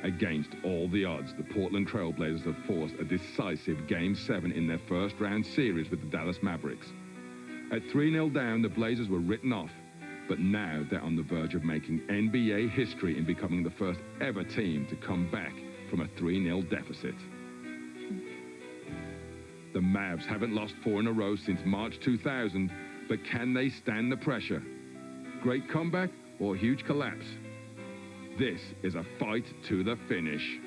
Against all the odds, the Portland Trail Blazers have forced a decisive Game 7 in their first-round series with the Dallas Mavericks. At 3-0 down, the Blazers were written off, but now they're on the verge of making NBA history in becoming the first ever team to come back from a 3-0 deficit. The Mavs haven't lost 4 in a row since March 2000, but can they stand the pressure? Great comeback or huge collapse? This is a fight to the finish.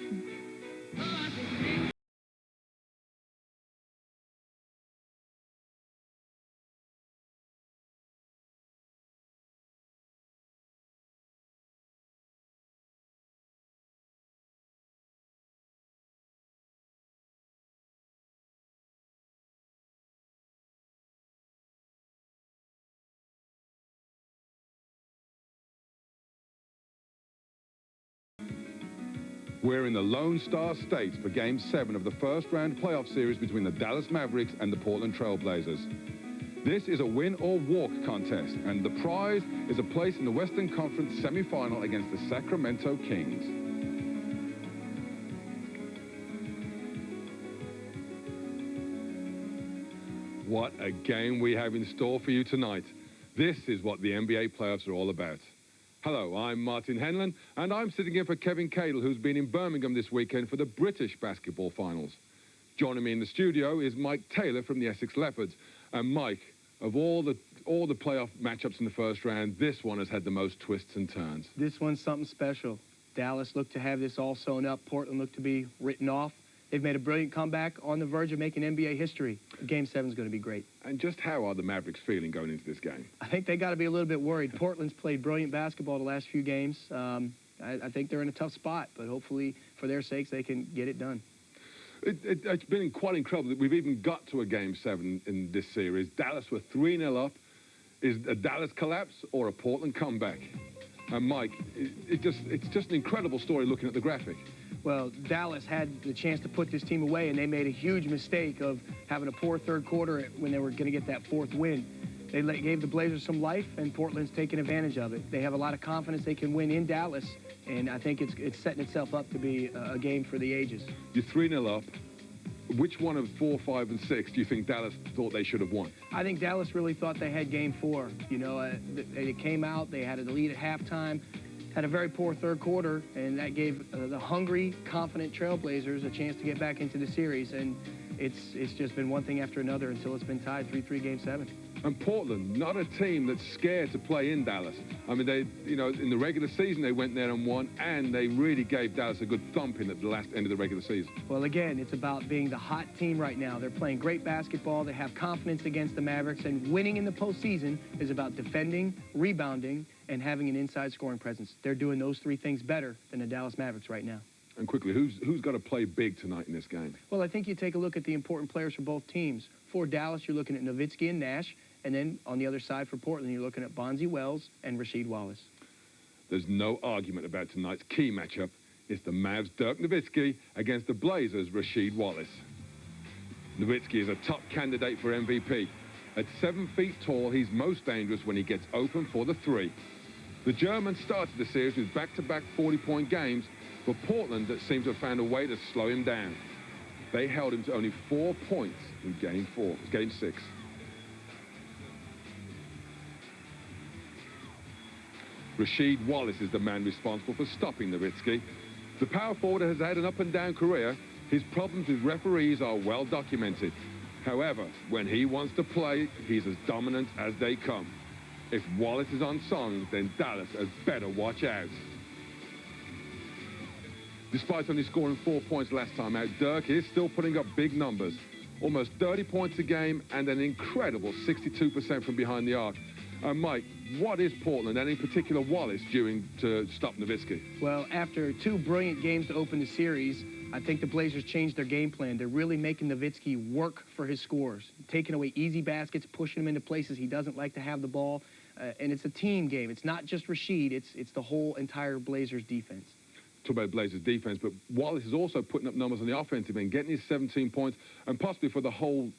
We're in the Lone Star State for Game 7 of the first-round playoff series between the Dallas Mavericks and the Portland Trail Blazers. This is a win-or-walk contest, and the prize is a place in the Western Conference semifinal against the Sacramento Kings. What a game we have in store for you tonight. This is what the NBA playoffs are all about. Hello, I'm Martin Henlon, and I'm sitting in for Kevin Cadle, who's been in Birmingham this weekend for the British basketball finals. Joining me in the studio is Mike Taylor from the Essex Leopards. And Mike, of all the playoff matchups in the first round, this one has had the most twists and turns. This one's something special. Dallas looked to have this all sewn up. Portland looked to be written off. They've made a brilliant comeback on the verge of making NBA history. Game 7 is going to be great. And just how are the Mavericks feeling going into this game? I think they got to be a little bit worried. Portland's played brilliant basketball the last few games. I think they're in a tough spot, but hopefully, for their sakes, they can get it done. It's been quite incredible that we've even got to a Game 7 in this series. Dallas were 3-0 up. Is a Dallas collapse or a Portland comeback? And Mike, it's just an incredible story looking at the graphic. Well, Dallas had the chance to put this team away, and they made a huge mistake of having a poor third quarter when they were going to get that fourth win. They gave the Blazers some life, and Portland's taken advantage of it. They have a lot of confidence they can win in Dallas, and I think it's setting itself up to be a game for the ages. You're 3-0 up. Which one of 4, 5, and 6 do you think Dallas thought they should have won? I think Dallas really thought they had Game 4. You know, they came out, they had a lead at halftime, had a very poor third quarter, and that gave the hungry, confident Trailblazers a chance to get back into the series. And it's just been one thing after another until it's been tied 3-3 Game 7. And Portland, not a team that's scared to play in Dallas. I mean, in the regular season, they went there and won, and they really gave Dallas a good thumping at the last end of the regular season. Well, again, it's about being the hot team right now. They're playing great basketball. They have confidence against the Mavericks, and winning in the postseason is about defending, rebounding, and having an inside scoring presence. They're doing those 3 things better than the Dallas Mavericks right now. And quickly, who's got to play big tonight in this game? Well, I think you take a look at the important players for both teams. For Dallas, you're looking at Nowitzki and Nash. And then on the other side for Portland, you're looking at Bonzi Wells and Rasheed Wallace. There's no argument about tonight's key matchup. It's the Mavs' Dirk Nowitzki against the Blazers' Rasheed Wallace. Nowitzki is a top candidate for MVP. At 7 feet tall, he's most dangerous when he gets open for the 3. The German started the series with back-to-back 40-point games, but Portland that seemed to have found a way to slow him down. They held him to only 4 points in Game 6. Rasheed Wallace is the man responsible for stopping Nowitzki. The power forward has had an up-and-down career. His problems with referees are well documented. However, when he wants to play, he's as dominant as they come. If Wallace is on song, then Dallas had better watch out. Despite only scoring 4 points last time out, Dirk is still putting up big numbers. Almost 30 points a game and an incredible 62% from behind the arc. Mike, what is Portland, and in particular Wallace, doing to stop Nowitzki? Well, after 2 brilliant games to open the series, I think the Blazers changed their game plan. They're really making Nowitzki work for his scores, taking away easy baskets, pushing him into places he doesn't like to have the ball. And it's a team game. It's not just Rasheed. It's the whole entire Blazers defense. Talk about Blazers defense, but Wallace is also putting up numbers on the offensive end, getting his 17 points, and possibly for the whole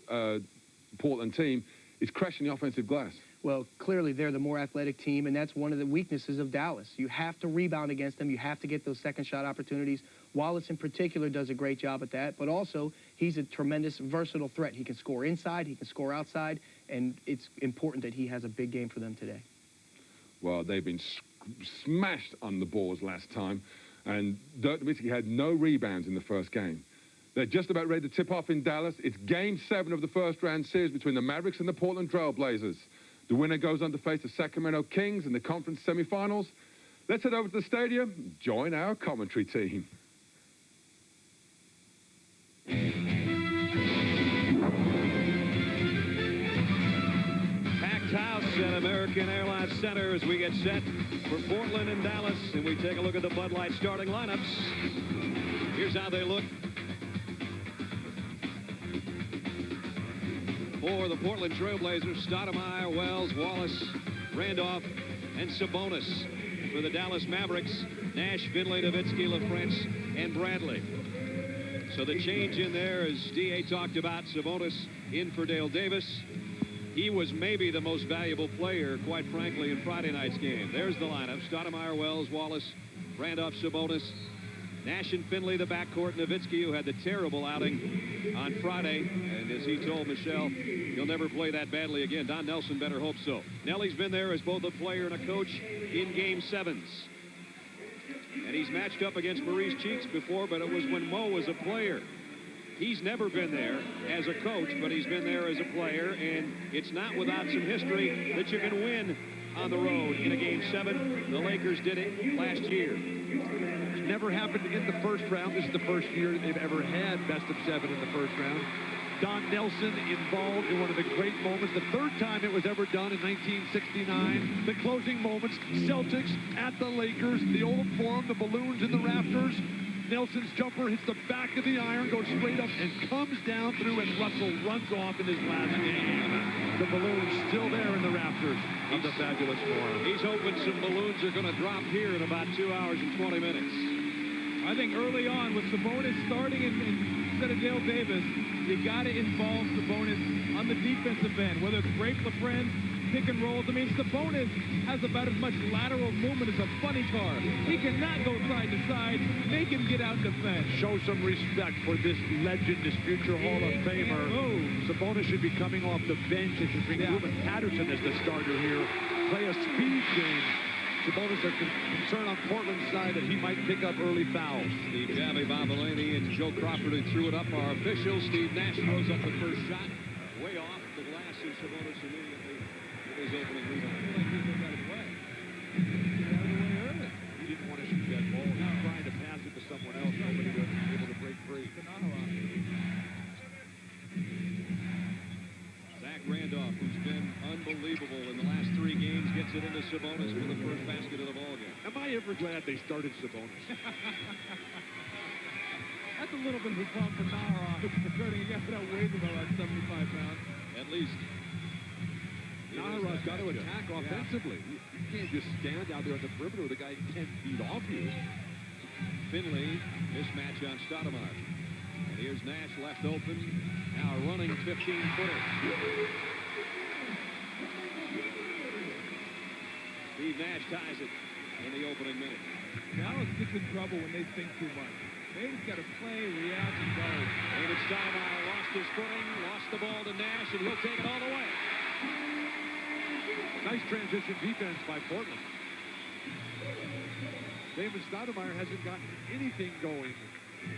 Portland team, is crashing the offensive glass. Well, clearly they're the more athletic team, and that's one of the weaknesses of Dallas. You have to rebound against them. You have to get those second shot opportunities. Wallace in particular does a great job at that, but also he's a tremendous versatile threat. He can score inside, he can score outside, and it's important that he has a big game for them today. Well, they've been smashed on the boards last time, and Dirk Nowitzki had no rebounds in the first game. They're just about ready to tip off in Dallas. It's Game 7 of the first-round series between the Mavericks and the Portland Trail Blazers. The winner goes on to face the Sacramento Kings in the conference semifinals. Let's head over to the stadium, join our commentary team. Packed house at American Airlines Center as we get set for Portland and Dallas, and we take a look at the Bud Light starting lineups. Here's how they look. For the Portland Trailblazers, Stoudemire, Wells, Wallace, Randolph, and Sabonis. For the Dallas Mavericks, Nash, Finley, Nowitzki, LaFrentz, and Bradley. So the change in there, as D.A. talked about, Sabonis in for Dale Davis. He was maybe the most valuable player, quite frankly, in Friday night's game. There's the lineup. Stoudemire, Wells, Wallace, Randolph, Sabonis, Nash and Finley, the backcourt. Nowitzki, who had the terrible outing on Friday. And as he told Michelle, he'll never play that badly again. Don Nelson better hope so. Nelly's been there as both a player and a coach in Game 7s. And he's matched up against Maurice Cheeks before, but it was when Mo was a player. He's never been there as a coach, but he's been there as a player, and it's not without some history that you can win on the road in a Game 7. The Lakers did it last year. It's never happened in the first round. This is the first year they've ever had best of 7 in the first round. Don Nelson involved in one of the great moments. The third time it was ever done in 1969. The closing moments, Celtics at the Lakers, the old forum, the balloons in the rafters. Nelson's jumper hits the back of the iron, goes straight up and comes down through, and Russell runs off in his last game. The balloon's still there in the rafters of the fabulous forum. He's hoping some balloons are going to drop here in about 2 hours and 20 minutes. I think early on with Sabonis starting instead of Dale Davis, you got to involve Sabonis on the defensive end, whether it's break LaFrentz, pick and rolls. I mean, Sabonis has about as much lateral movement as a funny car. He cannot go side to side. Make him get out and defend. Show some respect for this legend, this future Hall of Famer. Sabonis should be coming off the bench. They should bring Ruben Patterson as the starter here. Play a speed game. Sabonis are concerned on Portland's side that he might pick up early fouls. Steve Javi, Babalani, and Joe Crawford, who threw it up, are officials. Steve Nash throws up the first shot. Way off the glass, and Sabonis immediately with his opening rebound. I feel like he got out of the way. He got out of the way early. He didn't want to shoot that ball. He was trying to pass it to someone else. Nobody was able to break free. Zach Randolph, who's been unbelievable in the last 3 games, gets it into Sabonis for the first basket of the ball game. Am I ever glad they started Sabonis? That's a little bit of a problem for Nara. Concerning a guy that weighs about 75 pounds. At least. Nara's got to attack offensively. You can't just stand out there on the perimeter with a guy 10 feet off you. Finley, mismatch on Stoudemire. And here's Nash left open. Now a running 15-footer. Steve Nash ties it in the opening minute. Dallas gets in trouble when they think too much. They just got to play, react, and go. David Stoudemire lost his footing, lost the ball to Nash, and he'll take it all the way. Nice transition defense by Portland. David Stoudemire hasn't gotten anything going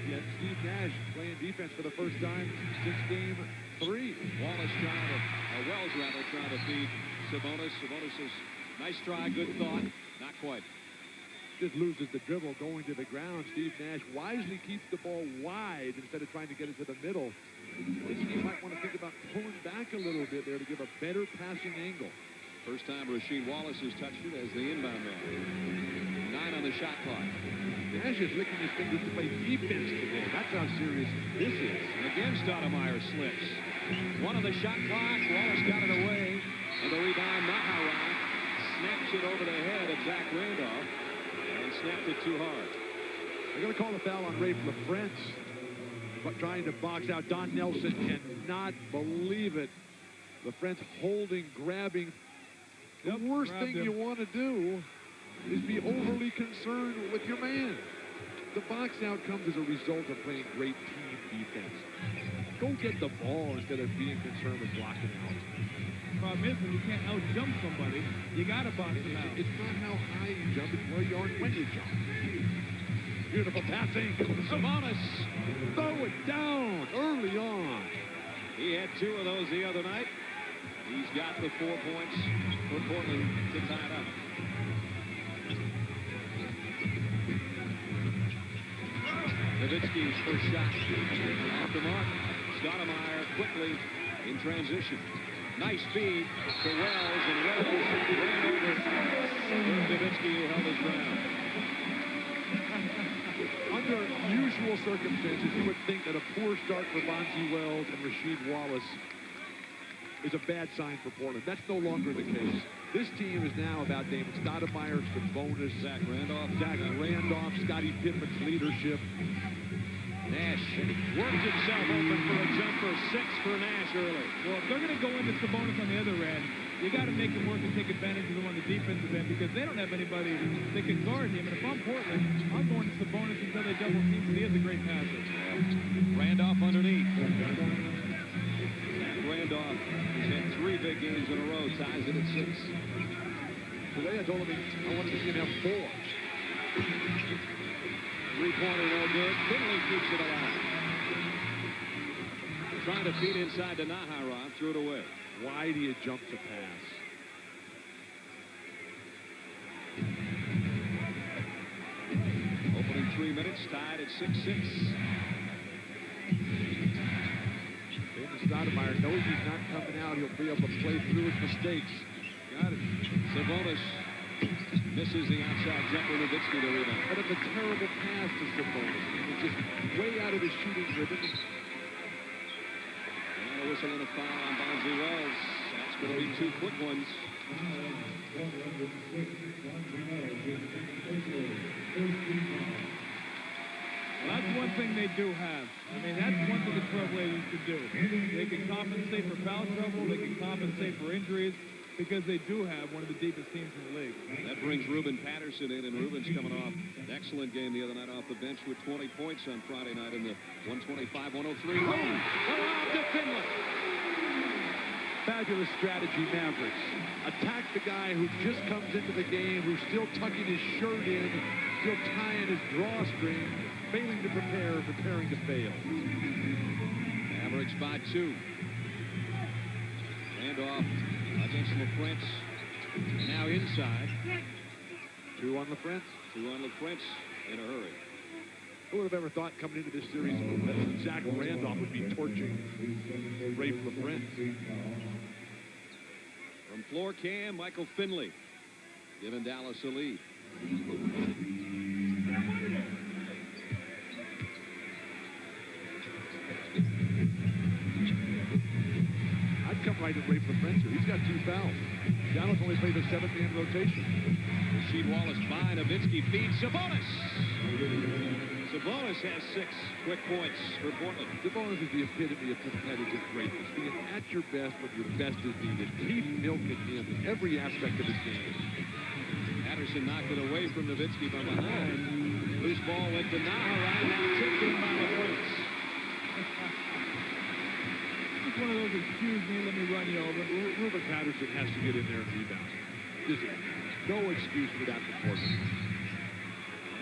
yet. Steve Nash playing defense for the first time since game 3. Wells trying to feed Sabonis. Sabonis says, nice try, good thought. Not quite. Just loses the dribble going to the ground. Steve Nash wisely keeps the ball wide instead of trying to get it to the middle. This team might want to think about pulling back a little bit there to give a better passing angle. First time Rasheed Wallace has touched it as the inbound man. 9 on the shot clock. Nash is licking his fingers to play defense today. That's how serious this is. And again, Stoudemire slips. 1 on the shot clock. Wallace got it away. And the rebound, Nahara snaps it over the head of Zach Randolph and snapped it too hard. They're going to call the foul on Rafe LaFrentz, but trying to box out. Don Nelson cannot believe it. LaFrentz holding, grabbing The worst thing you want to do is be overly concerned with your man. The box out comes as a result of playing great team defense. Go get the ball instead of being concerned with blocking out. Problem is, when you can't out-jump somebody, you got to box them out. It's not how high you jump, it's where you are and when you jump. Beautiful passing. Sabonis. Throw it down early on. He had 2 of those the other night. He's got the 4 points for Portland to tie it up. Nowitzki's first shot. Off the mark. Stoudemire quickly in transition. Nice feed to Wells, and Wells ran over Nowitzki, who held his ground. Under usual circumstances, you would think that a poor start for Bonzi Wells and Rasheed Wallace is a bad sign for Portland. That's no longer the case. This team is now about David Stoudemire, Sabonis, Zach Randolph, Scottie Pippen's leadership. Nash worked himself open for a jumper. 6 for Nash early. Well, if they're going to go into Sabonis on the other end, you got to make him work and take advantage of him on the defensive end because they don't have anybody that can guard him. And if I'm Portland, I'm going to Sabonis until they double team because he is a great passer. Randolph underneath. Randolph has had 3 big games in a row. Ties it at 6. Today I told him I wanted to see him have 4. 3-pointer no good. Finley keeps it alive. Trying to feed inside to Naharov. Threw it away. Why do you jump to pass? Opening 3 minutes. Tied at 6-6. David Stoudemire knows he's not coming out. He'll be able to play through his mistakes. Got it. Sabonis misses the outside jumper. Nowitzki to rebound. But it's a terrible pass to Sabonis. It's just way out of his shooting rhythm. And a whistle and a foul on Bonzi Wells. That's going to be 2 quick ones. Well, that's one thing they do have. I mean, that's one thing the Trailblazers can do. They can compensate for foul trouble. They can compensate for injuries because they do have one of the deepest teams in the league. That brings Ruben Patterson in, and Ruben's coming off an excellent game the other night off the bench with 20 points on Friday night in the 125-103. Boom! Around to Finley. Fabulous strategy, Mavericks. Attack the guy who just comes into the game, who's still tucking his shirt in, still tying his drawstring, failing to prepare, preparing to fail. Mavericks by 2. Randolph against LaFrentz. Now inside. 2 on LaFrentz. 2 on LaFrentz in a hurry. Who would have ever thought coming into this series that Zach Randolph would be torching Rafe LaFrentz? From floor cam, Michael Finley giving Dallas a lead. I'd come right at Rafe LaFrentz here. He's got 2 fouls. Dallas only played the 7th-man rotation. Rasheed Wallace by Nowitzki feeds Sabonis. Sabonis has 6 quick points for Portland. Sabonis is the epitome of competitive greatness. Being at your best when your best is needed. Keep milking him in every aspect of his game. Patterson knocked it away from Nowitzki from behind. Loose ball went to Naharov. Now tipped in by LaFrentz. It's one of those excuse me, let me run you over. Ruben Patterson has to get in there and rebound. There's no excuse for that for Portland.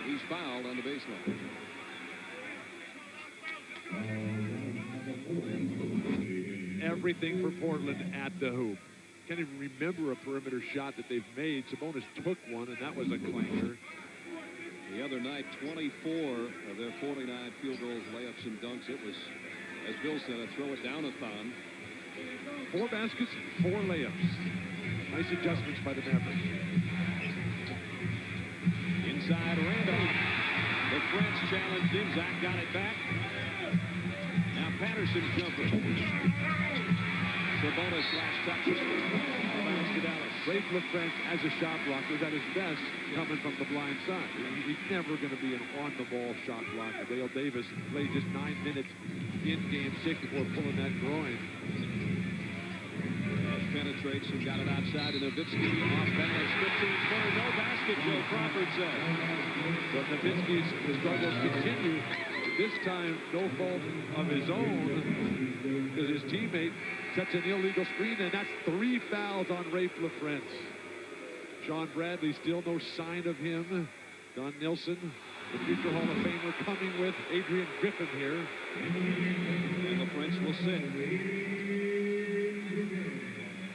He's fouled on the baseline. Everything for Portland at the hoop. Can't even remember a perimeter shot that they've made. Sabonis took one, and that was a clanker. The other night, 24 of their 49 field goals, layups, and dunks. It was, as Bill said, a throw it down-a-thon. 4 baskets, 4 layups. Nice adjustments by the Mavericks. Inside Randolph. The French challenged him. Zach got it back. Now Patterson's jumper. Sabonis last touch. Bounce to Dallas. Rafe LaFrentz, as a shot blocker, is at his best coming from the blind side. He's never going to be an on-the-ball shot blocker. Dale Davis played just 9 minutes in Game 6 before pulling that groin. penetrates and got it outside to Nowitzki off balance. 15-footer, no basket, Joe Crawford says. But Nowitzki's struggles continue. This time, no fault of his own, because his teammate sets an illegal screen, and that's 3 fouls on Rafe LaFrentz. Sean Bradley, still no sign of him. Don Nilsson, the future Hall of Famer, coming with Adrian Griffin here. And LaFrentz will sit.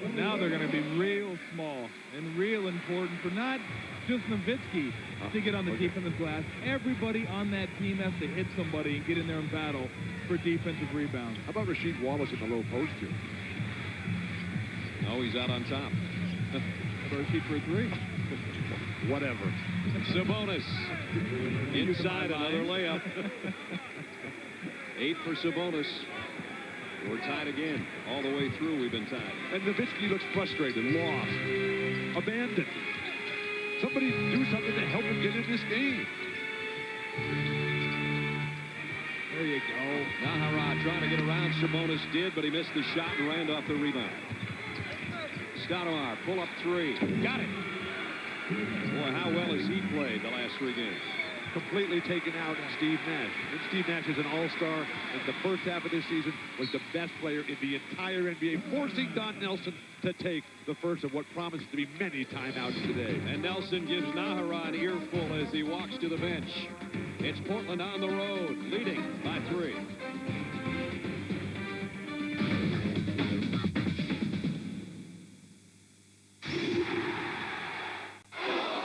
But now they're going to be real small and real important for not just Nowitzki to get on the defensive glass. Everybody on that team has to hit somebody and get in there and battle for defensive rebounds. How about Rasheed Wallace in the low post here? No, he's out on top. Rasheed for a 3. Whatever. Sabonis inside, another layup. 8 for Sabonis. We're tied again. All the way through, we've been tied. And Nowitzki looks frustrated, lost, abandoned. Somebody do something to help him get in this game. There you go. Nahara trying to get around. Sabonis did, but he missed the shot and ran off the rebound. Stoudemire, pull up 3. Got it. Boy, how well has he played the last 3 games? Completely taken out Steve Nash. And Steve Nash is an all-star, and the first half of this season was the best player in the entire NBA, forcing Don Nelson to take the first of what promises to be many timeouts today. And Nelson gives Nahara an earful as he walks to the bench. It's Portland on the road, leading by 3.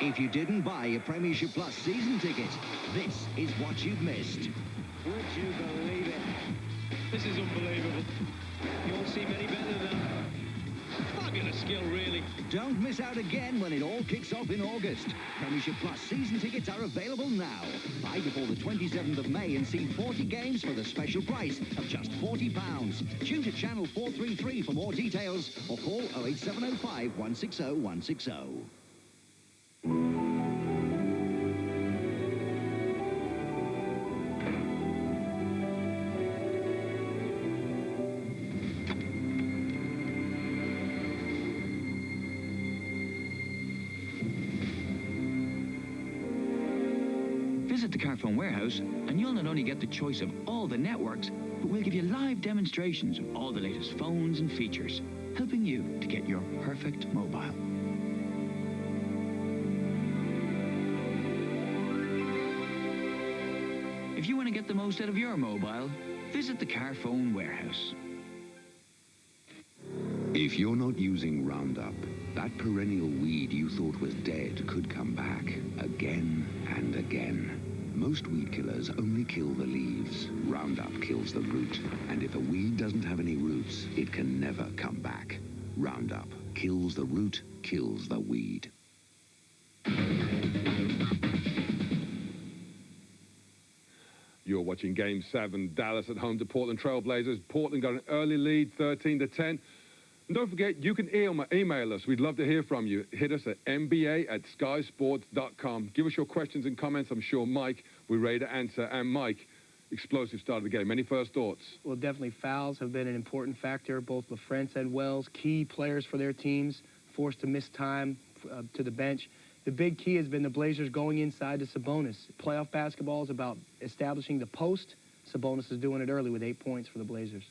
If you didn't buy a Premiership Plus season ticket, this is what you've missed. Would you believe it? This is unbelievable. You won't see many better than that. Fabulous skill, really. Don't miss out again when it all kicks off in August. Premiership Plus season tickets are available now. Buy before the 27th of May and see 40 games for the special price of just £40. Tune to Channel 433 for more details or call 08705 160 160. Visit the Carphone Warehouse and you'll not only get the choice of all the networks, but we'll give you live demonstrations of all the latest phones and features, helping you to get your perfect mobile. If you want to get the most out of your mobile, visit the Carphone Warehouse. If you're not using Roundup, that perennial weed you thought was dead could come back again and again. Most weed killers only kill the leaves. Roundup kills the root. And if a weed doesn't have any roots, it can never come back. Roundup kills the root, kills the weed. You're watching Game 7, Dallas at home to Portland Trail Blazers. Portland got an early lead, 13-10. And don't forget, you can email us. We'd love to hear from you. Hit us at nba@skysports.com. Give us your questions and comments. I'm sure Mike will be ready to answer. And Mike, explosive start of the game. Any first thoughts? Well, definitely fouls have been an important factor. Both LaFrentz and Wells, key players for their teams, forced to miss time to the bench. The big key has been the Blazers going inside to Sabonis. Playoff basketball is about establishing the post. Sabonis is doing it early with 8 points for the Blazers.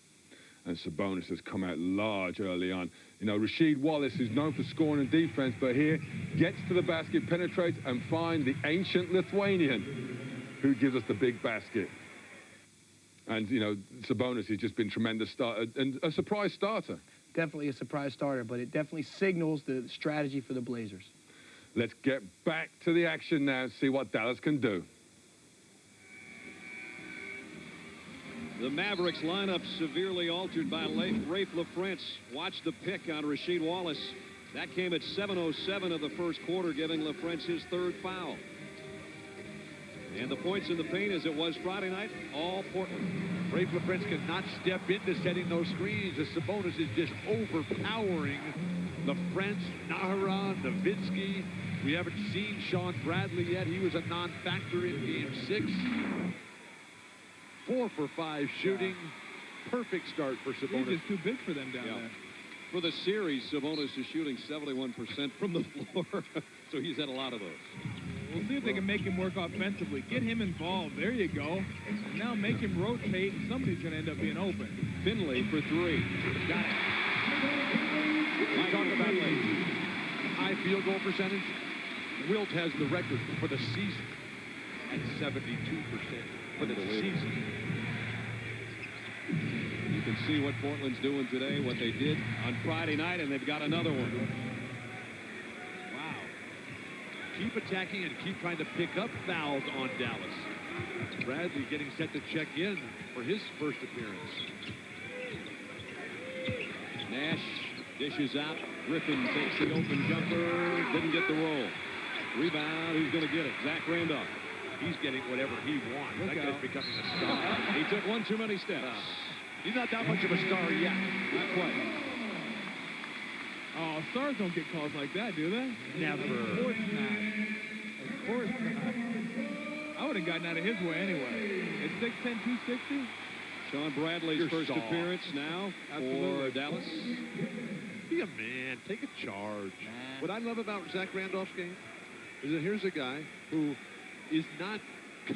And Sabonis has come out large early on. You know, Rasheed Wallace, who's known for scoring and defense, but here gets to the basket, penetrates, and finds the ancient Lithuanian who gives us the big basket. And, you know, Sabonis has just been tremendous starter and a surprise starter. Definitely a surprise starter, but it definitely signals the strategy for the Blazers. Let's get back to the action now and see what Dallas can do. The Mavericks lineup severely altered by Rafe LaFrentz. Watch the pick on Rasheed Wallace. That came at 7:07 of the first quarter, giving LaFrentz his 3rd foul. And the points in the paint, as it was Friday night, all Portland. Rafe LaFrentz cannot step into setting those screens as Sabonis is just overpowering LaFrentz, Nahara, Nowitzki. We haven't seen Sean Bradley yet. He was a non-factor in Game 6. 4 for 5 shooting. Perfect start for Sabonis. He's just too big for them down there. For the series, Sabonis is shooting 71% from the floor, so he's had a lot of those. We'll see if they can make him work offensively. Get him involved. There you go. And now make him rotate, and somebody's going to end up being open. Finley for three. Got it. We talk about high field goal percentage. Wilt has the record for the season at 72% for the season. You can see what Portland's doing today, what they did on Friday night, and they've got another one. Wow. Keep attacking and keep trying to pick up fouls on Dallas. Bradley getting set to check in for his first appearance. Nash dishes out. Griffin takes the open jumper. Didn't get the roll. Rebound. Who's going to get it? Zach Randolph. He's getting whatever he wants. That guy's becoming a star. He took one too many steps. He's not that much of a star yet. Not quite. Oh, stars don't get calls like that, do they? Never. Of course not. Of course not. I would have gotten out of his way anyway. At 6'10", 260? Sean Bradley's You're first soft. appearance now for Absolutely. Dallas. Be a man. Take a charge. What I love about Zach Randolph's game is that here's a guy who is not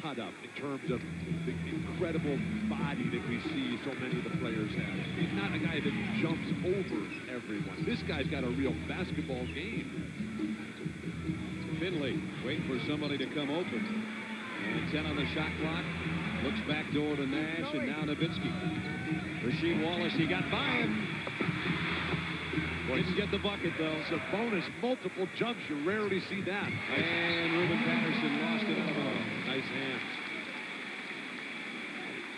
cut up in terms of the incredible body that we see so many of the players have. He's not a guy that jumps over everyone. This guy's got a real basketball game. Finley waiting for somebody to come open. And 10 on the shot clock. Looks back door to Nash, and now Nowitzki. Rasheed Wallace, he got by him. Didn't get the bucket, though. Sabonis, multiple jumps. You rarely see that. And Ruben Patterson lost it out of bounds. Nice hands.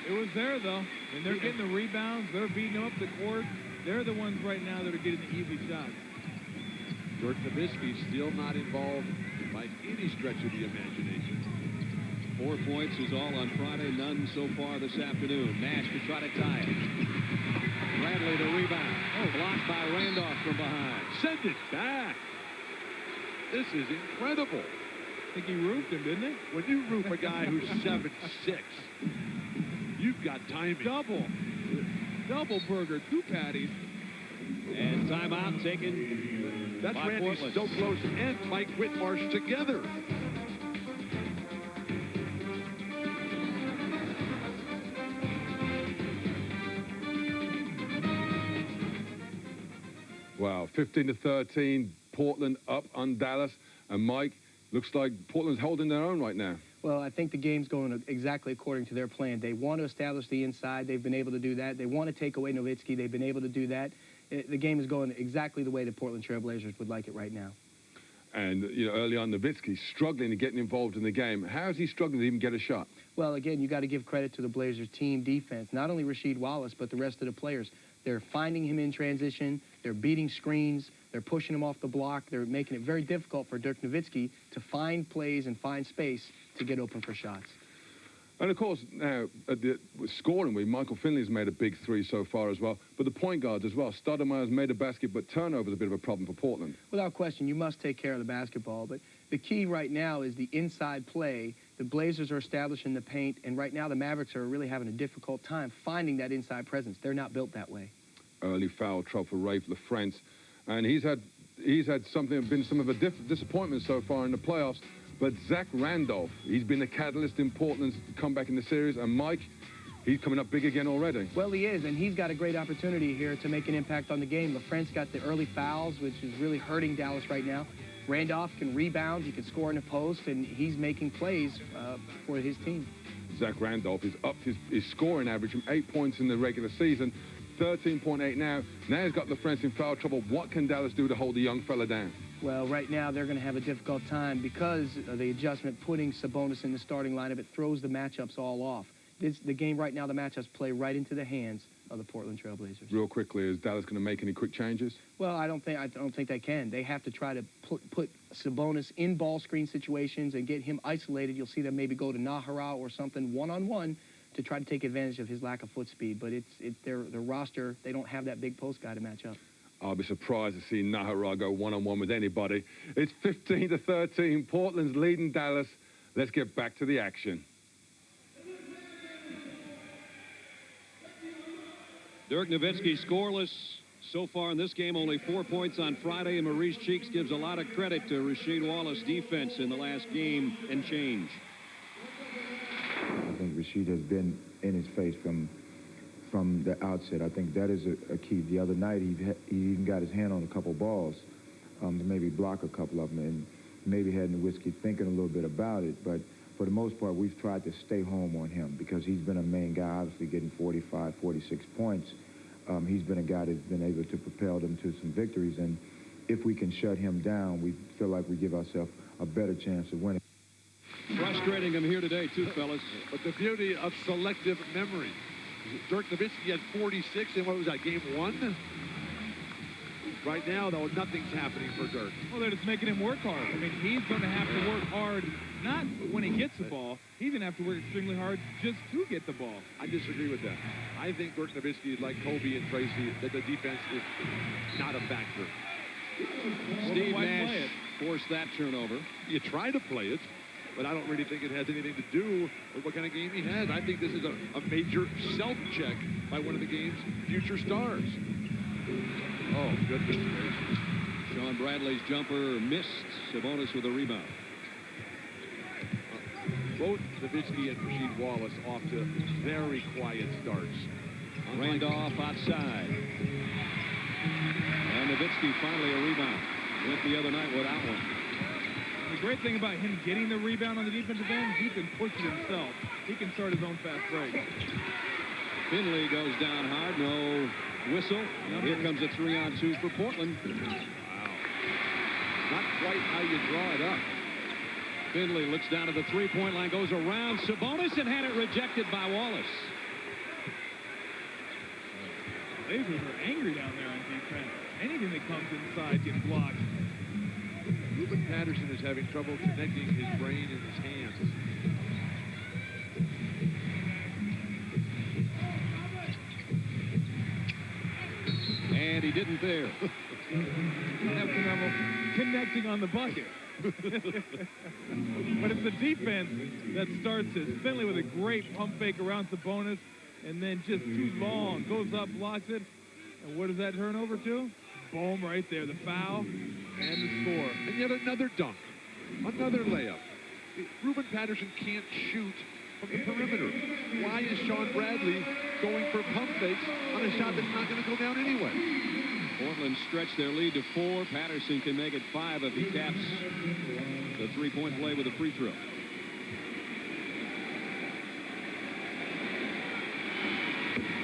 It was there, though. And they're getting the rebounds. They're beating them up the court. They're the ones right now that are getting the easy shots. Dirk Nowitzki still not involved by any stretch of the imagination. 4 points is all on Friday, none so far this afternoon. Nash to try to tie it. Bradley the rebound. Blocked by Randolph from behind. Send it back. This is incredible. I think he roofed him, didn't he? When you roof a guy who's 7'6", you've got timing. Double burger, 2 patties. And timeout taken That's by Randy Portland. Stoklos and Mike Whitmarsh together. Wow, 15-13, Portland up on Dallas. And Mike, looks like Portland's holding their own right now. Well, I think the game's going exactly according to their plan. They want to establish the inside. They've been able to do that. They want to take away Nowitzki. They've been able to do that. The game is going exactly the way the Portland Trail Blazers would like it right now. And, you know, early on, Nowitzki's struggling to get involved in the game. How is he struggling to even get a shot? Well, again, you got to give credit to the Blazers' team defense. Not only Rasheed Wallace, but the rest of the players. They're finding him in transition. They're beating screens. They're pushing him off the block. They're making it very difficult for Dirk Nowitzki to find plays and find space to get open for shots. And, of course, now, scoring, Michael Finley's made a big 3 so far as well. But the point guards as well. Stoudemire's made a basket, but turnover's a bit of a problem for Portland. Without question, you must take care of the basketball. But the key right now is the inside play. The Blazers are establishing the paint, and right now the Mavericks are really having a difficult time finding that inside presence. They're not built that way. Early foul trouble for Rafe LaFrance. And he's had been some of a disappointment so far in the playoffs. But Zach Randolph, he's been the catalyst in Portland's comeback in the series. And Mike, he's coming up big again already. Well, he is, and he's got a great opportunity here to make an impact on the game. LaFrance got the early fouls, which is really hurting Dallas right now. Randolph can rebound, he can score in the post, and he's making plays for his team. Zach Randolph has upped his scoring average from 8 points in the regular season, 13.8 now. Now he's got LaFrance in foul trouble. What can Dallas do to hold the young fella down? Well, right now they're going to have a difficult time because of the adjustment putting Sabonis in the starting lineup. It throws the matchups all off. The game right now, the matchups play right into the hands of the Portland Trail Blazers. Real quickly, is Dallas going to make any quick changes? Well, I don't think they can. They have to try to put Sabonis in ball screen situations and get him isolated. You'll see them maybe go to Nahara or something one-on-one to try to take advantage of his lack of foot speed. But their roster, they don't have that big post guy to match up. I'll be surprised to see Nahara go one-on-one with anybody. It's 15-13. Portland's leading Dallas. Let's get back to the action. Dirk Nowitzki scoreless So far in this game, only 4 points on Friday, and Maurice Cheeks gives a lot of credit to Rasheed Wallace' defense in the last game and change. I think Rasheed has been in his face from the outset. I think that is a key. The other night, he even got his hand on a couple balls to maybe block a couple of them, and maybe had Nowitzki thinking a little bit about it. But for the most part, we've tried to stay home on him because he's been a main guy, obviously getting 45, 46 points. He's been a guy that's been able to propel them to some victories, and if we can shut him down, we feel like we give ourselves a better chance of winning. Frustrating him here today, too, fellas. But the beauty of selective memory. Dirk Nowitzki had 46 in, what was that, game 1? Right now, though, nothing's happening for Dirk. Well, they're just making him work hard. I mean, he's going to have to work hard, not when he gets the ball. He's going to have to work extremely hard just to get the ball. I disagree with that. I think Dirk Nowitzki is like Kobe and Tracy, that the defense is not a factor. Steve Nash forced that turnover. You try to play it, but I don't really think it has anything to do with what kind of game he has. I think this is a major self-check by one of the game's future stars. Oh, goodness gracious. Sean Bradley's jumper missed. Sabonis with a rebound. Both Nowitzki and Rasheed Wallace off to very quiet starts. Randolph outside. And Nowitzki finally a rebound. Went the other night without one. The great thing about him getting the rebound on the defensive end, he can push it himself. He can start his own fast break. Finley goes down hard. No whistle. Here comes a 3-on-2 for Portland. Wow. Not quite how you draw it up. Finley looks down to the three-point line, goes around Sabonis and had it rejected by Wallace. Blazers are angry down there on defense. Anything that comes inside gets blocked. Ruben Patterson is having trouble connecting his brain and his hands. And he didn't there. That's the number. Connecting on the bucket. But it's the defense that starts this. Finley with a great pump fake around Sabonis, and then just too long. Goes up, blocks it. And what does that turn over to? Boom, right there. The foul and the score. And yet another dunk. Another layup. Ruben Patterson can't shoot from the perimeter. Why is Sean Bradley going for pump fakes on a shot that's not going to go down anyway? Portland stretched their lead to 4. Patterson can make it 5 if he caps the three-point play with a free throw.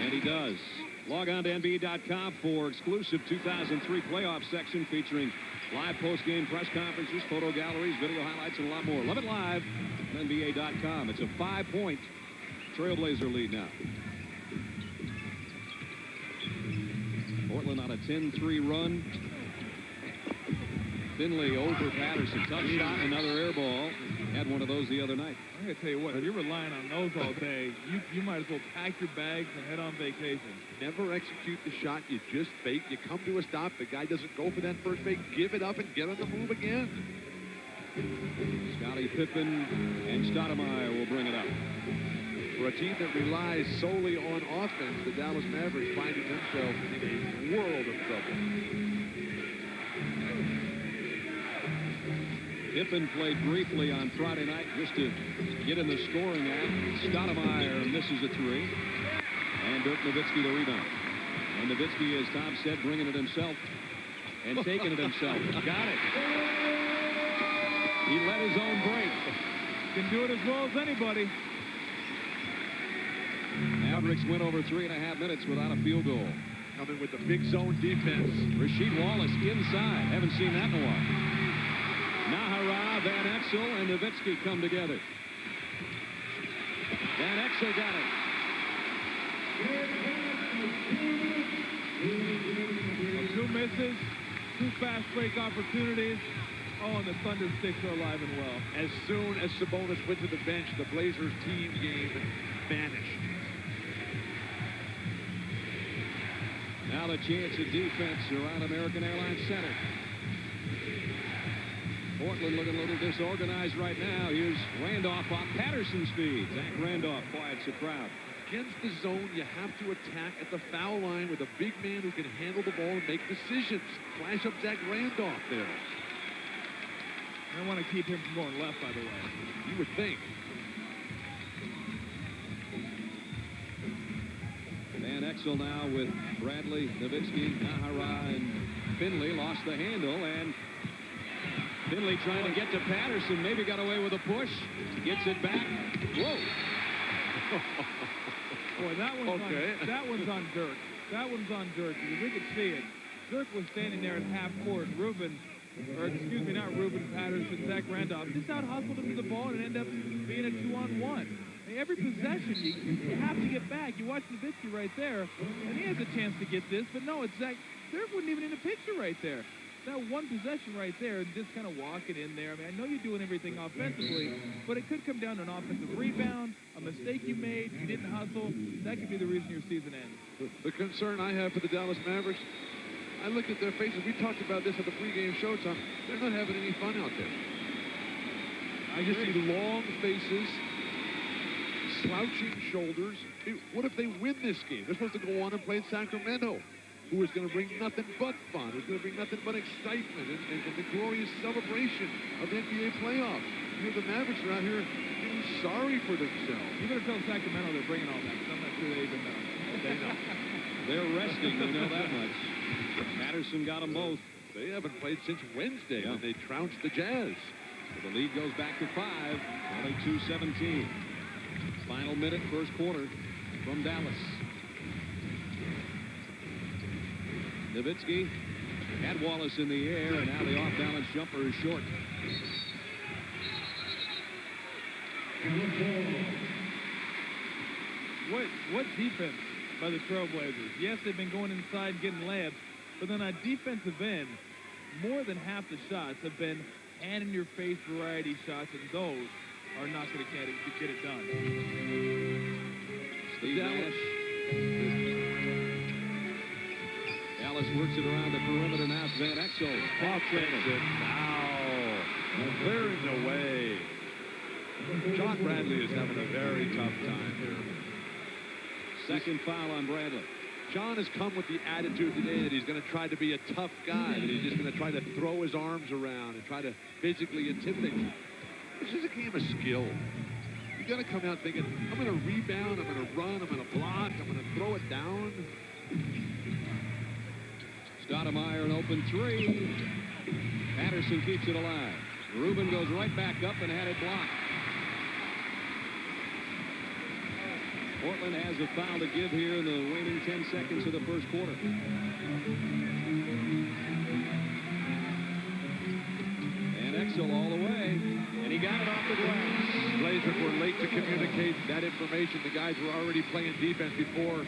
And he does. Log on to NBA.com for exclusive 2003 playoff section featuring live post-game press conferences, photo galleries, video highlights, and a lot more. Love it live on NBA.com. It's a 5-point Trailblazer lead now. Portland on a 10-3 run. Finley over Patterson. Tough shot, another air ball. Had one of those the other night. I'm going to tell you what, if you're relying on those all day, you might as well pack your bags and head on vacation. Never execute the shot. You just fake. You come to a stop. The guy doesn't go for that first fake. Give it up and get on the move again. Scottie Pippen and Stoudemire will bring it up. For a team that relies solely on offense, the Dallas Mavericks finding themselves in a world of trouble. Pippen played briefly on Friday night just to get in the scoring act. Stoudemire misses a 3. And Dirk Nowitzki the rebound. And Nowitzki, as Tom said, bringing it himself and taking it himself. Got it. He let his own break. Can do it as well as anybody. Mavericks went over 3.5 minutes without a field goal. Coming with the big zone defense. Rasheed Wallace inside. Haven't seen that in a while. Nahara, Van Exel, and Nowitzki come together. Van Exel got it. Well, 2 misses, 2 fast break opportunities. Oh, and the Thunder sticks are alive and well. As soon as Sabonis went to the bench, the Blazers team game vanished. Now the chance of defense around American Airlines Center. Portland looking a little disorganized right now. Here's Randolph off Patterson's feed. Zach Randolph quiets the crowd. against the zone, you have to attack at the foul line with a big man who can handle the ball and make decisions. Flash up Zach Randolph there. I want to keep him from going left, by the way. You would think. Van Exel now with Bradley, Nowitzki, Nahara, and Finley lost the handle, and Finley trying to get to Patterson, maybe got away with a push, gets it back. Whoa! Boy, that one's on Dirk. That one's on Dirk, because we could see it. Dirk was standing there at half court. Patterson, Zach Randolph just out-hustled him to the ball and ended up being a 2-on-1. Every possession, you have to get back. You watch Nowitzki right there, and he has a chance to get this, but no, it's Zach. Dirk wasn't even in the picture right there. That one possession right there, and just kind of walking in there. I mean, I know you're doing everything offensively, but it could come down to an offensive rebound, a mistake you made, you didn't hustle. That could be the reason your season ends. The concern I have for the Dallas Mavericks, I looked at their faces. We talked about this at the pregame show, Tom. They're not having any fun out there. I just see long faces, slouching shoulders. What if they win this game? They're supposed to go on and play in Sacramento, who is going to bring nothing but fun, who's going to bring nothing but excitement and the glorious celebration of the NBA playoffs. You know, the Mavericks are out here feeling sorry for themselves. You better tell Sacramento they're bringing all that, because I'm not sure they even know. They know. They're resting, we know that much. Patterson got them both. They haven't played since Wednesday when they trounced the Jazz. So the lead goes back to 5, 22-17. Final minute, first quarter from Dallas. Nowitzki had Wallace in the air, and now the off-balance jumper is short. What defense by the Trailblazers? Yes, they've been going inside getting layups, but then on defensive end, more than half the shots have been hand-in-your-face variety shots, and those are not going to get it done. Steve Nash. Dallas works it around the perimeter. Now it's Van Exel. Offense it now. Clearing the way. John Bradley is having a very tough time here. Second foul on Bradley. John has come with the attitude today that he's going to try to be a tough guy, that he's just going to try to throw his arms around and try to basically intimidate. This is a game of skill. You got to come out thinking, I'm going to rebound, I'm going to run, I'm going to block, I'm going to throw it down. Stoudemire an open three. Patterson keeps it alive. Rubin goes right back up and had it blocked. Portland has a foul to give here in the waning 10 seconds of the first quarter. And Exel all the way, and he got it off the glass. Blazers were late to communicate that information. The guys were already playing defense before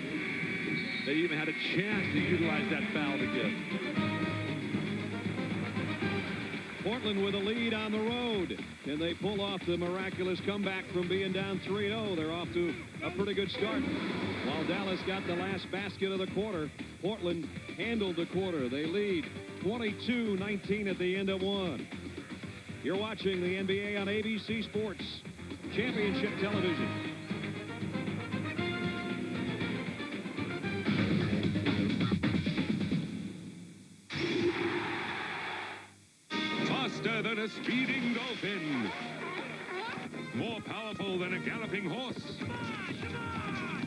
they even had a chance to utilize that foul to give. Portland with a lead on the road. Can they pull off the miraculous comeback from being down 3-0? They're off to a pretty good start. While Dallas got the last basket of the quarter, Portland handled the quarter. They lead 22-19 at the end of one. You're watching the NBA on ABC Sports Championship Television. Faster than a speeding dolphin. More powerful than a galloping horse.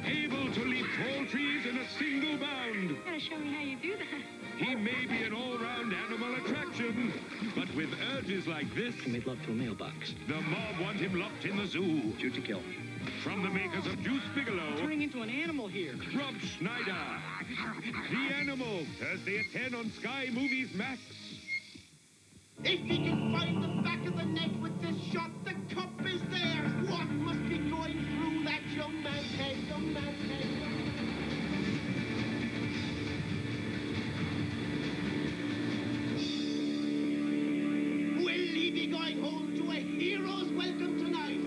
Able to leap tall trees in a single bound. You gotta show me how you do that. He may be an all-round animal attraction, but with urges like this... He made love to a mailbox. The mob want him locked in the zoo. Shoot to kill. From the makers of Juice Bigelow... Turning into an animal here. Rob Schneider. The Animal, Thursday at 10 on Sky Movies Max. If he can find the back of the net with this shot, the cup is there. What must be going through that young man's head, young man's head? Will he be going home to a hero's welcome tonight?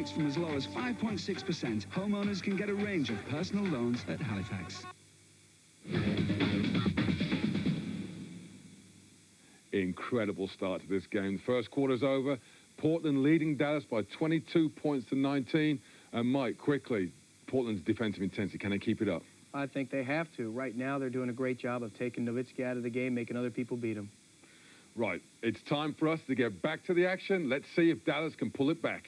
rates from as low as 5.6%. Homeowners can get a range of personal loans at Halifax. Incredible start to this game. The first quarter's over. Portland leading Dallas by 22 points to 19. And Mike, quickly, Portland's defensive intensity, can they keep it up? I think they have to. Right now, they're doing a great job of taking Nowitzki out of the game, making other people beat him. Right. It's time for us to get back to the action. Let's see if Dallas can pull it back.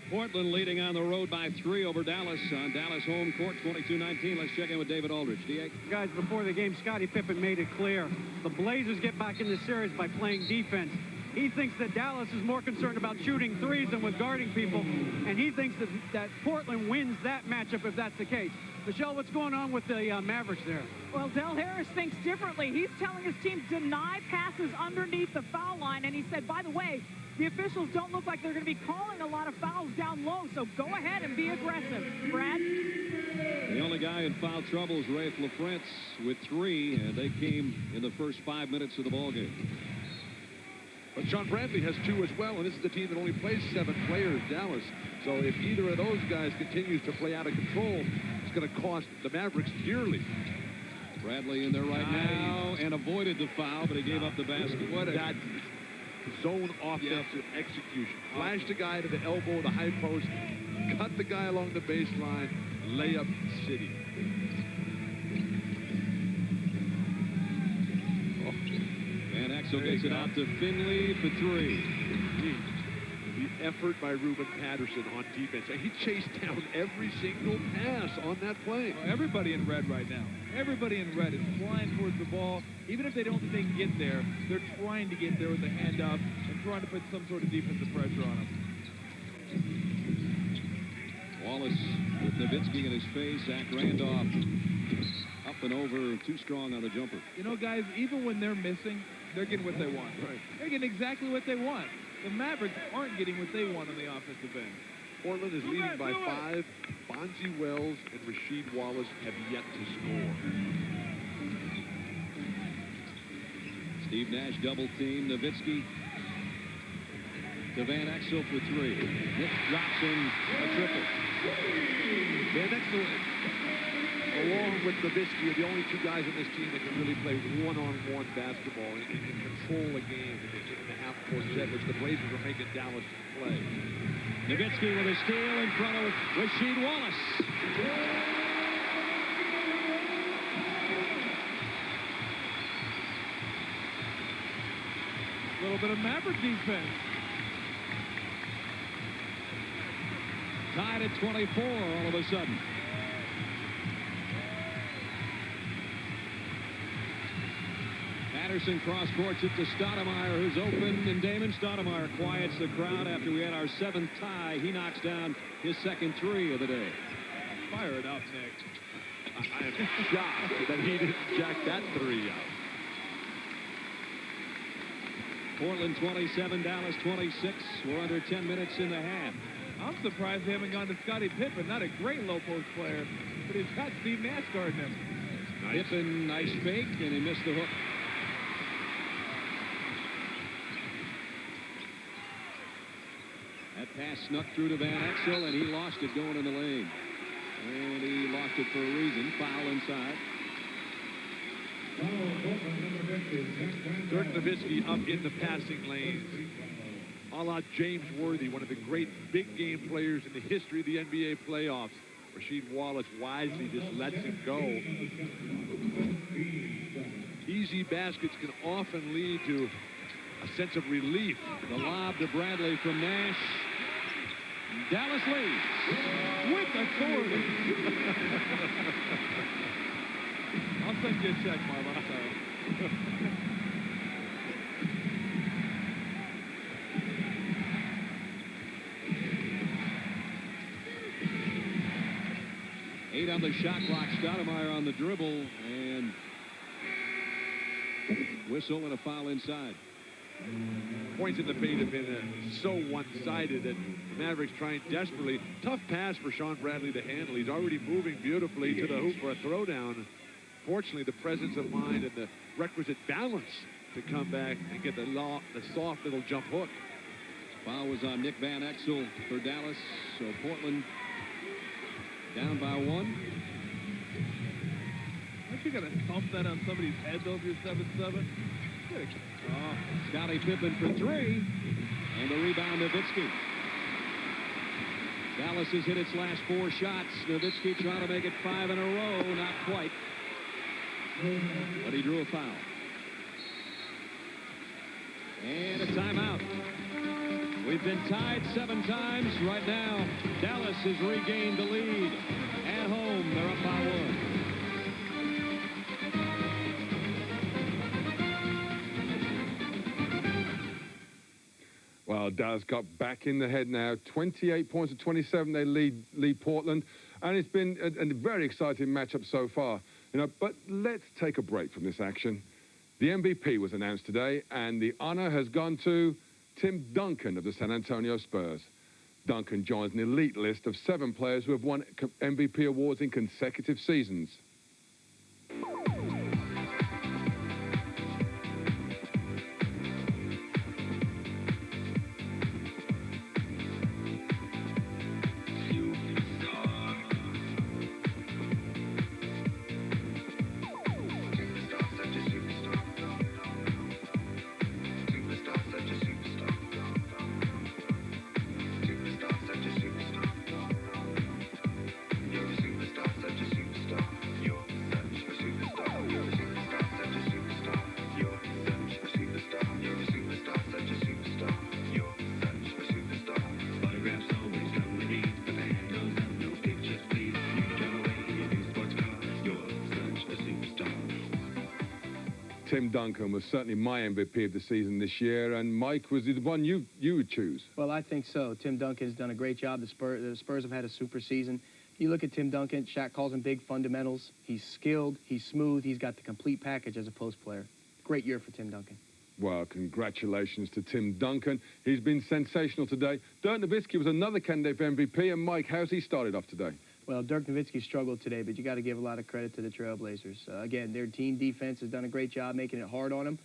Portland leading on the road by 3 over Dallas on Dallas home court, 22-19. Let's check in with David Aldridge. D.A. Guys, before the game, Scottie Pippen made it clear. The Blazers get back in this series by playing defense. He thinks that Dallas is more concerned about shooting threes than with guarding people, and he thinks that Portland wins that matchup if that's the case. Michelle, what's going on with the Mavericks there? Well, Del Harris thinks differently. He's telling his team deny passes underneath the foul line, and he said, by the way, the officials don't look like they're going to be calling a lot of fouls down low, so go ahead and be aggressive. Brad? The only guy in foul trouble is Raef LaFrentz with 3, and they came in the first 5 minutes of the ballgame. But Sean Bradley has 2 as well, and this is the team that only plays 7 players, Dallas. So if either of those guys continues to play out of control, it's going to cost the Mavericks dearly. Bradley in there right now and avoided the foul, but he gave up the basket. What that zone offensive execution. Flash the guy to the elbow, the high post, cut the guy along the baseline, layup city. Van Exel gets it out to Finley for 3. The effort by Ruben Patterson on defense. And he chased down every single pass on that play. Well, everybody in red right now. Everybody in red is flying towards the ball. Even if they don't think they can get there, they're trying to get there with the hand up and trying to put some sort of defensive pressure on them. Wallace with Nowitzki in his face. Zach Randolph up and over, too strong on the jumper. You know, guys, even when they're missing, they're getting what they want. Right. They're getting exactly what they want. The Mavericks aren't getting what they want on the offensive end. Portland is leading by 5. Bonzi Wells and Rasheed Wallace have yet to score. Steve Nash double team. Nowitzki to Van Exel for 3. Nick drops in a triple. Van Exel, along with Nowitzki, are the only 2 guys on this team that can really play one-on-one basketball and control a game in the half-court set, which the Blazers are making Dallas play. Nowitzki with a steal in front of Rasheed Wallace. A little bit of Maverick defense. Tied at 24 all of a sudden. Patterson cross courts it to Stoudemire, who's open, and Damon Stoudemire quiets the crowd after we had our 7th tie. He knocks down his second 3 of the day. Fire it up, Nick. I am shocked that he didn't jack that 3 out. Portland 27, Dallas 26. We're under 10 minutes in the half. I'm surprised they haven't gone to Scottie Pippen. Not a great low post player, but he's got Steve Nash guarding him. Nice. Pippen, nice fake, and he missed the hook. That pass snuck through to Van Exel, and he lost it going in the lane. And he lost it for a reason. Foul inside. Dirk Nowitzki up in the passing lanes. A la James Worthy, one of the great big game players in the history of the NBA playoffs. Rasheed Wallace wisely just lets him go. Easy baskets can often lead to a sense of relief. The lob to Bradley from Nash. Dallas leads with authority. I'll send you a check, Marv. I'm sorry. 8 on the shot clock. Stoudemire on the dribble, and whistle and a foul inside. Points in the paint have been so one-sided that Mavericks trying desperately. Tough pass for Sean Bradley to handle. He's already moving beautifully to the hoop for a throwdown. Fortunately, the presence of mind and the requisite balance to come back and get the soft little jump hook. Foul was on Nick Van Exel for Dallas. So Portland down by 1. Aren't you going to thump that on somebody's head, though, if you're 7'7"? Oh, Scottie Pippen for 3. And the rebound, Nowitzki. Dallas has hit its last 4 shots. Nowitzki trying to make it 5 in a row. Not quite. But he drew a foul. And a timeout. We've been tied 7 times. Right now, Dallas has regained the lead. At home, they're up by 1. Well, Dallas got back in the head now. 28 points to 27. They lead Portland. And it's been a very exciting matchup so far. But let's take a break from this action. The MVP was announced today, and the honor has gone to Tim Duncan of the San Antonio Spurs. Duncan joins an elite list of 7 players who have won MVP awards in consecutive seasons. Tim Duncan was certainly my MVP of the season this year, and Mike was the one you would choose. Well, I think so. Tim Duncan has done a great job. The Spurs have had a super season. You look at Tim Duncan, Shaq calls him big fundamentals. He's skilled, he's smooth, he's got the complete package as a post player. Great year for Tim Duncan. Well, congratulations to Tim Duncan. He's been sensational today. Dirk Nowitzki was another candidate for MVP, and Mike, how's he started off today? Well, Dirk Nowitzki struggled today, but you got to give a lot of credit to the Trailblazers. Again, their team defense has done a great job making it hard on them.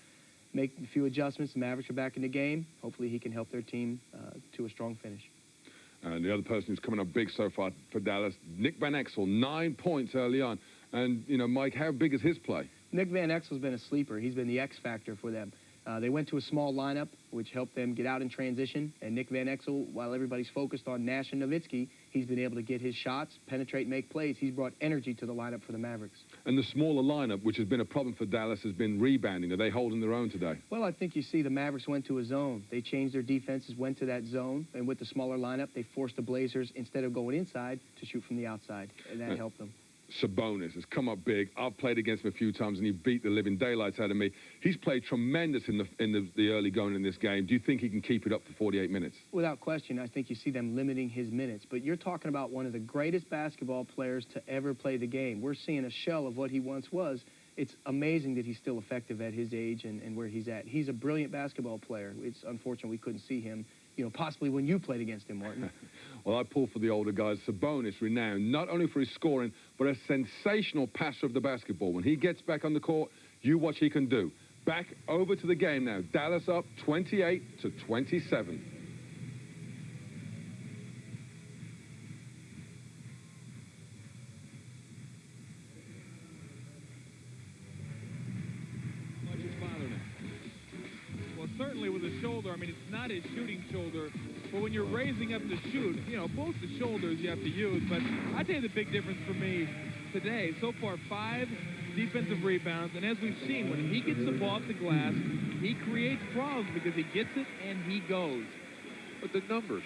Make a few adjustments. The Mavericks are back in the game. Hopefully he can help their team to a strong finish. And the other person who's coming up big so far for Dallas, Nick Van Exel, 9 points early on. And, Mike, how big is his play? Nick Van Exel's been a sleeper. He's been the X factor for them. They went to a small lineup, which helped them get out in transition. And Nick Van Exel, while everybody's focused on Nash and Nowitzki, he's been able to get his shots, penetrate, make plays. He's brought energy to the lineup for the Mavericks. And the smaller lineup, which has been a problem for Dallas, has been rebounding. Are they holding their own today? Well, I think you see the Mavericks went to a zone. They changed their defenses, went to that zone, and with the smaller lineup, they forced the Blazers, instead of going inside, to shoot from the outside, and that helped them. Sabonis has come up big. I've played against him a few times, and he beat the living daylights out of me. He's played tremendous in the early going in this game. Do you think he can keep it up for 48 minutes? Without question, I think you see them limiting his minutes. But you're talking about one of the greatest basketball players to ever play the game. We're seeing a shell of what he once was. It's amazing that he's still effective at his age and where he's at. He's a brilliant basketball player. It's unfortunate we couldn't see him, possibly when you played against him, Martin. Well, I pull for the older guys. Sabonis, renowned not only for his scoring, but a sensational passer of the basketball. When he gets back on the court, you watch he can do. Back over to the game now. Dallas up 28-27. Certainly with his shoulder, I mean, it's not his shooting shoulder, but when you're raising up to shoot, both the shoulders you have to use. But I tell you the big difference for me today, so far 5 defensive rebounds, and as we've seen, when he gets the ball off the glass, he creates problems because he gets it and he goes. But the numbers,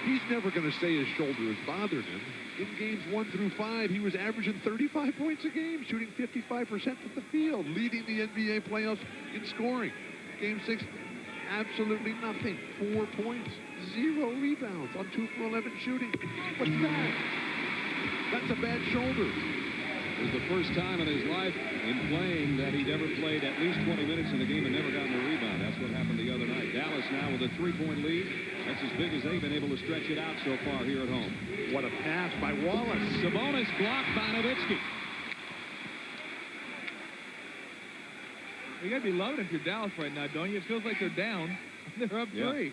he's never going to say his shoulder is bothering him. In games 1 through 5, he was averaging 35 points a game, shooting 55% from the field, leading the NBA playoffs in scoring. Game 6, absolutely nothing. 4 points, 0 rebounds on 2 for 11 shooting. What's that? That's a bad shoulder. It was the first time in his life in playing that he'd ever played at least 20 minutes in a game and never gotten a rebound. That's what happened the other night. Dallas now with a 3-point lead. That's as big as they've been able to stretch it out so far here at home. What a pass by Wallace. Sabonis blocked by Nowitzki. You got to be loving it if you're Dallas right now, don't you? It feels like they're down. They're up 3.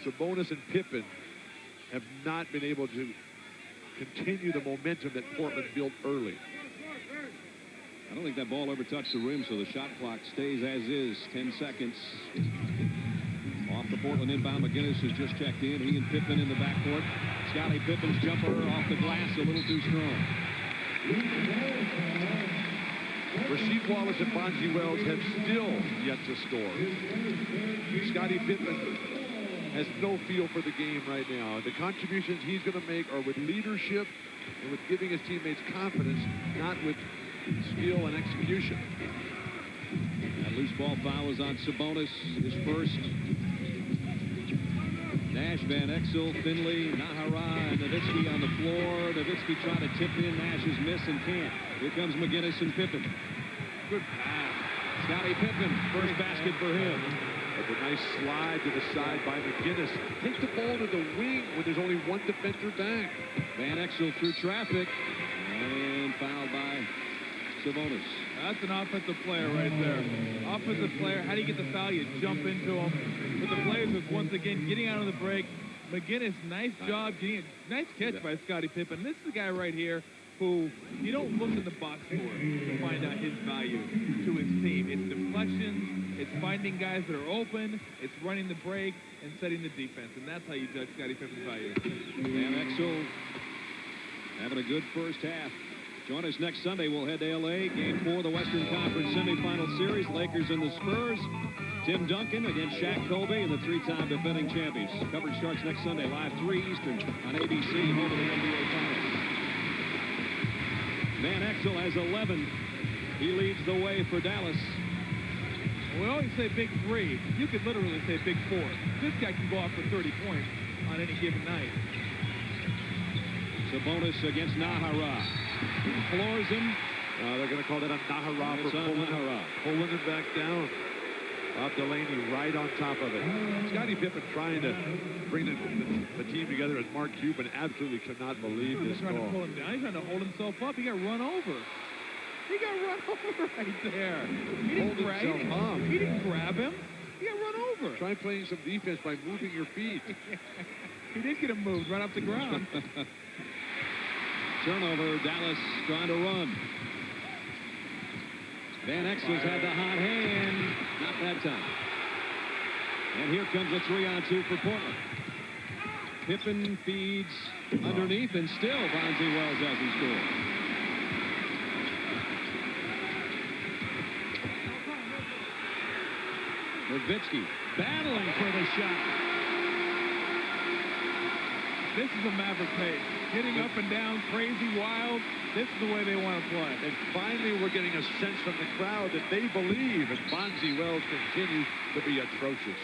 Sabonis and Pippen have not been able to continue the momentum that Portland built early. I don't think that ball ever touched the rim, so the shot clock stays as is. 10 seconds. Off the Portland inbound, McGinnis has just checked in. He and Pippen in the backcourt. Scottie Pippen's jumper off the glass, a little too strong. Rasheed Wallace and Bonzi Wells have still yet to score. Scottie Pippen has no feel for the game right now. The contributions he's going to make are with leadership and with giving his teammates confidence, not with skill and execution. That loose ball foul is on Sabonis, his first. Nash, Van Exel, Finley, Nahara, and Nowitzki on the floor. Nowitzki trying to tip in. Nash is miss and can't. Here comes McGinnis and Pippen. Good pass. Scottie Pippen, first basket for him. That's a nice slide to the side by McGinnis. Takes the ball to the wing when there's only one defender back. Van Exel through traffic and fouled by Sabonis. That's an offensive player right there. Offensive player, how do you get the foul? You jump into him. But the Blazers, once again, getting out of the break. McGinnis, nice job. Getting a nice catch by Scottie Pippen. This is a guy right here who you don't look in the box score to find out his value to his team. It's deflections. It's finding guys that are open. It's running the break and setting the defense. And that's how you judge Scottie Pippen's value. Van Exel having a good first half. Join us next Sunday. We'll head to L.A. Game 4 of the Western Conference semifinal series. Lakers and the Spurs. Tim Duncan against Shaq Kobe and the 3-time defending champions. Coverage starts next Sunday, live 3 Eastern on ABC, home of the NBA Finals. Van Exel has 11. He leads the way for Dallas. We always say big 3. You could literally say big 4. This guy can go off for 30 points on any given night. Sabonis against Nahara. He floors him. They're going to call that a Nahara for pulling him back down. Bob Delaney right on top of it. Scottie Pippen trying to bring the team together as Mark Cuban absolutely could not believe this He's trying call. to pull him down. He's trying to hold himself up. He got run over. He got run over right there. He didn't grab him. He got run over. Try playing some defense by moving your feet. He did get him moved right off the ground. Turnover, Dallas trying to run. Van Exel's had the hot hand. Not that time. And here comes a 3-on-2 for Portland. Pippen feeds underneath, and still Bonzi Wells hasn't scored. Nowitzki battling for the shot. This is a Maverick pace. Getting up and down, crazy, wild. This is the way they want to play. And finally, we're getting a sense from the crowd that they believe, and Bonzi Wells continues to be atrocious.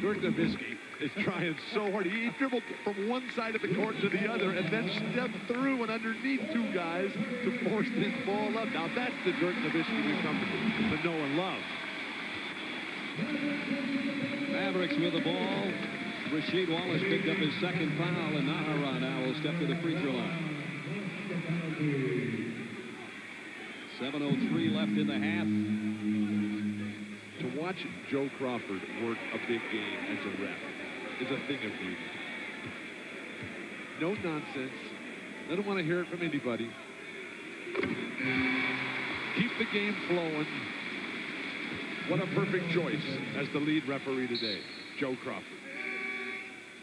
Dirk Nowitzki is trying so hard. He dribbled from one side of the court to the other and then stepped through and underneath 2 guys to force this ball up. Now, that's the Dirk Nowitzki we've come to know and love. Mavericks with the ball. Rasheed Wallace picked up his second foul, and Nahara now will step to the free throw line. 7:03 left in the half. To watch Joe Crawford work a big game as a ref is a thing of beauty. No nonsense. Doesn't want to hear it from anybody. Keep the game flowing. What a perfect choice as the lead referee today, Joe Crawford.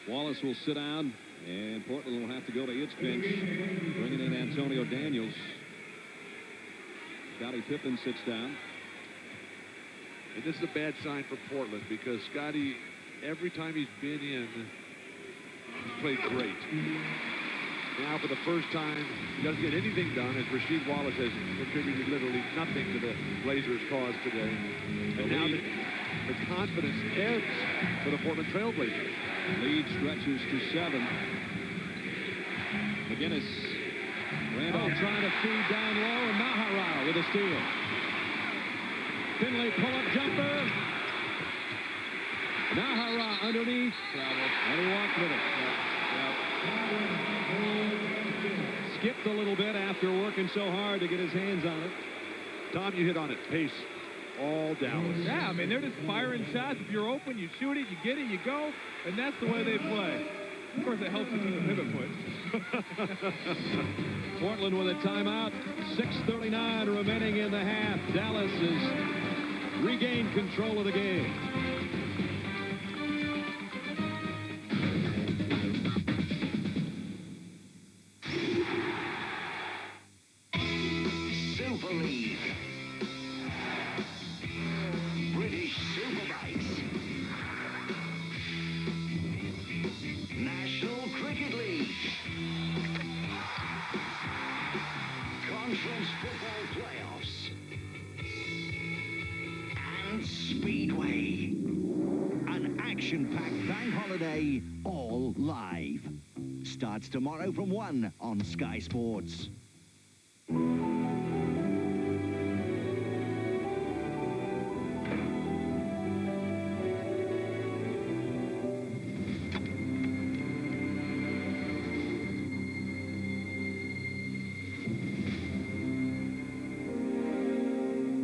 Wallace will sit down, and Portland will have to go to its bench, bringing in Antonio Daniels. Scottie Pippen sits down. And this is a bad sign for Portland because Scottie, every time he's been in, he's played great. Now, for the first time, he doesn't get anything done as Rasheed Wallace has contributed literally nothing to the Blazers' cause today. And now the confidence ebbs for the Portland Trailblazers. Lead stretches to 7. McGinnis. Randolph trying to feed down low, and Nahara with a steal. Finley pull-up jumper. Nahara underneath. And he walked with it. skipped a little bit after working so hard to get his hands on it. Tom, you hit on it. Pace. All Dallas. Yeah, I mean, they're just firing shots. If you're open, you shoot it, you get it, you go, and that's the way they play. Of course, it helps if you pivot foot. Portland with a timeout. 6:39 remaining in the half. Dallas has regained control of the game. Super League. British Superbikes. National Cricket League. Conference Football Playoffs. And Speedway. An action-packed bank holiday, all live. Starts tomorrow from 1 on Sky Sports.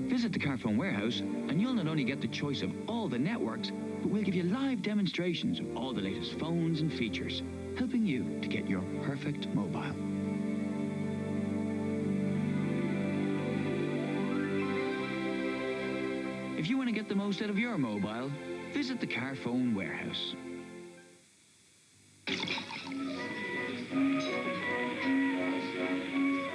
Visit the Carphone Warehouse, and you'll not only get the choice of all the networks, but we'll give you live demonstrations of all the latest phones and features, helping you to get your perfect mobile. If you want to get the most out of your mobile, visit the Carphone Warehouse.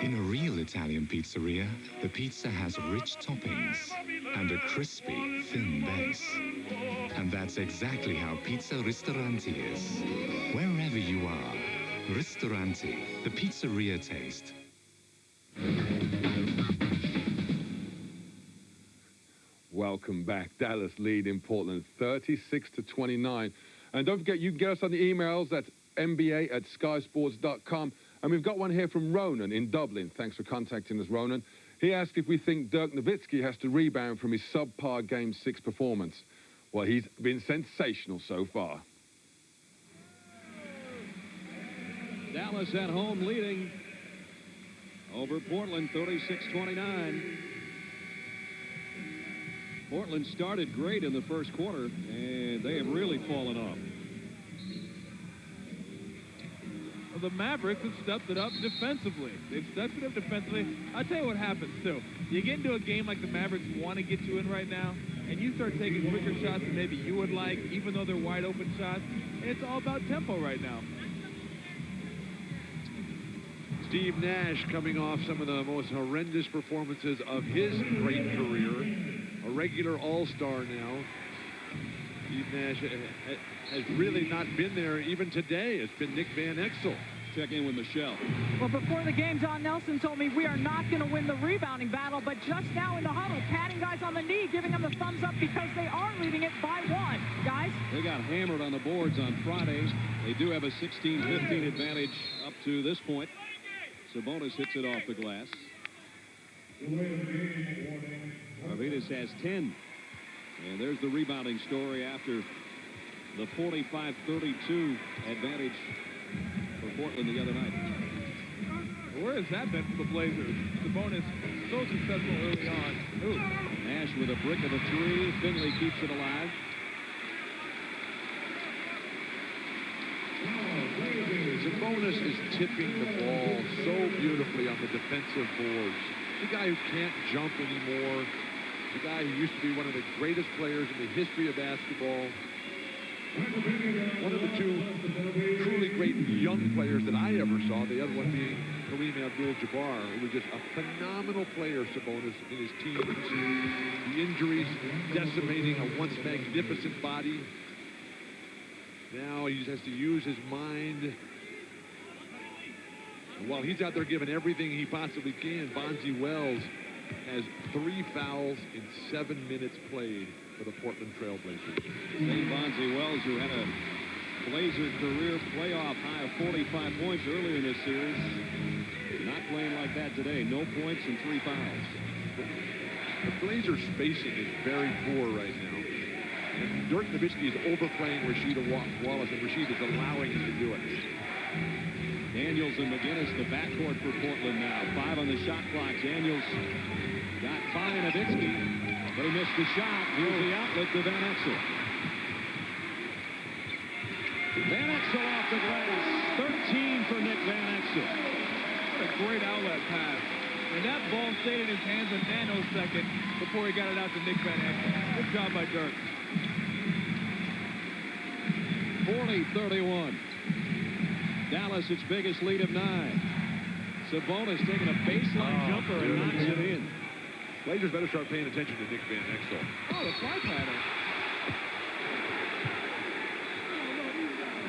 In a real Italian pizzeria, the pizza has rich toppings and a crispy, thin base. And that's exactly how Pizza Ristoranti is. Wherever you are, Ristoranti, the pizzeria taste. Welcome back. Dallas lead in Portland, 36-29. And don't forget, you can get us on the emails. That's nba@skysports.com. And we've got one here from Ronan in Dublin. Thanks for contacting us, Ronan. He asked if we think Dirk Nowitzki has to rebound from his subpar Game 6 performance. Well, he's been sensational so far. Dallas at home leading over Portland, 36-29. Portland started great in the first quarter, and they have really fallen off. Well, the Mavericks have stepped it up defensively. They've stepped it up defensively. I'll tell you what happens, too. You get into a game like the Mavericks want to get you in right now, and you start taking quicker shots than maybe you would like, even though they're wide-open shots. And it's all about tempo right now. Steve Nash coming off some of the most horrendous performances of his great career. A regular all-star now. Steve Nash has really not been there even today. It's been Nick Van Exel. Check in with Michelle. Well, before the game, John Nelson told me we are not going to win the rebounding battle, but just now in the huddle, patting guys on the knee, giving them the thumbs up because they are leading it by 1. Guys? They got hammered on the boards on Friday. They do have a 16-15 advantage up to this point. Sabonis hits it off the glass. Arvidas has 10. And there's the rebounding story after the 45-32 advantage for Portland the other night. Where has that been for the Blazers? Sabonis so successful early on. Ooh. Nash with a brick of a 3. Finley keeps it alive. Sabonis is tipping the ball so beautifully on the defensive boards. The guy who can't jump anymore. The guy who used to be one of the greatest players in the history of basketball. One of the two truly great young players that I ever saw, the other one being Kareem Abdul-Jabbar, who was just a phenomenal player, Sabonis, in his teens. The injuries decimating a once magnificent body. Now he has to use his mind. And while he's out there giving everything he possibly can, Bonzi Wells has 3 fouls in 7 minutes played for the Portland Trail Blazers. Dave Bonzi Wells, who had a Blazer career playoff high of 45 points earlier in this series, not playing like that today. No points and 3 fouls. The Blazers' spacing is very poor right now. And Dirk Nowitzki is overplaying Rasheed Wallace, and Rasheed is allowing him to do it. Daniels and McGinnis, the backcourt for Portland now. 5 on the shot clock. Daniels got by Nowitzki, but he missed the shot. Here's the outlet to Van Exel. Van Exel off the glass. 13 for Nick Van Exel. What a great outlet pass. And that ball stayed in his hands a nanosecond before he got it out to Nick Van Exel. Good job by Dirk. 40-31. Dallas, its biggest lead of 9. Sabonis taking a baseline jumper and knocks it in. Blazers better start paying attention to Nick Van Exel. Oh, the fly pattern.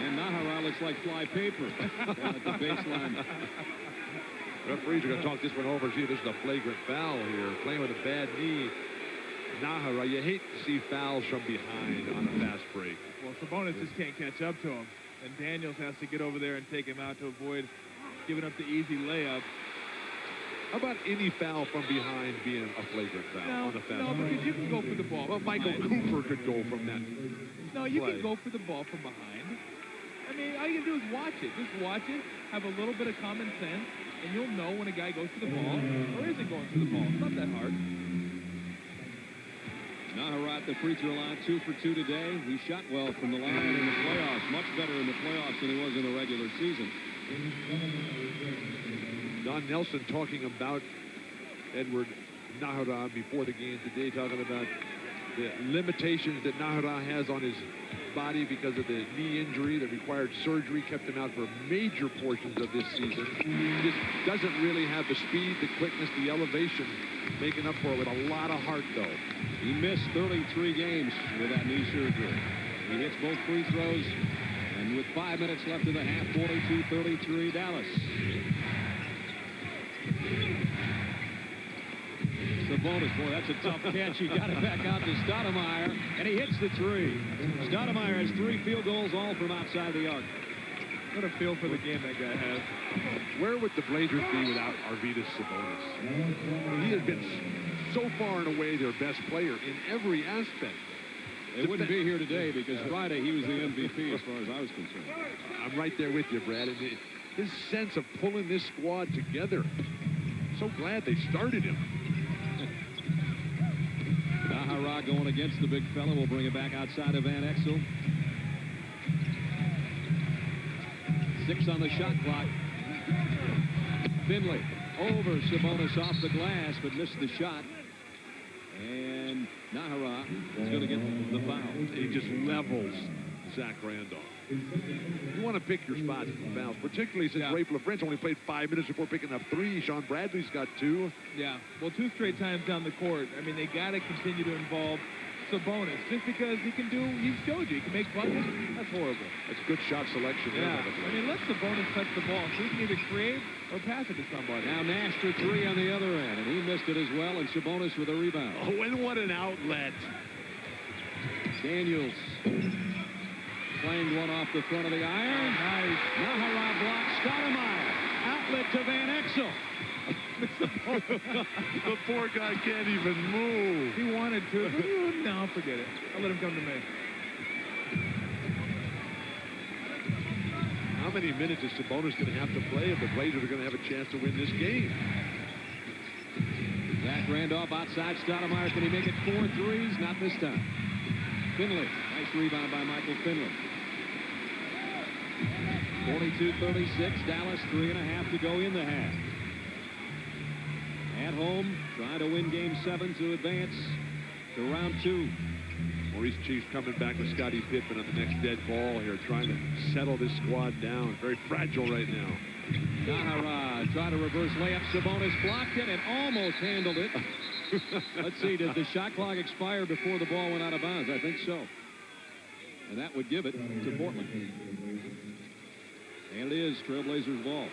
And Nahara looks like fly paper down at the baseline. Referees are going to talk this one over. See, this is a flagrant foul here. Playing with a bad knee. Nahara, you hate to see fouls from behind on a fast break. Well, Sabonis just can't catch up to him. And Daniels has to get over there and take him out to avoid giving up the easy layup. How about any foul from behind being a flagrant foul on a fast break? Because you can go for the ball. Well, Michael Cooper could go from that. No, you can go for the ball from behind. I mean, all you can do is watch it. Just watch it, have a little bit of common sense, and you'll know when a guy goes for the ball or isn't going for the ball. It's not that hard. Nahara at the free throw line, 2 for 2 today. He shot well from the line in the playoffs, much better in the playoffs than he was in the regular season. Don Nelson talking about Edward Nahara before the game today, talking about the limitations that Nahara has on his body because of the knee injury that required surgery, kept him out for major portions of this season. He just doesn't really have the speed, the quickness, the elevation, making up for it with a lot of heart, though. He missed 33 games with that knee surgery. He hits both free throws, and with 5 minutes left in the half, 42-33 Dallas. Sabonis, boy, that's a tough catch. He got it back out to Stoudemire, and he hits the 3. Stoudemire has 3 field goals, all from outside the arc. What a feel for the game that guy has. Where would the Blazers be without Arvydas Sabonis? He has been so far and away their best player in every aspect. They wouldn't be here today because Friday he was the MVP as far as I was concerned. I'm right there with you, Brad. And his sense of pulling this squad together. So glad they started him. Nahara going against the big fella. Will bring it back outside of Van Exel. 6 on the shot clock. Finley over Sabonis off the glass, but missed the shot. And Nahara is going to get the foul. He just levels Zach Randolph. You want to pick your spots for fouls, particularly since Rafe LaFrentz only played 5 minutes before picking up 3. Sean Bradley's got 2. Yeah, well, 2 straight times down the court. I mean, they got to continue to involve Sabonis just because he can do, he showed you, he can make buckets. That's horrible. That's good shot selection. Yeah, I mean, let Sabonis touch the ball so he can either create or pass it to somebody. Now Nash to 3 on the other end, and he missed it as well, and Sabonis with a rebound. Oh, and what an outlet. Daniels playing one off the front of the iron. Nice. Nahara blocks Stoudemire. Outlet to Van Exel. The poor guy can't even move. He wanted to. No, forget it. I'll let him come to me. How many minutes is Sabonis going to have to play if the Blazers are going to have a chance to win this game? Zach Randolph outside Stoudemire. Can he make it 4 threes? Not this time. Finley. Nice rebound by Michael Finley. 42-36. Dallas, 3.5 to go in the half. At home, trying to win Game 7 to advance to round 2. Maurice Chiefs coming back with Scottie Pippen on the next dead ball here, trying to settle this squad down. Very fragile right now. Nahara trying to reverse layup. Sabonis blocked it and almost handled it. Let's see, did the shot clock expire before the ball went out of bounds? I think so. And that would give it to Portland. And it is Trailblazers ball.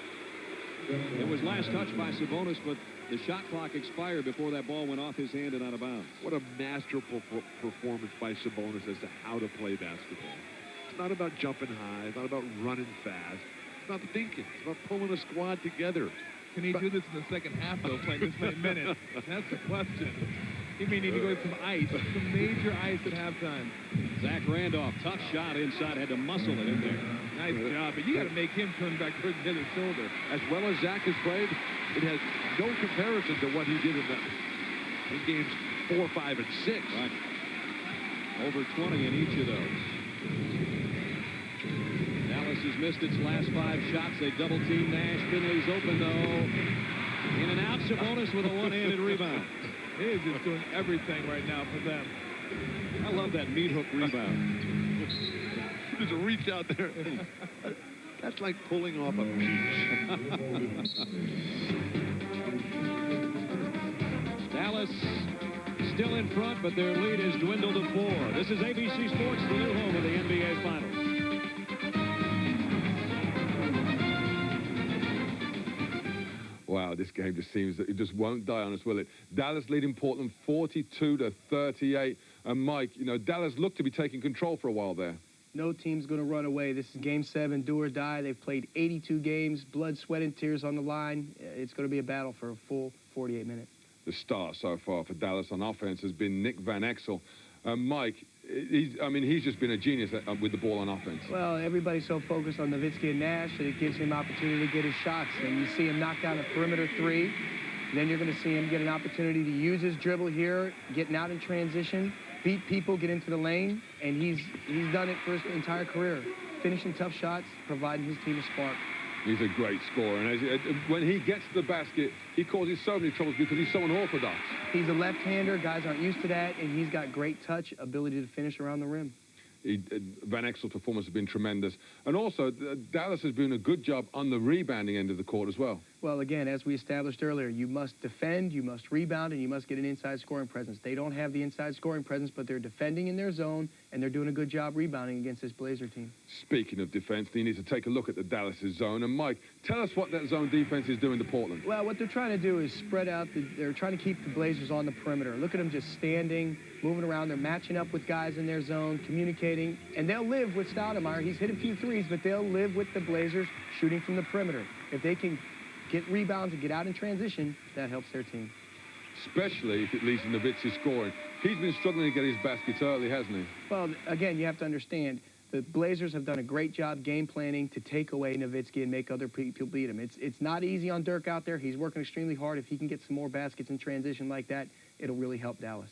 It was last touched by Sabonis, but the shot clock expired before that ball went off his hand and out of bounds. What a masterful performance by Sabonis as to how to play basketball. It's not about jumping high. It's not about running fast. It's about thinking. It's about pulling a squad together. Can he do this in the second half, though, playing this many minutes? That's the question. He may need to go get some ice, some major ice at halftime. Zach Randolph, tough shot inside, had to muscle it in there. Nice job, but you got to make him turn back towards the other shoulder. As well as Zach has played, it has no comparison to what he did in games 4, 5, and 6. Right. Over 20 in each of those. Dallas has missed its last 5 shots. They double team Nash. Finley's open though. In and out, Sabonis with a one-handed rebound. He is just doing everything right now for them. I love that meat hook rebound. There's a reach out there. That's like pulling off a peach. Dallas still in front, but their lead has dwindled to 4. This is ABC Sports, the new home of the NBA Finals. Wow, this game just seems that it just won't die on us, will it? Dallas leading Portland 42-38. And Mike, you know, Dallas looked to be taking control for a while there. No team's going to run away. This is Game 7, do or die. They've played 82 games, blood, sweat, and tears on the line. It's going to be a battle for a full 48 minutes. The star so far for Dallas on offense has been Nick Van Exel. Mike, he's just been a genius with the ball on offense. Well, everybody's so focused on Nowitzki and Nash that it gives him opportunity to get his shots. And you see him knock down a perimeter 3. Then you're going to see him get an opportunity to use his dribble here, getting out in transition, beat people, get into the lane. And he's done it for his entire career, finishing tough shots, providing his team a spark. He's a great scorer, and when he gets to the basket, he causes so many troubles because he's so unorthodox. He's a left-hander. Guys aren't used to that, and he's got great touch, ability to finish around the rim. Van Exel's performance has been tremendous. And also, Dallas has been a good job on the rebounding end of the court as well. Well, again, as we established earlier, you must defend, you must rebound, and you must get an inside scoring presence. They don't have the inside scoring presence, but they're defending in their zone, and they're doing a good job rebounding against this Blazer team. Speaking of defense, you need to take a look at the Dallas' zone. And, Mike, tell us what that zone defense is doing to Portland. Well, what they're trying to do is spread out. They're trying to keep the Blazers on the perimeter. Look at them just standing, moving around. They're matching up with guys in their zone, communicating. And they'll live with Stoudemire. He's hit a few threes, but they'll live with the Blazers shooting from the perimeter. If they can get rebounds and get out in transition, that helps their team. Especially if it leads to Nowitzki scoring. He's been struggling to get his baskets early, hasn't he? Well, again, you have to understand, the Blazers have done a great job game planning to take away Nowitzki and make other people beat him. It's not easy on Dirk out there. He's working extremely hard. If he can get some more baskets in transition like that, it'll really help Dallas.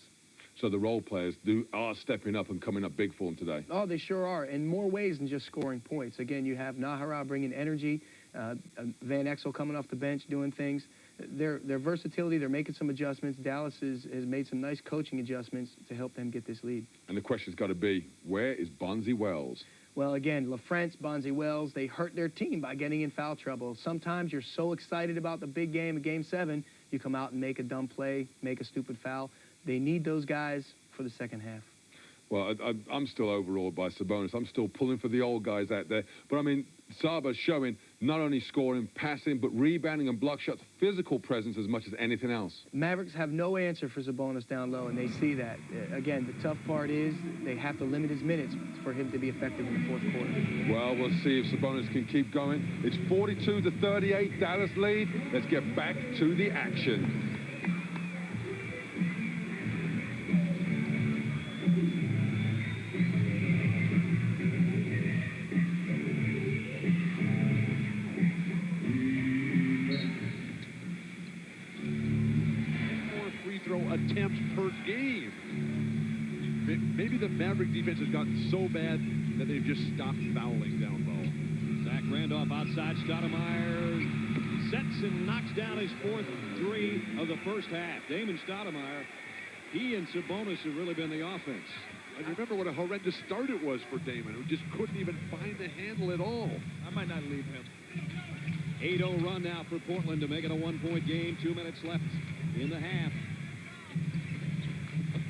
So the role players are stepping up and coming up big for him today. Oh, they sure are, in more ways than just scoring points. Again, you have Nahara bringing energy, Van Exel coming off the bench doing things. Their versatility, they're making some adjustments. Dallas has made some nice coaching adjustments to help them get this lead. And the question's got to be, where is Bonzi Wells? Well, again, LaFrentz, Bonzi Wells, they hurt their team by getting in foul trouble. Sometimes you're so excited about the big game of Game 7, you come out and make a dumb play, make a stupid foul. They need those guys for the second half. Well, I'm still overawed by Sabonis. I'm still pulling for the old guys out there. But, I mean, Saba's showing not only scoring, passing, but rebounding and block shots, physical presence as much as anything else. Mavericks have no answer for Sabonis down low, and they see that. Again, the tough part is they have to limit his minutes for him to be effective in the fourth quarter. Well, we'll see if Sabonis can keep going. It's 42-38, Dallas lead. Let's get back to the action. Attempts per game. Maybe the Maverick defense has gotten so bad that they've just stopped fouling down low. Zach Randolph outside. Stoudemire sets and knocks down his 4th 3 of the first half. Damon Stoudemire, he and Sabonis have really been the offense. And remember what a horrendous start it was for Damon, who just couldn't even find the handle at all. I might not leave him. 8-0 run now for Portland to make it a 1-point game. 2 minutes left in the half.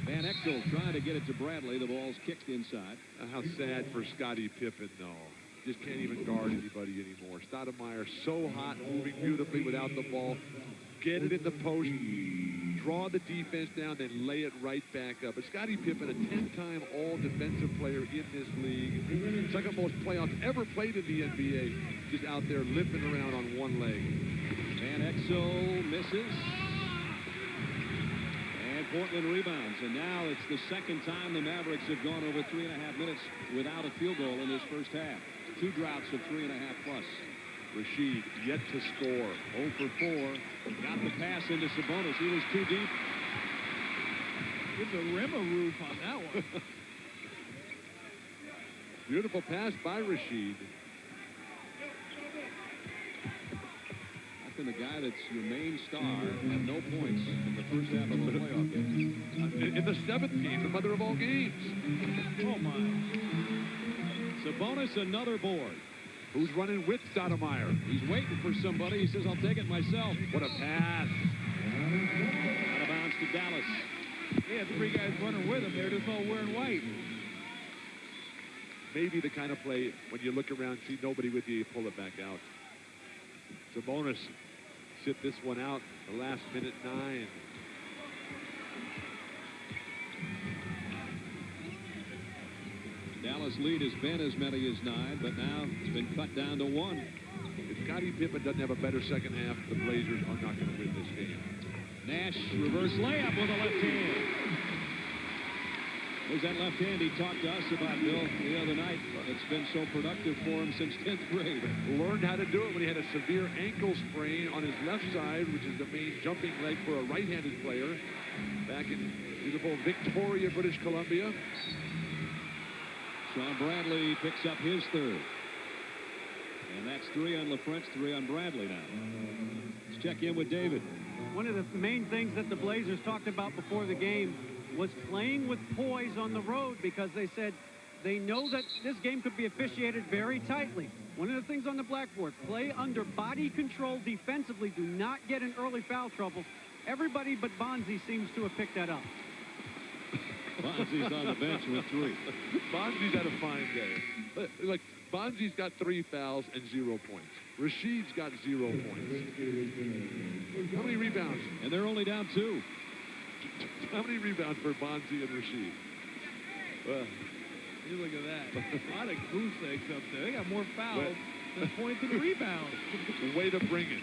Van Exel trying to get it to Bradley. The ball's kicked inside. How sad for Scottie Pippen, though. Just can't even guard anybody anymore. Stoudemire so hot, moving beautifully without the ball. Get it in the post, draw the defense down, then lay it right back up. But Scottie Pippen, a 10-time all-defensive player in this league. Second most playoffs ever played in the NBA. Just out there limping around on one leg. Van Exel misses. Portland rebounds, and now it's the second time the Mavericks have gone over 3.5 minutes without a field goal in this first half. 2 droughts of 3.5 plus. Rashid yet to score. 0 for 4. Got the pass into Sabonis. He was too deep. Give the rim a roof on that one. Beautiful pass by Rashid. How can the guy that's your main star have no points in the first half of a playoff game? In the 7th game, the mother of all games. Oh, my. Sabonis, another board. Who's running with Stoudemire? He's waiting for somebody. He says, I'll take it myself. What a pass. Out of bounds to Dallas. He had 3 guys running with him. They're just all wearing white. Maybe the kind of play when you look around, see nobody with you, you pull it back out. Sabonis sit this one out the last minute 9. Dallas lead has been as many as 9, but now it's been cut down to 1. If Scottie Pippen doesn't have a better second half, the Blazers are not going to win this game. Nash reverse layup with a left hand. There's that left hand he talked to us about, Bill, the other night. It's been so productive for him since 10th grade. Learned how to do it when he had a severe ankle sprain on his left side, which is the main jumping leg for a right-handed player, back in beautiful Victoria, British Columbia. Sean Bradley picks up his 3rd. And that's 3 on LaFrentz, 3 on Bradley now. Let's check in with David. One of the main things that the Blazers talked about before the game was playing with poise on the road, because they said they know that this game could be officiated very tightly. One of the things on the blackboard, play under body control defensively. Do not get in early foul trouble. Everybody but Bonzi seems to have picked that up. Bonzi's on the bench with 3. Bonzi's had a fine day. Like, Bonzi's got 3 fouls and 0 points. Rashid's got 0 points. How many rebounds? And they're only down 2. How many rebounds for Bonzi and Rashid? Well, you look at that. A lot of goose eggs up there. They got more fouls than points and rebounds. Way to bring it.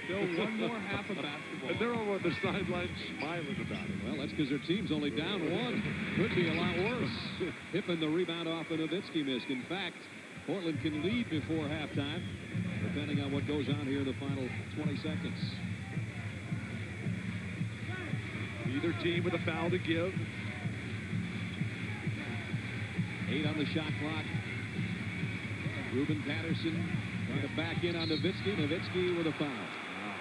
Still one more half of basketball. And they're over on the sideline smiling about it. Well, that's because their team's only down 1. Could be a lot worse. Pippen the rebound off and Nowitzki missed. In fact, Portland can lead before halftime, depending on what goes on here in the final 20 seconds. Either team with a foul to give. 8 on the shot clock. Ruben Patterson trying to back in on Nowitzki. Nowitzki with a foul. Wow.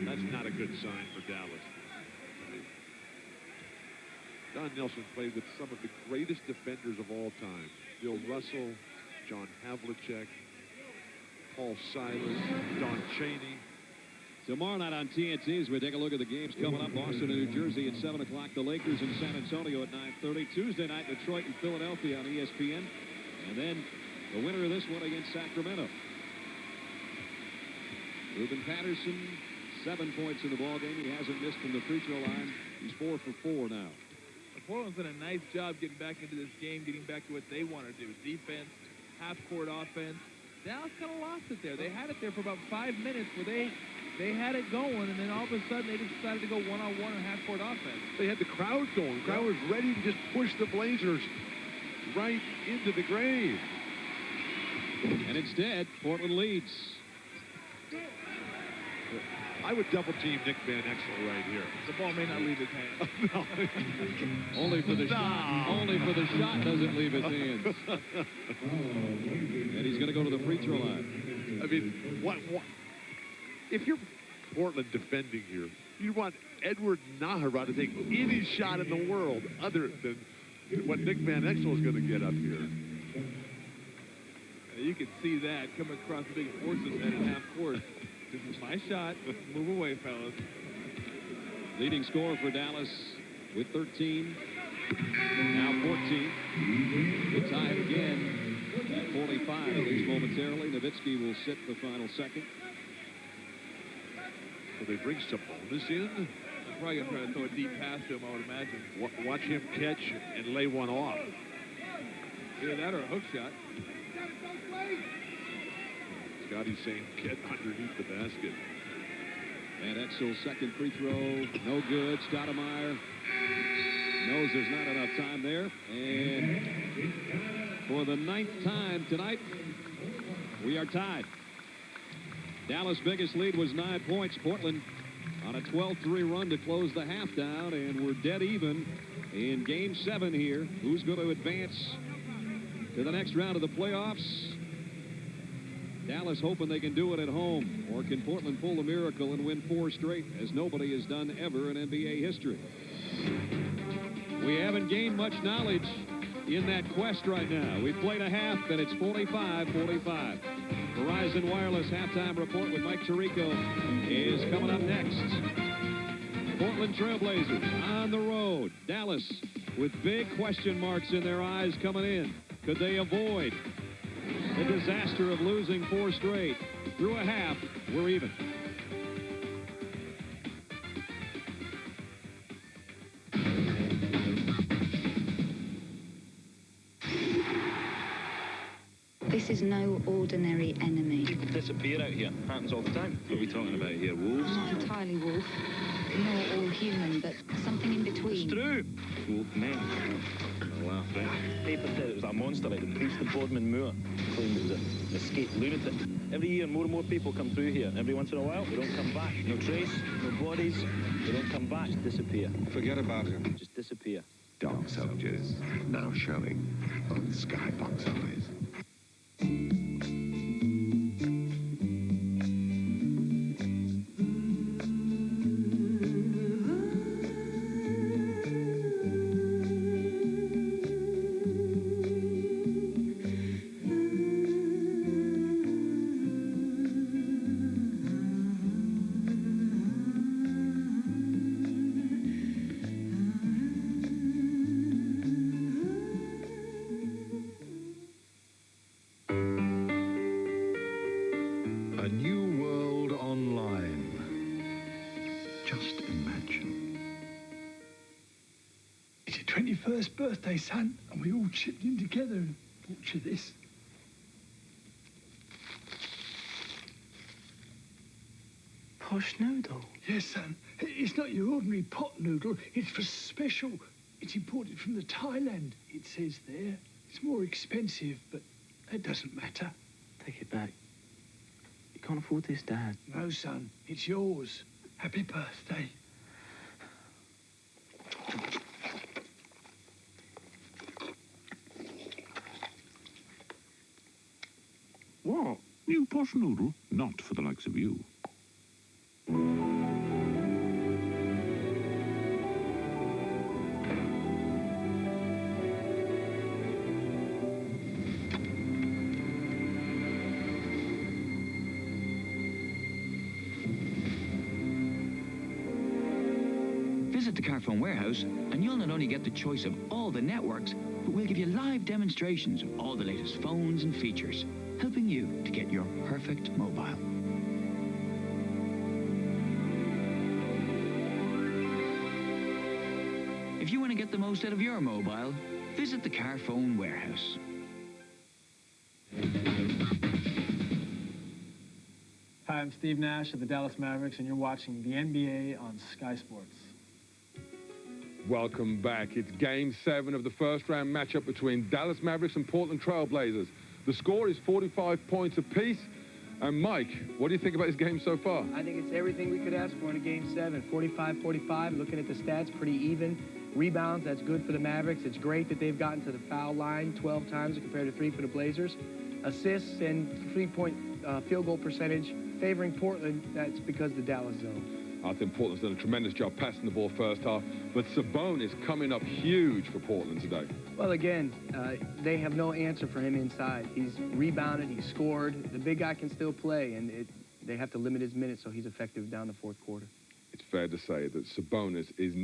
That's not a good sign for Dallas. Don Nelson played with some of the greatest defenders of all time. Bill Russell, John Havlicek, Paul Silas, Don Chaney. Tomorrow night on TNT, as we take a look at the games coming up, Boston and New Jersey at 7 o'clock, the Lakers in San Antonio at 9:30. Tuesday night, Detroit and Philadelphia on ESPN. And then the winner of this one against Sacramento. Ruben Patterson, 7 points in the ballgame. He hasn't missed from the free throw line. He's 4 for 4 now. Portland's done a nice job getting back into this game, getting back to what they want to do. Defense, half-court offense. Dallas kind of lost it there. They had it there for about 5 minutes where they had it going, and then all of a sudden they just decided to go one-on-one and half-court offense. They had the crowd going. The crowd was ready to just push the Blazers right into the grave. And instead, Portland leads. I would double team Nick Van Exel right here. The ball may not leave his hands. No. Only for the shot. Only for the shot doesn't leave his hands. And he's going to go to the free throw line. I mean, what? If you're Portland defending here, you want Edward Nahara to take any shot in the world other than what Nick Van Exel is going to get up here. You can see that coming across the big horse's head in half court. This is my shot. Move away, fellas. Leading scorer for Dallas with 13. Now 14. The tie again at 45, at least momentarily. Nowitzki will sit the final second. So they bring Sabonis in. They're probably going to try to throw a deep pass to him, I would imagine. Watch him catch and lay one off. Either that or a hook shot. Scotty's saying get underneath the basket. Van Exel's second free throw, no good. Stoudemire knows there's not enough time there. And for the 9th time tonight, we are tied. Dallas' biggest lead was 9 points. Portland on a 12-3 run to close the half down, and we're dead even in Game 7 here. Who's going to advance to the next round of the playoffs? Dallas hoping they can do it at home, or can Portland pull a miracle and win 4 straight, as nobody has done ever in NBA history? We haven't gained much knowledge in that quest right now. We've played a half, and it's 45-45. Verizon Wireless halftime report with Mike Tirico is coming up next. Portland Trailblazers on the road. Dallas with big question marks in their eyes coming in. Could they avoid the disaster of losing 4 straight? Through a half, we're even. This is no ordinary enemy. People disappear out here. Happens all the time. What are we talking about here? Wolves? Not entirely wolf, nor all human, but something in between. It's true. Wolf men. I laugh, right? Paper said it was a monster like the priest of Bodmin Moor. Claimed it was an escaped lunatic. Every year, more and more people come through here. Every once in a while, they don't come back. No trace, no bodies. They don't come back. Just disappear. Forget about him. Just disappear. Dark Soldiers, now showing on Skybox Eyes. A new world online. Just imagine. It's your 21st birthday, son, and we all chipped in together and bought you this. Posh noodle? Yes, son. It's not your ordinary pot noodle. It's for special. It's imported from the Thailand, it says there. It's more expensive, but that doesn't matter. Take it back. You can't afford this, Dad. No, son. It's yours. Happy birthday. What? New posh noodle, not for the likes of you. Visit the Carphone Warehouse and you'll not only get the choice of all the networks, but we'll give you live demonstrations of all the latest phones and features, helping you to get your perfect mobile. If you want to get the most out of your mobile, visit the Carphone Warehouse. Hi, I'm Steve Nash of the Dallas Mavericks, and you're watching the NBA on Sky Sports. Welcome back. It's Game 7 of the first-round matchup between Dallas Mavericks and Portland Trailblazers. The score is 45 points apiece. And Mike, what do you think about this game so far? I think it's everything we could ask for in a Game 7. 45-45, looking at the stats, pretty even. Rebounds, that's good for the Mavericks. It's great that they've gotten to the foul line 12 times compared to 3 for the Blazers. Assists and three-point field goal percentage favoring Portland, that's because of the Dallas zone. I think Portland's done a tremendous job passing the ball first half, but Sabonis coming up huge for Portland today. Well, again, they have no answer for him inside. He's rebounded, he's scored. The big guy can still play, and they have to limit his minutes so he's effective down the fourth quarter. It's fair to say that Sabonis is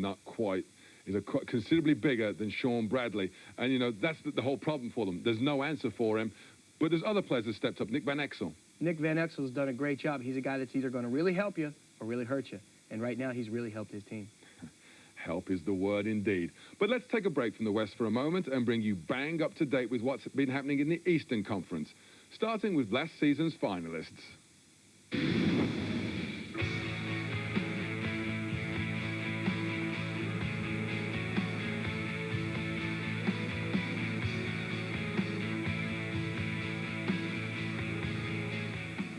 considerably bigger than Sean Bradley, and, you know, that's the whole problem for them. There's no answer for him, but there's other players that stepped up. Nick Van Exel. Nick Van Exel's done a great job. He's a guy that's either going to really help you or really hurt you. And right now, he's really helped his team. Help is the word indeed. But let's take a break from the West for a moment and bring you bang up to date with what's been happening in the Eastern Conference. starting with last season's finalists.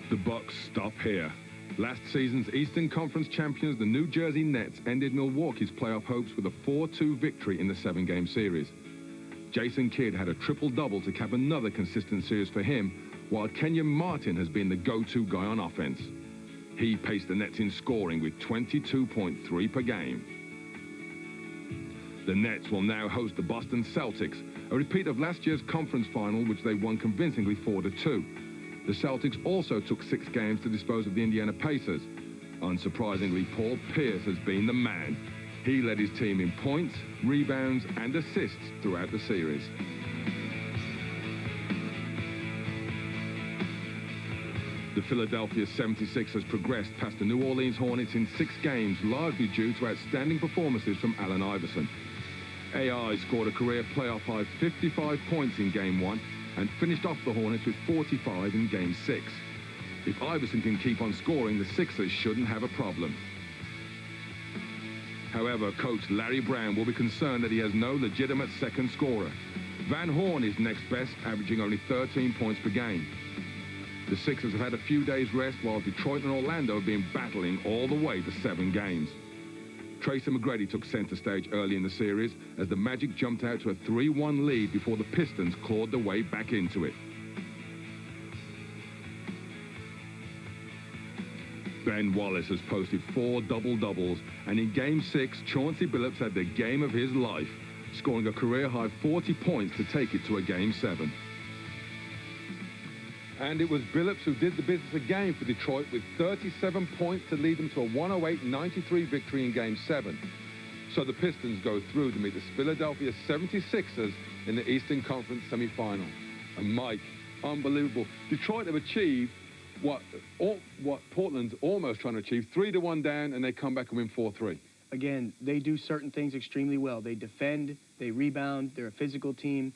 The Bucks stop here. Last season's Eastern Conference champions, the New Jersey Nets, ended Milwaukee's playoff hopes with a 4-2 victory in the 7-game series. Jason Kidd had a triple-double to cap another consistent series for him, while Kenyon Martin has been the go-to guy on offense. He paced the Nets in scoring with 22.3 per game. The Nets will now host the Boston Celtics, a repeat of last year's conference final, which they won convincingly 4-2. The Celtics also took 6 games to dispose of the Indiana Pacers. Unsurprisingly, Paul Pierce has been the man. He led his team in points, rebounds, and assists throughout the series. The Philadelphia 76ers progressed past the New Orleans Hornets in 6 games, largely due to outstanding performances from Allen Iverson. AI scored a career playoff-high 55 points in Game 1 and finished off the Hornets with 45 in Game 6. If Iverson can keep on scoring, the Sixers shouldn't have a problem. However, coach Larry Brown will be concerned that he has no legitimate second scorer. Van Horn is next best, averaging only 13 points per game. The Sixers have had a few days rest, while Detroit and Orlando have been battling all the way to 7 games. Tracy McGrady took center stage early in the series as the Magic jumped out to a 3-1 lead before the Pistons clawed their way back into it. Ben Wallace has posted 4 double-doubles, and in Game 6, Chauncey Billups had the game of his life, scoring a career-high 40 points to take it to a Game 7. And it was Billups who did the business again for Detroit with 37 points to lead them to a 108-93 victory in Game 7. So the Pistons go through to meet the Philadelphia 76ers in the Eastern Conference semifinal. And Mike, unbelievable. Detroit have achieved what Portland's almost trying to achieve, 3-1 down, and they come back and win 4-3. Again, they do certain things extremely well. They defend, they rebound, they're a physical team.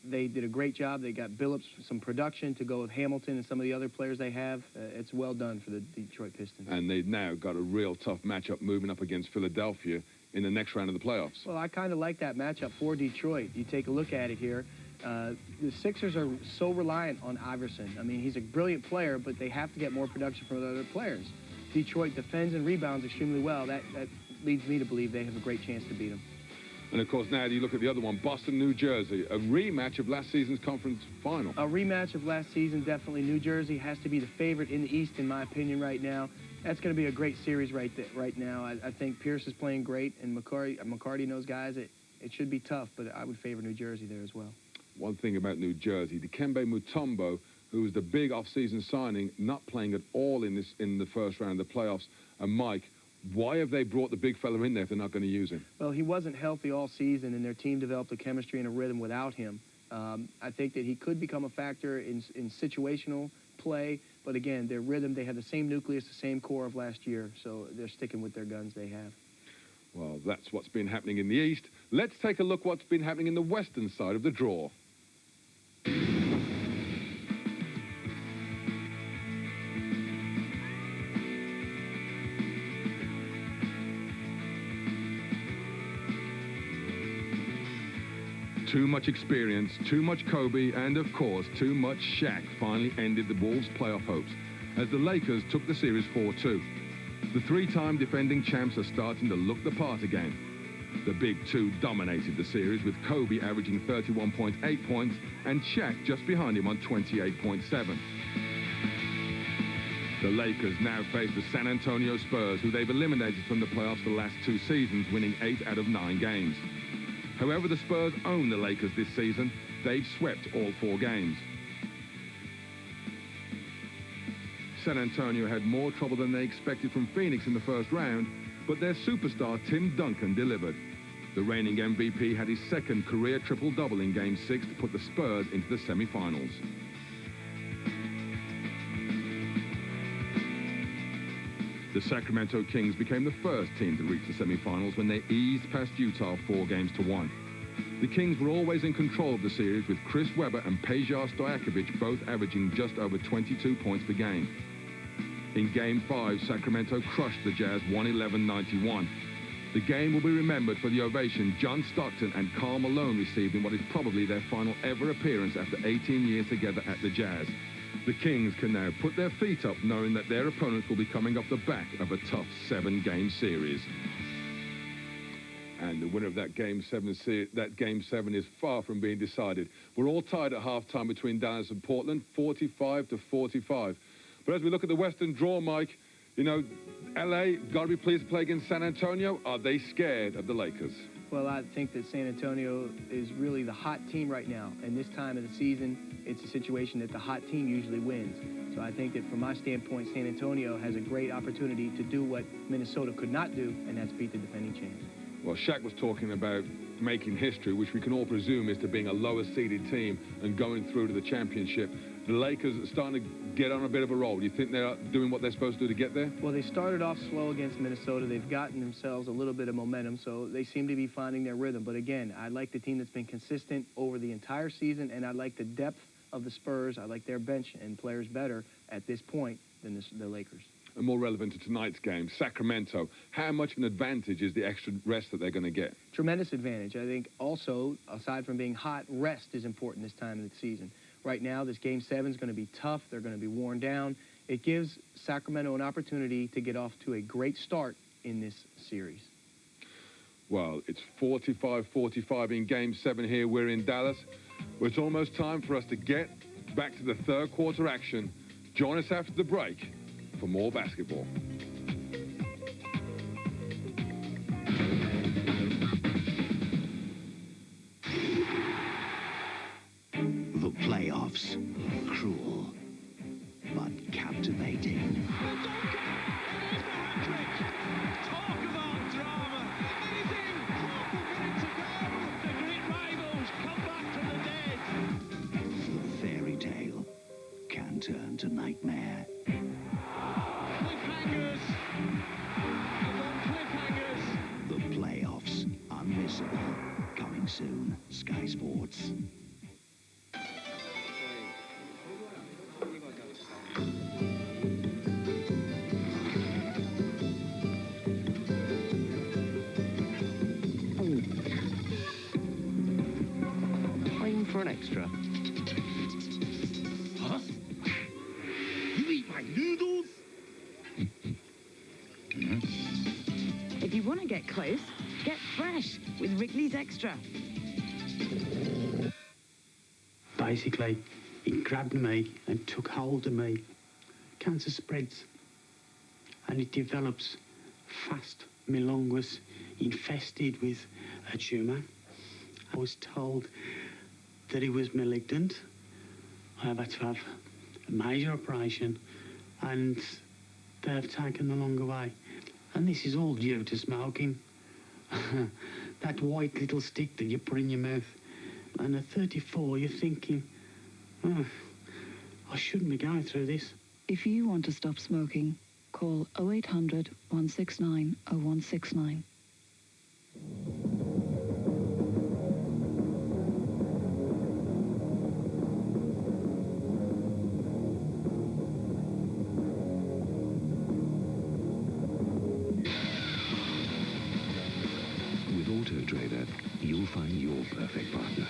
They did a great job. They got Billups some production to go with Hamilton and some of the other players they have. It's well done for the Detroit Pistons. And they've now got a real tough matchup moving up against Philadelphia in the next round of the playoffs. Well, I kind of like that matchup for Detroit. You take a look at it here. The Sixers are so reliant on Iverson. I mean, he's a brilliant player, but they have to get more production from the other players. Detroit defends and rebounds extremely well. That leads me to believe they have a great chance to beat them. And, of course, now you look at the other one, Boston, New Jersey, a rematch of last season's conference final. A rematch of last season, definitely. New Jersey has to be the favorite in the East, in my opinion, right now. That's going to be a great series right now. I think Pierce is playing great, and McCarty knows guys. It should be tough, but I would favor New Jersey there as well. One thing about New Jersey, Dikembe Mutombo, who was the big off-season signing, not playing at all in the first round of the playoffs. And, Mike, why have they brought the big fella in there if they're not going to use him? Well, he wasn't healthy all season, and their team developed a chemistry and a rhythm without him. I think that he could become a factor in situational play, but again, their rhythm, they have the same nucleus, the same core of last year, so they're sticking with their guns they have. Well, that's what's been happening in the East. Let's take a look what's been happening in the Western side of the draw. Too much experience, too much Kobe, and, of course, too much Shaq finally ended the Wolves' playoff hopes as the Lakers took the series 4-2. The 3-time defending champs are starting to look the part again. The Big Two dominated the series, with Kobe averaging 31.8 points and Shaq just behind him on 28.7. The Lakers now face the San Antonio Spurs, who they've eliminated from the playoffs the last 2 seasons, winning 8 out of 9 games. However, the Spurs own the Lakers this season. They've swept all 4 games. San Antonio had more trouble than they expected from Phoenix in the first round, but their superstar Tim Duncan delivered. The reigning MVP had his second career triple-double in Game 6 to put the Spurs into the semi-finals. The Sacramento Kings became the first team to reach the semi-finals when they eased past Utah 4 games to 1. The Kings were always in control of the series, with Chris Webber and Peja Stojakovic both averaging just over 22 points per game. In Game 5, Sacramento crushed the Jazz 111-91. The game will be remembered for the ovation John Stockton and Karl Malone received in what is probably their final ever appearance after 18 years together at the Jazz. The Kings can now put their feet up knowing that their opponents will be coming off the back of a tough 7-game series. And the winner of that Game 7 is far from being decided. We're all tied at halftime between Dallas and Portland, 45-45. But as we look at the Western draw, Mike, you know, LA got to be pleased to play against San Antonio. Are they scared of the Lakers? Well, I think that San Antonio is really the hot team right now. And this time of the season, it's a situation that the hot team usually wins. So I think that from my standpoint, San Antonio has a great opportunity to do what Minnesota could not do, and that's beat the defending champs. Well, Shaq was talking about making history, which we can all presume is to being a lower-seeded team and going through to the championship. The Lakers are starting to get on a bit of a roll. Do you think they're doing what they're supposed to do to get there? Well, they started off slow against Minnesota. They've gotten themselves a little bit of momentum, so they seem to be finding their rhythm. But again, I like the team that's been consistent over the entire season, and I like the depth of the Spurs. I like their bench and players better at this point than the Lakers. And more relevant to tonight's game, Sacramento. How much of an advantage is the extra rest that they're going to get? Tremendous advantage. I think also, aside from being hot, rest is important this time of the season. Right now, this Game 7 is going to be tough. They're going to be worn down. It gives Sacramento an opportunity to get off to a great start in this series. Well, it's 45-45 in Game 7 here. We're in Dallas. Well, it's almost time for us to get back to the third quarter action. Join us after the break for more basketball. The playoffs. Cruel, but captivating. Talk about drama. Anything. Hope will get it to go. The great rivals come back from the dead. The fairy tale can turn to nightmare. Cliffhangers. Upon cliffhangers. The playoffs. Unmissable. Coming soon. Sky Sports. For an extra. Huh? You eat my noodles? If you want to get close, get fresh with Wrigley's Extra. Basically, it grabbed me and took hold of me. Cancer spreads and it develops fast. My lung was infested with a tumour. I was told that it was malignant. I have had to have a major operation and they have taken the lung away. And this is all due to smoking. That white little stick that you put in your mouth. And at 34, you're thinking, oh, I shouldn't be going through this. If you want to stop smoking, call 0800 169 0169. With Auto Trader, you'll find your perfect partner.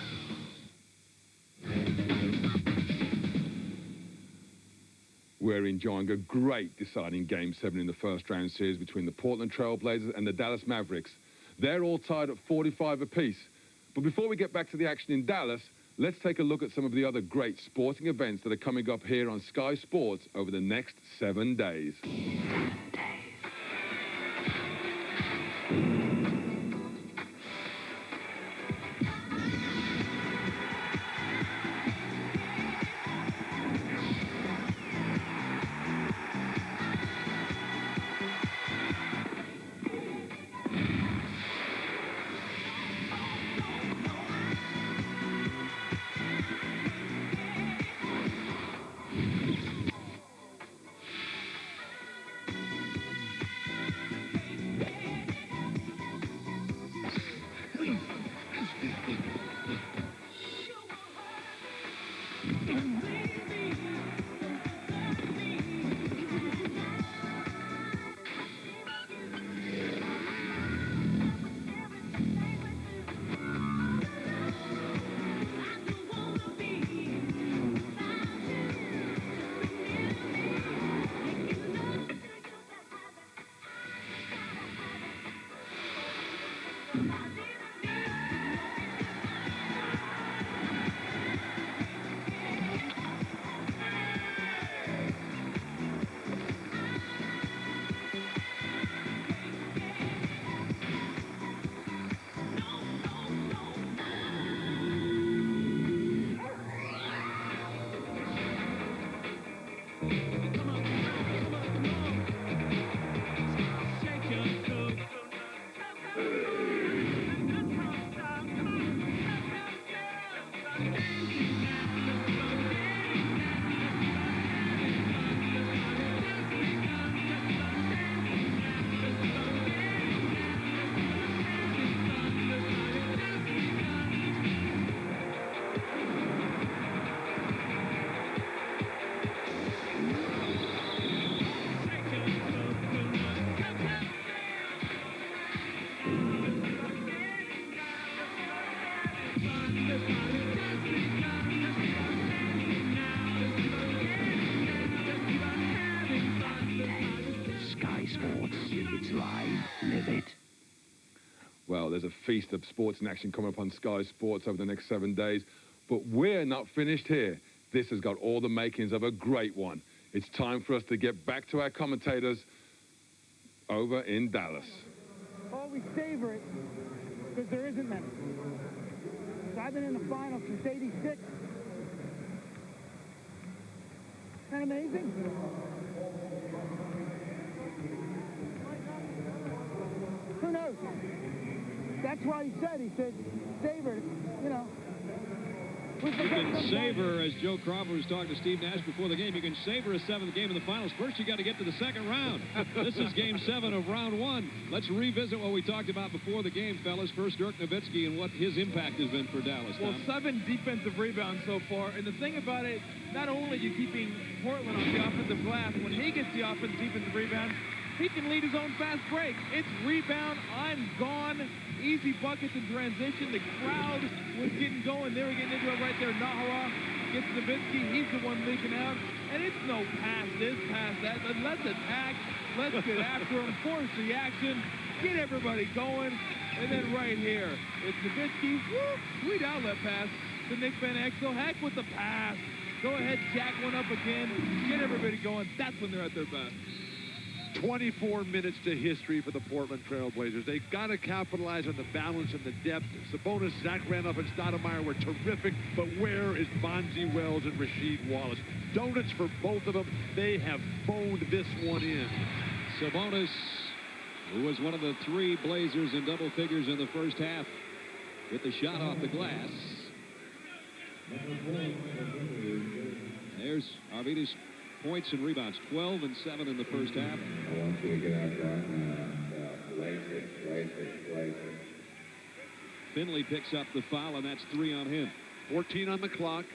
We're enjoying a great deciding Game 7 in the first round series between the Portland Trail Blazers and the Dallas Mavericks. They're all tied at 45 apiece. But before we get back to the action in Dallas, let's take a look at some of the other great sporting events that are coming up here on Sky Sports over the next 7 days. There's a feast of sports and action coming up on Sky Sports over the next 7 days. But we're not finished here. This has got all the makings of a great one. It's time for us to get back to our commentators over in Dallas. Always savor it, because there isn't many. So I've been in the finals since '86. Isn't that amazing? Who knows? That's why he said, savor it, you know. You can savor, as Joe Crawford was talking to Steve Nash before the game, you can savor a 7th game in the finals. First, you got to get to the 2nd round. This is game 7 of round 1. Let's revisit what we talked about before the game, fellas. First, Dirk Nowitzki and what his impact has been for Dallas. Well, 7 defensive rebounds so far. And the thing about it, not only are you keeping Portland on the offensive glass, when he gets the defensive rebound, he can lead his own fast break. It's rebound, I'm gone, easy buckets in transition. The crowd was getting going. They were getting into it right there. Nahara gets Nowitzki. He's the one leaking out. And it's no pass this, pass that. Let's attack. Let's get after him. Force the action. Get everybody going. And then right here, it's Nowitzki. Woo, sweet outlet pass to Nick Van Exel. Heck with the pass. Go ahead, jack one up again. Get everybody going. That's when they're at their best. 24 minutes to history for the Portland Trail Blazers. They've got to capitalize on the balance and the depth. Sabonis, Zach Randolph, and Stoudemire were terrific, but where is Bonzi Wells and Rasheed Wallace? Donuts for both of them. They have phoned this one in. Sabonis, who was one of the 3 Blazers in double figures in the first half, with the shot off the glass. There's Arvidas' points and rebounds, 12 and 7 in the first half. I want you to get out right now and place it. Finley picks up the foul, and that's 3 on him. 14 on the clock.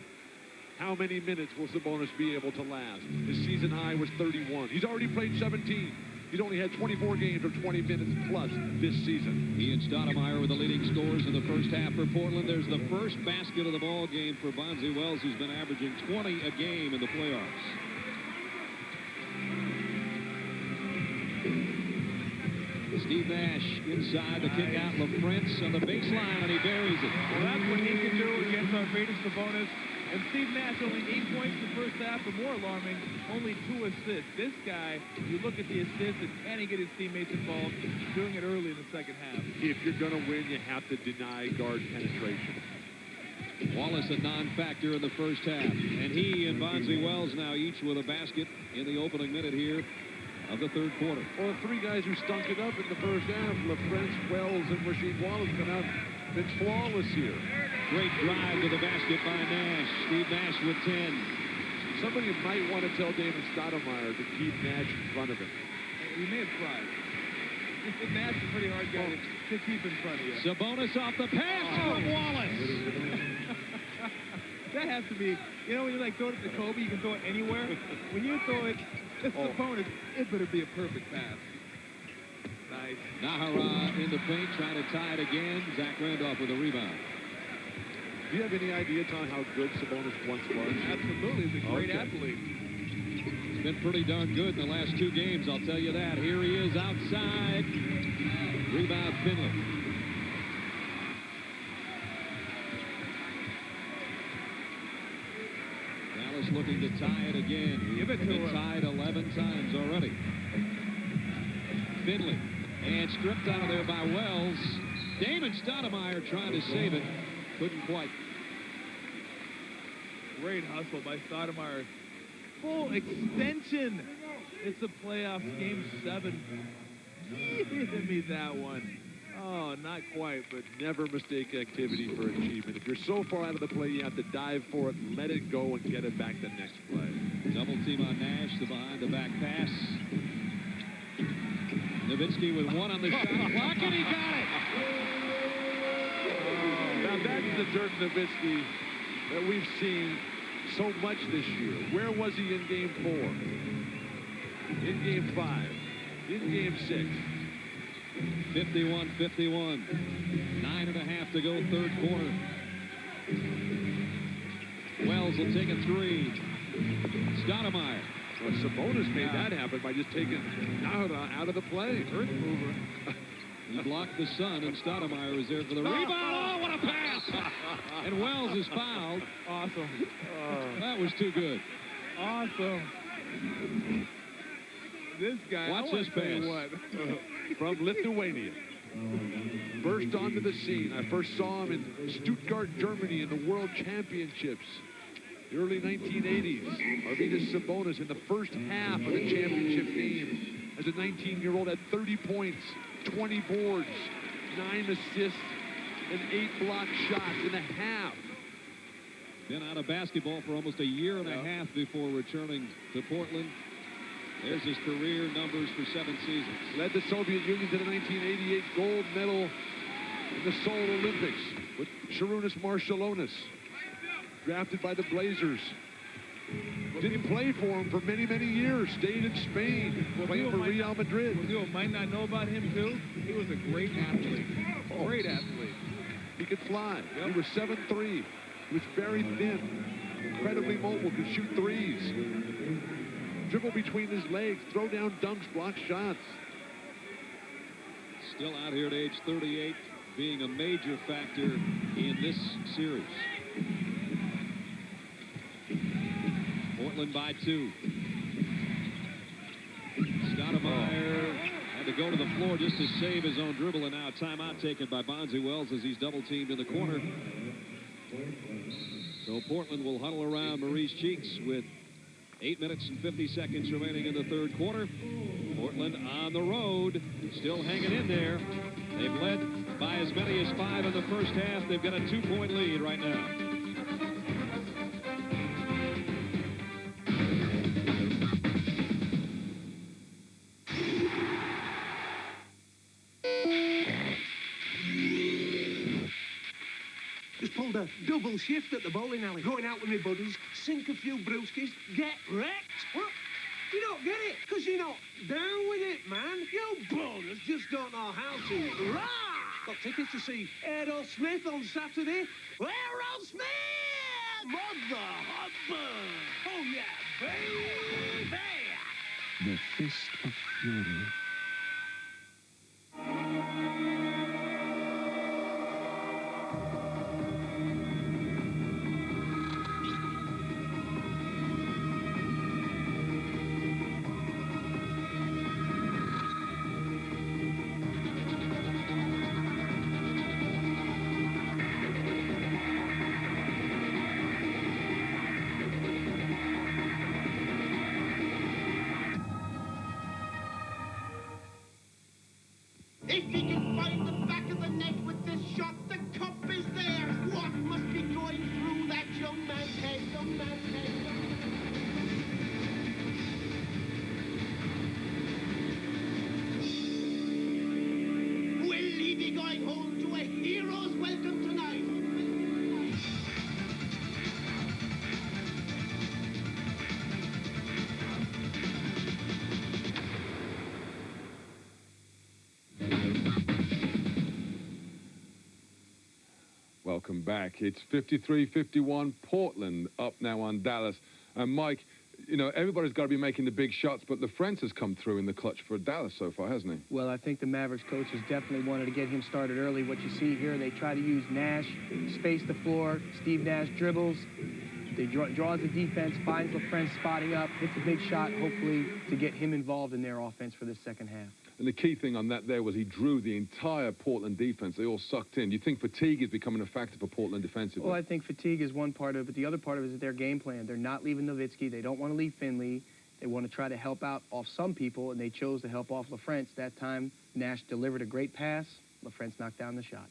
How many minutes will Sabonis be able to last? His season high was 31. He's already played 17. He's only had 24 games of 20 minutes plus this season. He and Stoudemire were the leading scorers in the first half for Portland. There's the first basket of the ball game for Bonzi Wells, who's been averaging 20 a game in the playoffs. Steve Nash inside the kick out. LaFrance on the baseline, and he buries it. Well, that's what he can do against Arvidas Sabonis. And Steve Nash only 8 points in the first half, but more alarming, only 2 assists. This guy, you look at the assists, and can he get his teammates involved? Doing it early in the second half. If you're going to win, you have to deny guard penetration. Wallace a non-factor in the first half. And he and Bonzi Wells now each with a basket in the opening minute here of the third quarter. Well, the 3 guys who stunk it up in the first half, LaFrance, Wells, and Rasheed Wallace, come out been flawless here. Great drive to the basket by Nash. Steve Nash with 10. Somebody might want to tell David Stoudemire to keep Nash in front of him. He may have tried. Nash is a pretty hard guy to keep in front of you. Sabonis off the pass from Wallace. That has to be, you know, when you like throw it to Kobe, you can throw it anywhere. When you throw it to Sabonis, it better be a perfect pass. Nice. Nahara in the paint, trying to tie it again. Zach Randolph with a rebound. Do you have any idea, Tom, how good Sabonis once was? Absolutely. He's a great athlete. He's been pretty darn good in the last 2 games, I'll tell you that. Here he is outside. Rebound Finley. Dallas looking to tie it again. Give it to him. Tied 11 times already. Finley. And stripped out of there by Wells. Damon Stoudemire trying to save it. Couldn't quite. Great hustle by Stoudemire. Full extension. It's the playoffs, game 7. Give me that one. Oh, not quite, but never mistake activity for achievement. If you're so far out of the play, you have to dive for it, let it go, and get it back the next play. Double team on Nash, the behind-the-back pass. Nowitzki with 1 on the shot clock, and he got it! Now that's the Dirk Nowitzki that we've seen so much this year. Where was he in game 4? In game 5? In game 6? 51-51. 9.5 to go, third quarter. Wells will take a 3. Stoudemire. Well, Sabonis made that happen by just taking Nahara out of the play. Earth mover. He blocked the sun, and Stoudemire is there for the rebound. Oh, what a pass! And Wells is fouled. Awesome. That was too good. Awesome. This guy, Watch this pass. From Lithuania. Burst onto the scene. I first saw him in Stuttgart, Germany in the World Championships. The early 1980s. Arvydas Sabonis in the first half of the championship game. As a 19-year-old had 30 points, 20 boards, 9 assists, and 8 block shots in a half. Been out of basketball for almost a year and a half before returning to Portland. There's his career numbers for 7 seasons. Led the Soviet Union to the 1988 gold medal in the Seoul Olympics with Sharunas Marshallonis, drafted by the Blazers. Didn't play for him for many, many years. Stayed in Spain, playing for Real Madrid. You might not know about him, too. He was a great athlete. Great athlete. He could fly. Yep. He was 7'3". He was very thin, incredibly mobile, could shoot threes. Dribble between his legs, throw down dunks, block shots. Still out here at age 38, being a major factor in this series. Portland by 2. Stoudemire had to go to the floor just to save his own dribble, and now a timeout taken by Bonzi Wells as he's double-teamed in the corner. So Portland will huddle around Maurice Cheeks with 8 minutes and 50 seconds remaining in the third quarter. Portland on the road, still hanging in there. They've led by as many as 5 in the first half. They've got a 2-point lead right now. Just pulled a double shift at the bowling alley. Going out with my buddies, sink a few brewskis, get wrecked. Well, you don't get it, because you're not down with it, man. You boners just don't know how to. Rah! Got tickets to see Errol Smith on Saturday. Errol Smith! Mother husband! Oh, yeah, baby! The Fist of Fury. If he can find the back of the net with this shot, the cup is there. What must be going through that young man's head, young man's head, young man's head. Will he be going home to a hero's welcome tonight? Welcome back. It's 53-51, Portland up now on Dallas. And Mike, you know, everybody's got to be making the big shots, but LaFrentz has come through in the clutch for Dallas so far, hasn't he? Well, I think the Mavericks coaches definitely wanted to get him started early. What you see here, they try to use Nash, space the floor, Steve Nash dribbles. They draws the defense, finds LaFrentz spotting up, hits a big shot, hopefully to get him involved in their offense for this second half. And the key thing on that there was he drew the entire Portland defense. They all sucked in. Do you think fatigue is becoming a factor for Portland defensively? Well, I think fatigue is one part of it, but the other part of it is their game plan. They're not leaving Nowitzki. They don't want to leave Finley. They want to try to help out off some people, and they chose to help off LaFrentz. That time, Nash delivered a great pass. LaFrentz knocked down the shot.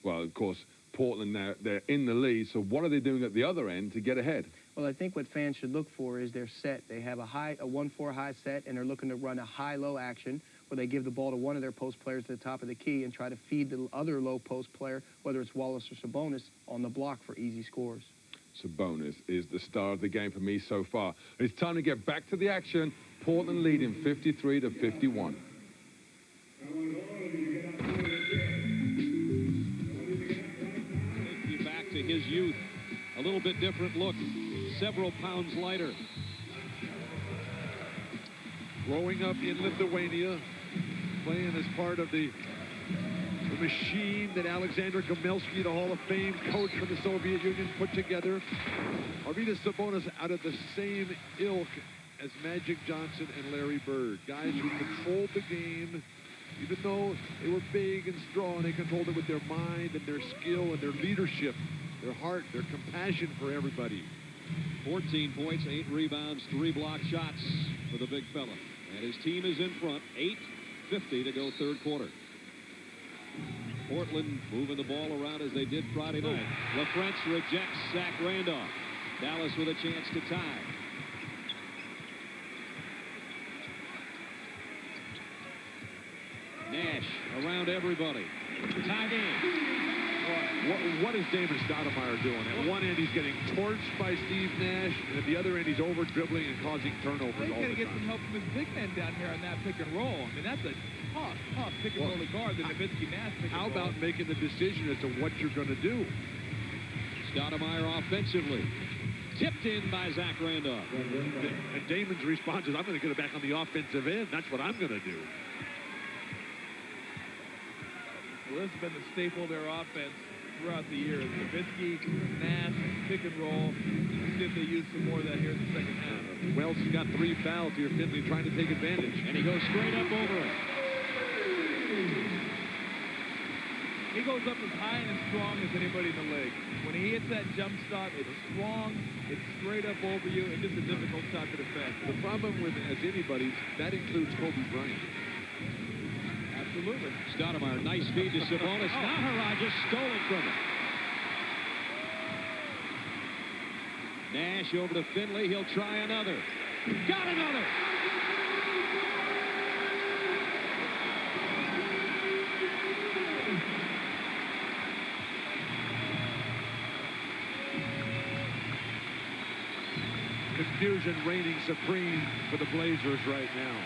Well, of course, Portland now, they're in the lead, so what are they doing at the other end to get ahead? Well, I think what fans should look for is their set. They have a 1-4 high set, and they're looking to run a high-low action where they give the ball to one of their post players at the top of the key and try to feed the other low post player, whether it's Wallace or Sabonis, on the block for easy scores. Sabonis is the star of the game for me so far. It's time to get back to the action. Portland leading 53-51. Take you back to his youth. A little bit different look. Several pounds lighter. Growing up in Lithuania, playing as part of the machine that Alexander Gomelsky, the Hall of Fame coach from the Soviet Union, put together. Arvydas Sabonis out of the same ilk as Magic Johnson and Larry Bird. Guys who controlled the game, even though they were big and strong, they controlled it with their mind and their skill and their leadership, their heart, their compassion for everybody. 14 points, 8 rebounds, 3 block shots for the big fella. And his team is in front, 8:50 to go third quarter. Portland moving the ball around as they did Friday night. LaFrentz rejects Zach Randolph. Dallas with a chance to tie. Nash around everybody. Tie game. What is Damon Stoudemire doing? At one end, he's getting torched by Steve Nash, and at the other end, he's over-dribbling and causing turnovers all the time. He's got to get some help from his big men down here on that pick and roll. I mean, that's a tough pick and roll to guard, the Nowitzki-Nash pick and roll. How about making the decision as to what you're going to do? Stoudemire offensively. Tipped in by Zach Randolph. And Damon's response is, I'm going to get it back on the offensive end. That's what I'm going to do. Well, this has been the staple of their offense throughout the year. Nowitzki, Nash, pick and roll. Let's see if they use some more of that here in the second half. Wells has got 3 fouls here. Finley trying to take advantage. And he goes straight up over it. He goes up as high and as strong as anybody in the league. When he hits that jump stop, it's strong, it's straight up over you, and just a difficult shot to defend. The problem with, as anybody, that includes Kobe Bryant. Absolutely. Stoudemire, nice feed to Sabonis. Nahara just stole it from him. Nash over to Finley. He'll try another. Got another. Confusion reigning supreme for the Blazers right now.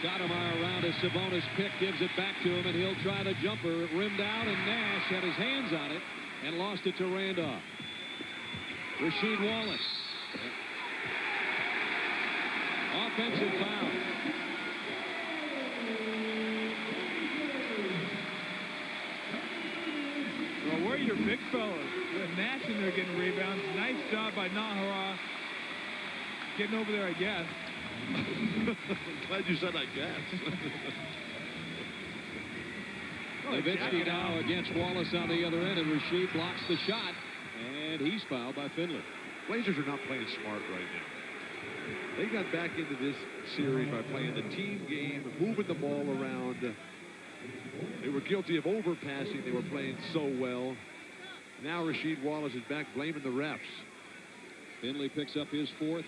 Stoudemire around as Sabonis pick, gives it back to him, and he'll try the jumper. It rimmed out, and Nash had his hands on it and lost it to Randolph. Rasheed Wallace. Offensive foul. Well, where are your big fellas? With Nash in there getting rebounds. Nice job by Nahara. Getting over there, I guess. Glad you said I guess. Nowitzki now against Wallace on the other end, and Rasheed blocks the shot, and he's fouled by Finley. Blazers are not playing smart right now. They got back into this series by playing the team game, moving the ball around. They were guilty of overpassing. They were playing so well. Now Rasheed Wallace is back blaming the refs. Finley picks up his 4th.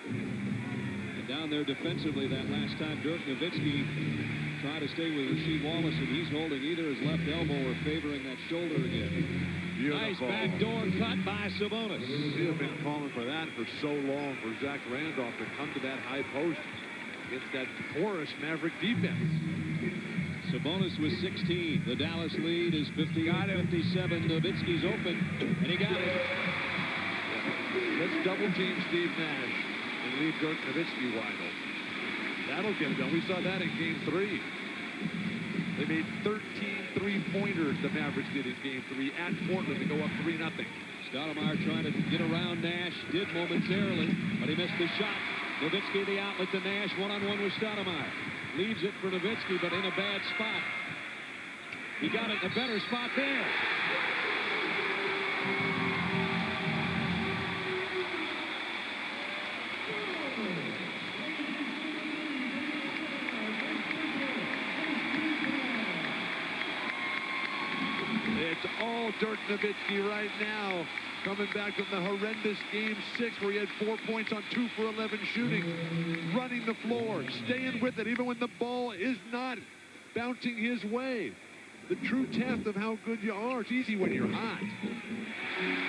And down there defensively that last time, Dirk Nowitzki tried to stay with Rasheed Wallace, and he's holding either his left elbow or favoring that shoulder again. Beautiful. Nice backdoor cut by Sabonis. We have been calling for that for so long, for Zach Randolph to come to that high post against that porous Maverick defense. Sabonis with 16. The Dallas lead is 58-57. Nowitzki's open, and he got it. Let's double team Steve Nash and leave Dirk Nowitzki wide open. That'll get it done. We saw that in Game 3. They made 13 three-pointers, the Mavericks did in Game 3 at Portland to go up 3-0. Stoudemire trying to get around Nash. Did momentarily, but he missed the shot. Nowitzki the outlet to Nash. One-on-one with Stoudemire. Leaves it for Nowitzki, but in a bad spot. He got it in a better spot there. It's all Dirk Nowitzki right now, coming back from the horrendous Game 6 where he had 4 points on 2 for 11 shooting, running the floor, staying with it even when the ball is not bouncing his way. The true test of how good you are. It's easy when you're hot.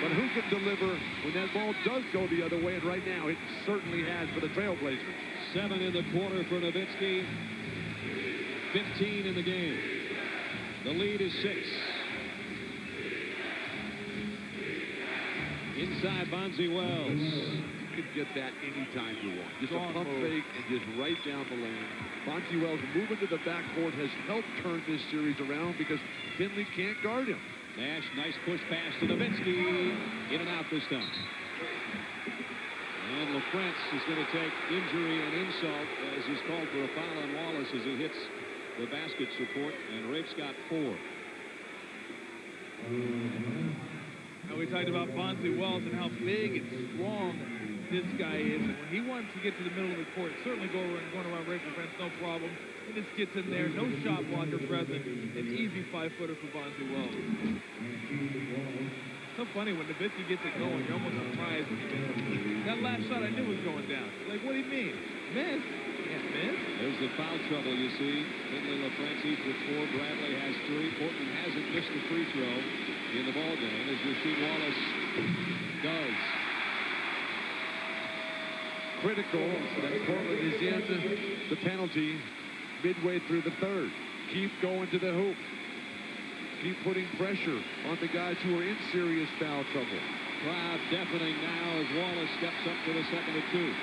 But who can deliver when that ball does go the other way? And right now, it certainly has for the Trailblazers. 7 in the quarter for Nowitzki. 15 in the game. The lead is 6. Inside Bonzi Wells. can get that anytime you want. Just Strong a pump move. fake and just right down the lane. Bonzi Wells moving to the backcourt has helped turn this series around because Finley can't guard him. Nash, nice push pass to Nowitzki. In and out this time. And LaFrance is going to take injury and insult as he's called for a foul on Wallace as he hits the basket support, and Rafe's got 4. Now we talked about Bonzi Wells and how big and strong this guy is. And when he wants to get to the middle of the court, certainly going around Rafe LaFrance, no problem. He just gets in there, no shot blocker present. An easy 5-footer for Bonzi Wells. So funny when Nowitzki gets it going, you're almost surprised when he misses. That last shot I knew was going down. Like, what do you mean? Miss? Can't miss. There's the foul trouble you see. Finley, LaFrance each with 4. Bradley has 3. Portland hasn't missed a free throw in the ballgame as Rasheed Wallace does. Critical that Portland is in the penalty midway through the third. Keep going to the hoop. Keep putting pressure on the guys who are in serious foul trouble. Crowd deafening now as Wallace steps up for the second of 2.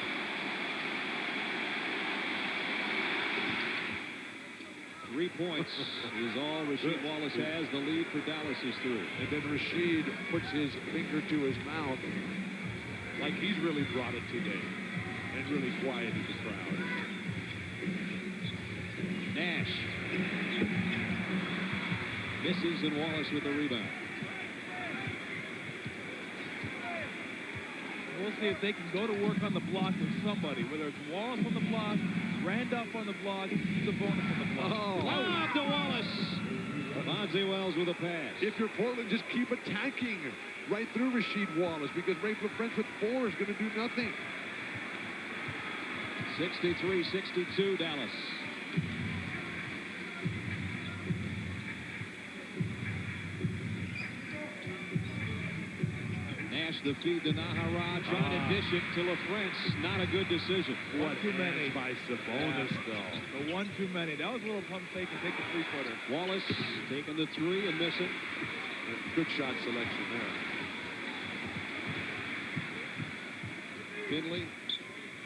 Three points is all Rasheed Wallace has. The lead for Dallas is 3. And then Rasheed puts his finger to his mouth like he's really brought it today and really quieted the crowd. Nash misses, and Wallace with the rebound. We'll see if they can go to work on the block with somebody, whether it's Wallace on the block, Randolph on the block, Sabonis on the block. Oh, lob to Wallace. Bonzi Wells with a pass. If you're Portland, just keep attacking right through Rasheed Wallace because Rafe LaFrance with 4 is going to do nothing. 63-62 Dallas. Nash the feed to Nahara, trying to dish it to LaFrance. Not a good decision. One too many. By Sabonis, though. The one too many. That was a little pump fake and take the 3-footer. Wallace taking the 3 and missing. Good shot selection there. Finley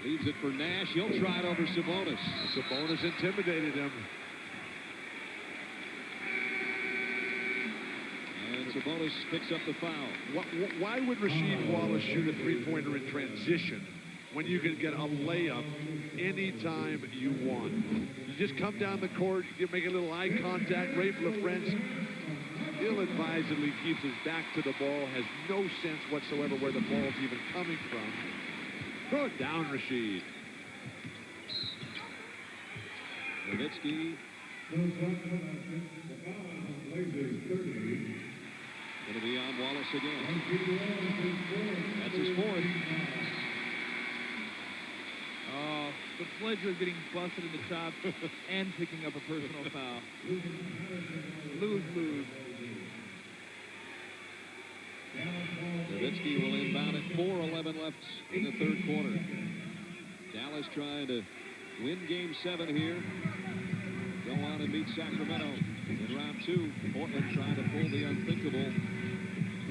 leaves it for Nash. He'll try it over Sabonis. Sabonis intimidated him. And Sabonis picks up the foul. Why would Rasheed Wallace shoot a 3-pointer in transition when you can get a layup anytime you want? You just come down the court, you make a little eye contact. Rafe LaFrance ill-advisedly keeps his back to the ball, has no sense whatsoever where the ball's even coming from. Throw it down, Rasheed. Nowitzki. Going to be on Wallace again. That's his 4th. Oh, the pleasure of getting busted in the chops and picking up a personal foul. Lose. Nowitzki will inbound it. 4:11 left in the third quarter. Dallas trying to win game 7 here. Go on and beat Sacramento in round 2. Portland trying to pull the unthinkable.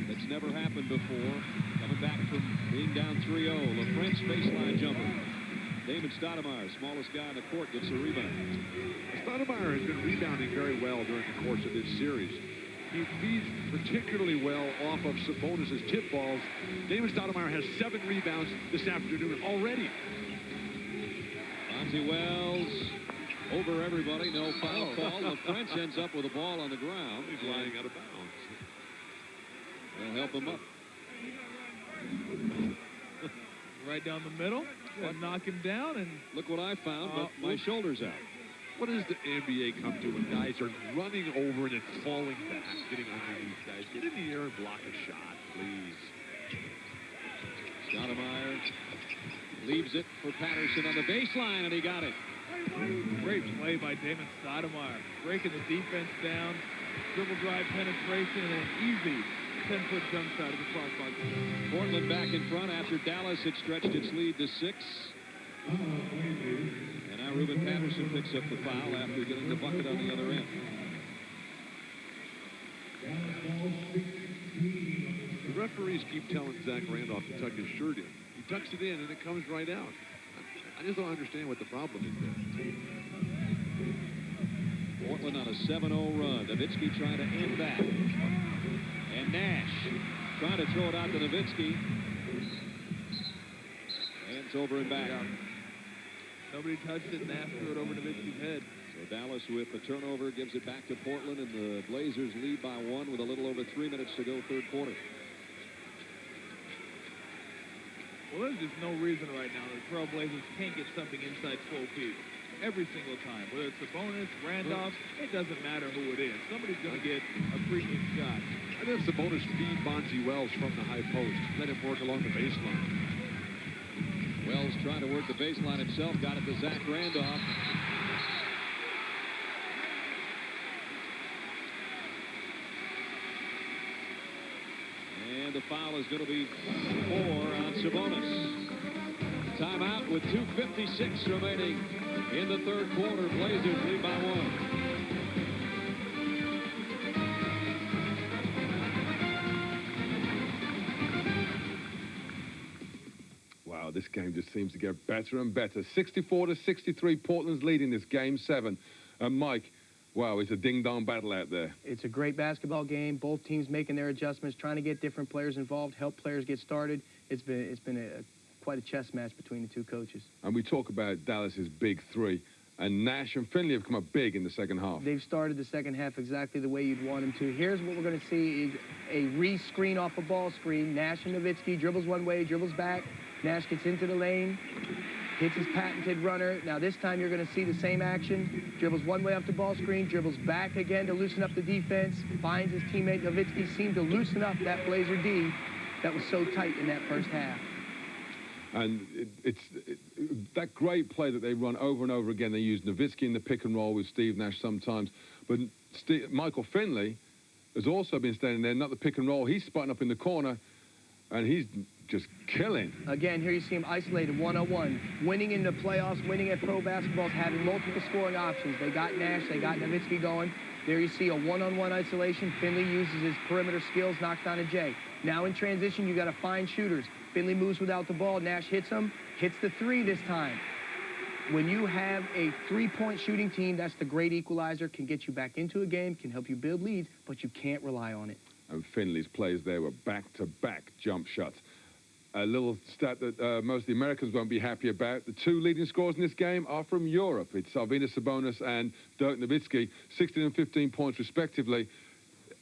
That's never happened before. Coming back from being down 3-0. LaFrance baseline jumper. David Stoudemire, smallest guy in the court, gets a rebound. Stoudemire has been rebounding very well during the course of this series. He feeds particularly well off of Sabonis' tip balls. David Stoudemire has 7 rebounds this afternoon already. Bonzi Wells over everybody. No foul call. LaFrance ends up with a ball on the ground. He's lying out of bounds. They'll help him up. Right down the middle. Yeah. Knock him down, and look what I found, but my shoulder's out. What does the NBA come to when guys are running over and it's falling back, getting underneath guys? Get in the air and block a shot, please. Stoudemire leaves it for Patterson on the baseline, and he got it. Great play by Damon Stoudemire. Breaking the defense down, dribble drive penetration, and an easy 10-foot jump shot of the crossbar. Portland back in front after Dallas had stretched its lead to 6. And now Ruben Patterson picks up the foul after getting the bucket on the other end. The referees keep telling Zach Randolph to tuck his shirt in. He tucks it in, and it comes right out. I just don't understand what the problem is there. Portland on a 7-0 run. Nowitzki trying to end that. And Nash trying to throw it out to Nowitzki. Hands over and back. Nobody touched it. Nash threw it over Nowitzki's head. So Dallas with the turnover gives it back to Portland, and the Blazers lead by 1 with a little over 3 minutes to go third quarter. Well, there's just no reason right now the Trailblazers can't get something inside 12 feet. Every single time. Whether it's Sabonis, Randolph, it doesn't matter who it is. Somebody's going to get a freaking shot. I think if Sabonis feed Bonzi Wells from the high post, let him work along the baseline. Wells trying to work the baseline himself. Got it to Zach Randolph. And the foul is going to be 4 on Sabonis. Timeout with 2:56 remaining in the third quarter. Blazers lead by 1. Wow, this game just seems to get better and better. 64-63, Portland's leading this game 7. And Mike, wow, it's a ding-dong battle out there. It's a great basketball game. Both teams making their adjustments, trying to get different players involved, help players get started. It's been quite a chess match between the two coaches. And we talk about Dallas's big 3. And Nash and Finley have come up big in the second half. They've started the second half exactly the way you'd want them to. Here's what we're going to see is a re-screen off a ball screen. Nash and Nowitzki dribbles one way, dribbles back. Nash gets into the lane, hits his patented runner. Now this time you're going to see the same action. Dribbles one way off the ball screen, dribbles back again to loosen up the defense. Finds his teammate Nowitzki, seemed to loosen up that Blazer D that was so tight in that first half. And it's that great play that they run over and over again. They use Nowitzki in the pick and roll with Steve Nash sometimes. But Michael Finley has also been standing there, not the pick and roll. He's spotting up in the corner, and he's just killing. Again, here you see him isolated, 1-on-1. Winning in the playoffs, winning at pro basketballs, having multiple scoring options. They got Nash, they got Nowitzki going. There you see a one-on-one isolation. Finley uses his perimeter skills, knocks down a J. Now in transition, you got to find shooters. Finley moves without the ball. Nash hits him, hits the 3 this time. When you have a 3-point shooting team, that's the great equalizer, can get you back into a game, can help you build leads, but you can't rely on it. And Finley's plays there were back-to-back jump shots. A little stat that most of the Americans won't be happy about. The 2 leading scorers in this game are from Europe. It's Arvydas Sabonis and Dirk Nowitzki, 16 and 15 points respectively.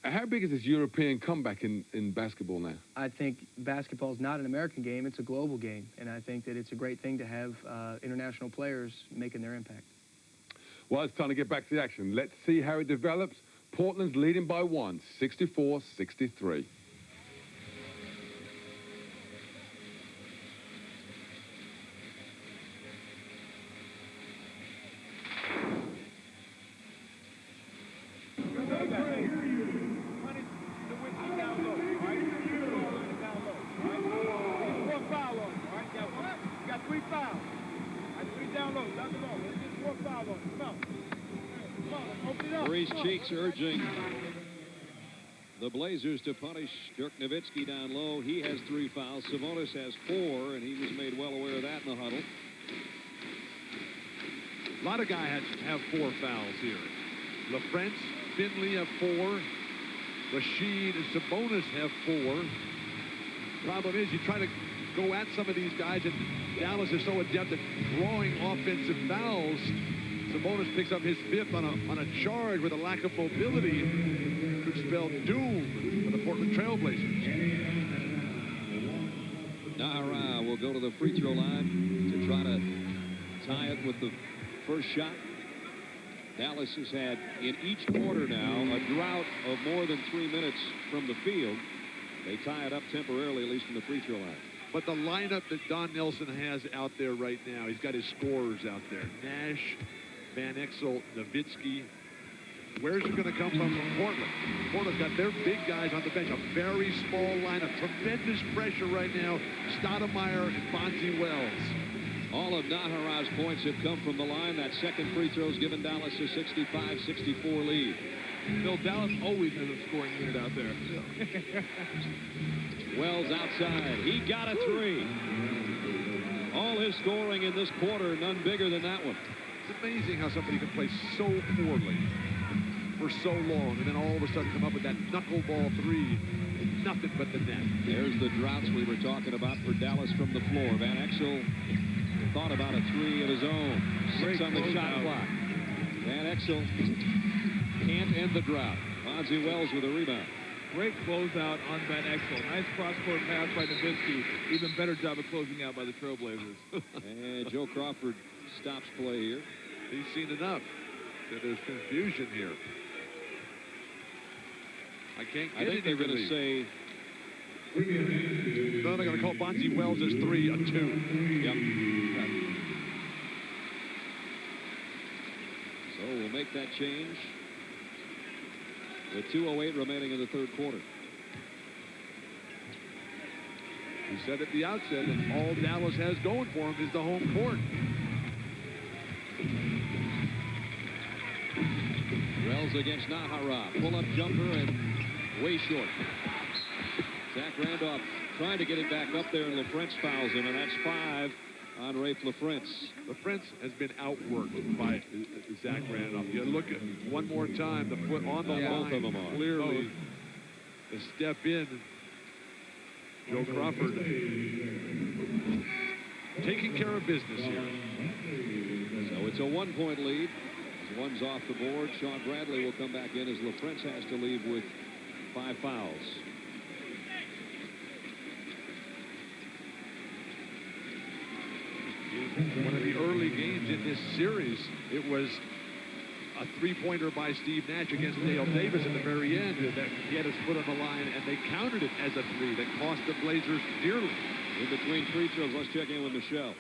How big is this European comeback in basketball now? I think basketball is not an American game, it's a global game. And I think that it's a great thing to have international players making their impact. Well, it's time to get back to the action. Let's see how it develops. Portland's leading by 1, 64-63. Maurice Cheeks urging the Blazers to punish Dirk Nowitzki down low. He has 3 fouls. Sabonis has 4, and he was made well aware of that in the huddle. A lot of guys have 4 fouls here. LaFrentz, Finley have 4. Rashid and Sabonis have 4. Problem is, you try to go at some of these guys, and Dallas is so adept at drawing offensive fouls. Sabonis picks up his 5th on a charge with a lack of mobility. Could spell doom for the Portland Trailblazers. Nahara will go to the free throw line to try to tie it with the first shot. Dallas has had in each quarter now a drought of more than 3 minutes from the field. They tie it up temporarily, at least from the free throw line. But the lineup that Don Nelson has out there right now, he's got his scorers out there. Nash, Van Exel, Nowitzki. Where's it going to come from Portland? Portland's got their big guys on the bench. A very small lineup. Tremendous pressure right now. Stoudemire and Bonzi Wells. All of Nahara's points have come from the line. That second free throw's given Dallas a 65-64 lead. Bill, Dallas always has a scoring unit out there. Wells outside. He got a 3. All his scoring in this quarter, none bigger than that one. It's amazing how somebody can play so poorly for so long, and then all of a sudden come up with that knuckleball three. Nothing but the net. There's the droughts we were talking about for Dallas from the floor. Van Exel thought about a three of his own. 6 on the shot clock. Van Exel can't end the drought. Bonzi Wells with a rebound. Great closeout on Van Exel. Nice cross-court pass by Nowitzki. Even better job of closing out by the Trailblazers. And Joe Crawford stops play here. He's seen enough that there's confusion here. I think they're going to say... No, they're going to call Bonzi Wells as 3 a 2. Yep. So we'll make that change. With 2:08 remaining in the third quarter. We said at the outset that all Dallas has going for him is the home court. Wells against Nahara. Pull-up jumper and way short. Zach Randolph trying to get it back up there, and LaFrentz fouls him, and that's 5 on Rafe LaFrentz. LaFrentz has been outworked by Zach Randolph. You look at one more time, the foot on the line. Both of them are. Clearly, the step in. Joe Crawford taking care of business here. So it's a 1-point lead. One's off the board. Sean Bradley will come back in as LaFrentz has to leave with 5 fouls. One of the early games in this series, it was a three-pointer by Steve Nash against Dale Davis at the very end. That he had his foot on the line, and they counted it as a 3 that cost the Blazers dearly. In between free throws, let's check in with Michelle.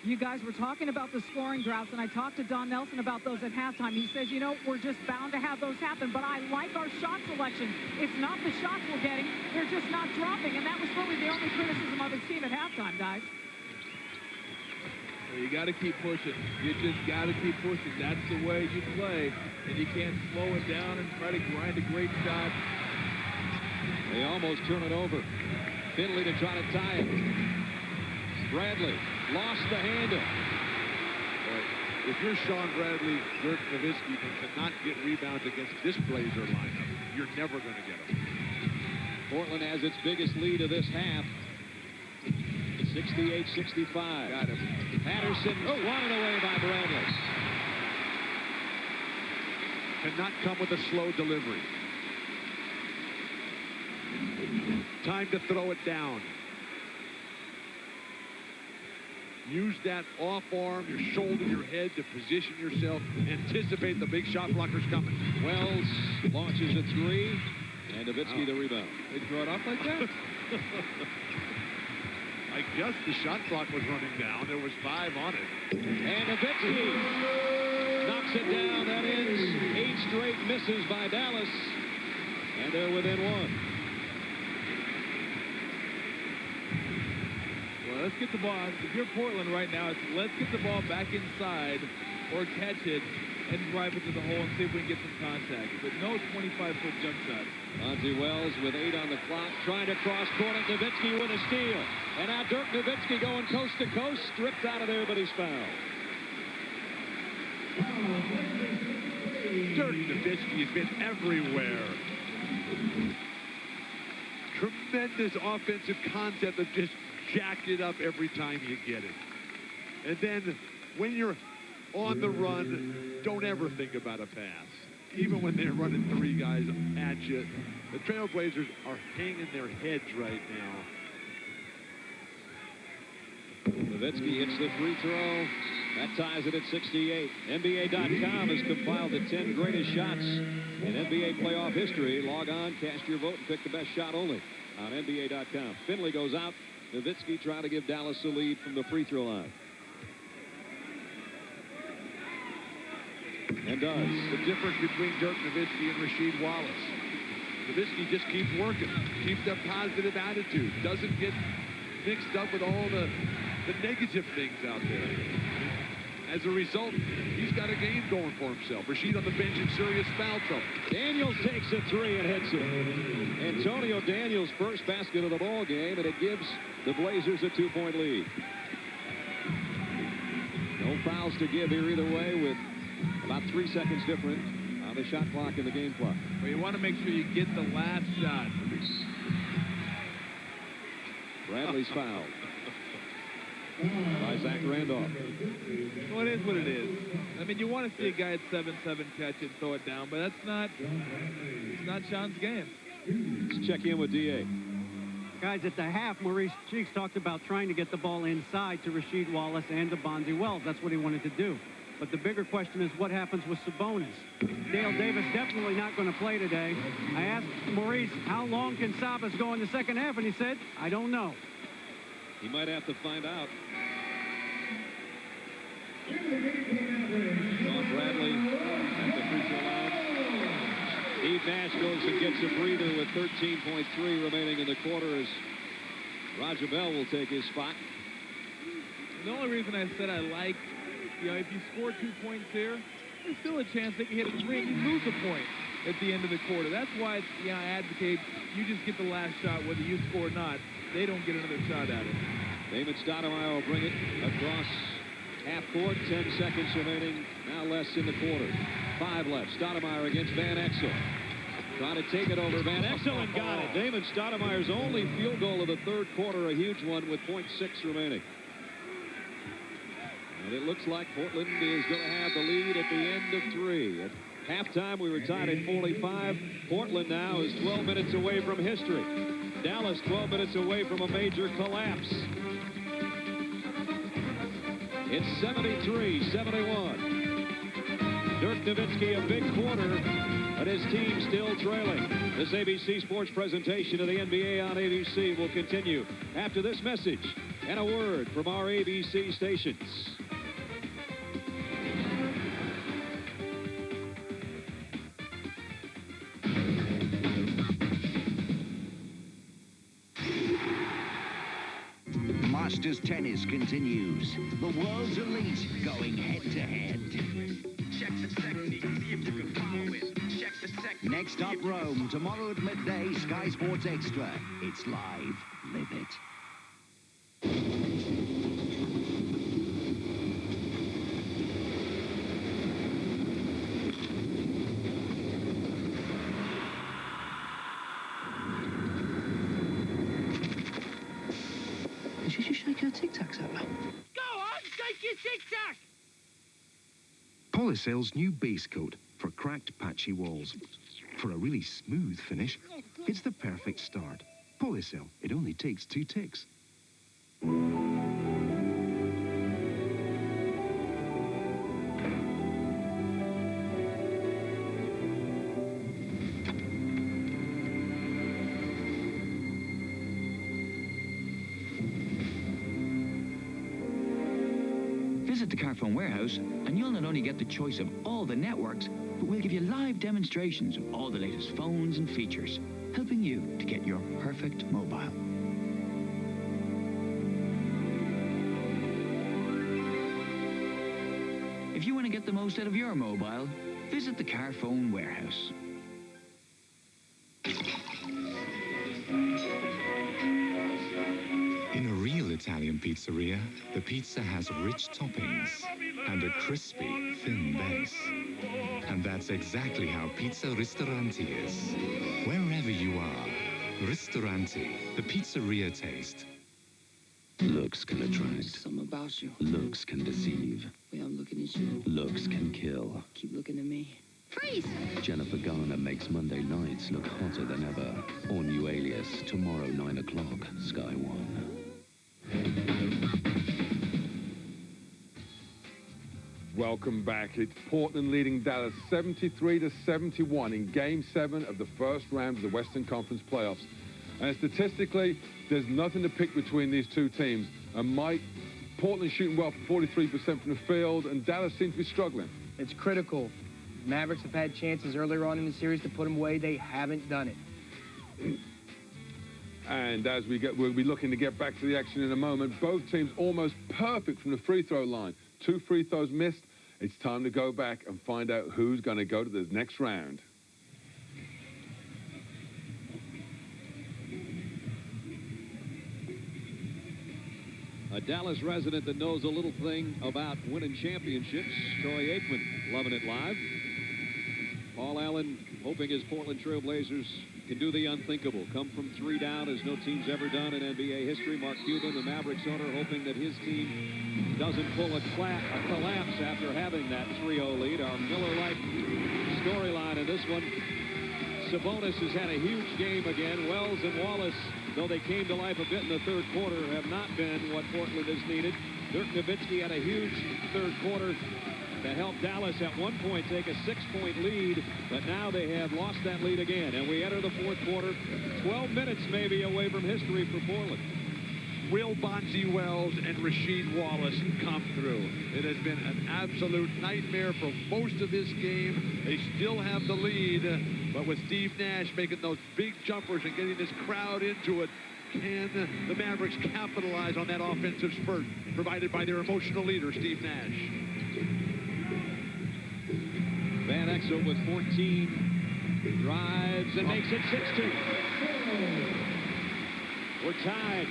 You guys were talking about the scoring droughts, and I talked to Don Nelson about those at halftime. He says, you know, we're just bound to have those happen, but I like our shot selection. It's not the shots we're getting. They're just not dropping, and that was really the only criticism of his team at halftime, guys. Well, you got to keep pushing. You just got to keep pushing. That's the way you play, and you can't slow it down and try to grind a great shot. They almost turn it over. Finley to try to tie it. Bradley lost the handle. If you're Sean Bradley, Dirk Nowitzki cannot get rebounds against this Blazer lineup, you're never going to get them. Portland has its biggest lead of this half. 68-65. Got him. Patterson wanted away by Bradley. Cannot come with a slow delivery. Time to throw it down. Use that off arm, your shoulder, your head to position yourself. Anticipate the big shot blockers coming. Wells launches a 3, and Nowitzki the rebound. They draw it off like that? I guess the shot clock was running down. There was 5 on it. And Nowitzki knocks it down. That ends 8 straight misses by Dallas, and they're within 1. Let's get the ball. If you're Portland right now, it's let's get the ball back inside or catch it and drive it to the hole and see if we can get some contact. But no 25-foot jump shot. Bonzi Wells with 8 on the clock, trying to cross court. Nowitzki with a steal. And now Dirk Nowitzki going coast to coast, stripped out of there, but he's fouled. Dirk Nowitzki has been everywhere. Tremendous offensive concept of just jack it up every time you get it. And then when you're on the run, don't ever think about a pass. Even when they're running 3 guys at you. The Trailblazers are hanging their heads right now. Nowitzki hits the free throw. That ties it at 68. NBA.com has compiled the 10 greatest shots in NBA playoff history. Log on, cast your vote, and pick the best shot only on NBA.com. Finley goes out. Nowitzki trying to give Dallas a lead from the free throw line. And does. The difference between Dirk Nowitzki and Rasheed Wallace. Nowitzki just keeps working, keeps a positive attitude, doesn't get mixed up with all the negative things out there. As a result, he's got a game going for himself. Rasheed on the bench in serious foul trouble. Daniels takes a 3 and hits it. Antonio Daniels' first basket of the ball game, and it gives the Blazers a 2-point lead. fouls to give here either way, with about 3 seconds different on the shot clock and the game clock. Well, you want to make sure you get the last shot. Bradley's fouled by Zach Randolph. Well, it is what it is. I mean, you want to see a guy at 7-7 catch it and throw it down, but it's not Sean's game. Let's check in with D.A. Guys, at the half, Maurice Cheeks talked about trying to get the ball inside to Rasheed Wallace and to Bonzi Wells. That's what he wanted to do. But the bigger question is what happens with Sabonis. Dale Davis definitely not going to play today. I asked Maurice, how long can Sabas go in the second half? And he said, I don't know. He might have to find out. Sean Bradley at the free throw line. Steve Nash goes and gets a breather with 13.3 remaining in the quarter as Roger Bell will take his spot. The only reason I said I like, if you score 2 points here, there's still a chance they can hit a three and you lose a point at the end of the quarter. That's why I advocate you just get the last shot whether you score or not. They don't get another shot at it. David Stoudemire will bring it across half court. 10 seconds remaining. Now less in the quarter. 5 left. Stoudemire against Van Exel. Trying to take it over Van Exel and got it. Damon Stoudemire's only field goal of the third quarter, a huge one with .6 remaining. And it looks like Portland is going to have the lead at the end of 3. At halftime, we were tied at 45. Portland now is 12 minutes away from history. Dallas 12 minutes away from a major collapse. It's 73-71. Dirk Nowitzki a big quarter, but his team still trailing. This ABC Sports presentation of the NBA on ABC will continue after this message and a word from our ABC stations. Masters tennis continues. The world's elite going head-to-head. Check the technique, see if you can follow it. Check the technique. Next up, Rome. Tomorrow at midday, Sky Sports Extra. It's live. Live it. Did she just shake her Tic Tacs at me? Go on, shake your tic-tac! Polycell's new base coat for cracked, patchy walls. For a really smooth finish, it's the perfect start. Polycell, it only takes 2 ticks. Visit the Carphone Warehouse and you'll not only get the choice of all the networks, but we'll give you live demonstrations of all the latest phones and features, helping you to get your perfect mobile. If you want to get the most out of your mobile, visit the Carphone Warehouse. In a real Italian pizzeria, the pizza has rich toppings and a crispy, thin base. And that's exactly how Pizza Ristoranti is. Wherever you are, Ristoranti, the pizzeria taste. Looks can attract. Something about you. Looks can deceive. Way I'm looking at you. Looks can kill. Keep looking at me. Freeze! Jennifer Garner makes Monday nights look hotter than ever. All new Alias, tomorrow 9 o'clock, Sky 1. Welcome back. It's Portland leading Dallas 73-71 in Game 7 of the first round of the Western Conference playoffs. And statistically, there's nothing to pick between these two teams. And Mike, Portland shooting well for 43% from the field, and Dallas seems to be struggling. It's critical. Mavericks have had chances earlier on in the series to put them away. They haven't done it. And as we'll be looking to get back to the action in a moment. Both teams almost perfect from the free throw line. 2 free throws missed. It's time to go back and find out who's going to go to the next round. A Dallas resident that knows a little thing about winning championships. Troy Aikman loving it live. Paul Allen hoping his Portland Trail Blazers can do the unthinkable. Come from 3 down as no team's ever done in NBA history. Mark Cuban, the Mavericks owner, hoping that his team doesn't pull a collapse after having that 3-0 lead. Our Miller Lite storyline in this one. Sabonis has had a huge game again. Wells and Wallace, though they came to life a bit in the third quarter, have not been what Portland has needed. Dirk Nowitzki had a huge third quarter that helped Dallas at one point take a 6-point lead, but now they have lost that lead again. And we enter the fourth quarter, 12 minutes maybe away from history for Portland. Will Bonzi Wells and Rasheed Wallace come through? It has been an absolute nightmare for most of this game. They still have the lead, but with Steve Nash making those big jumpers and getting this crowd into it, can the Mavericks capitalize on that offensive spurt provided by their emotional leader, Steve Nash? Van Exel with 14 drives and makes it 16. We're tied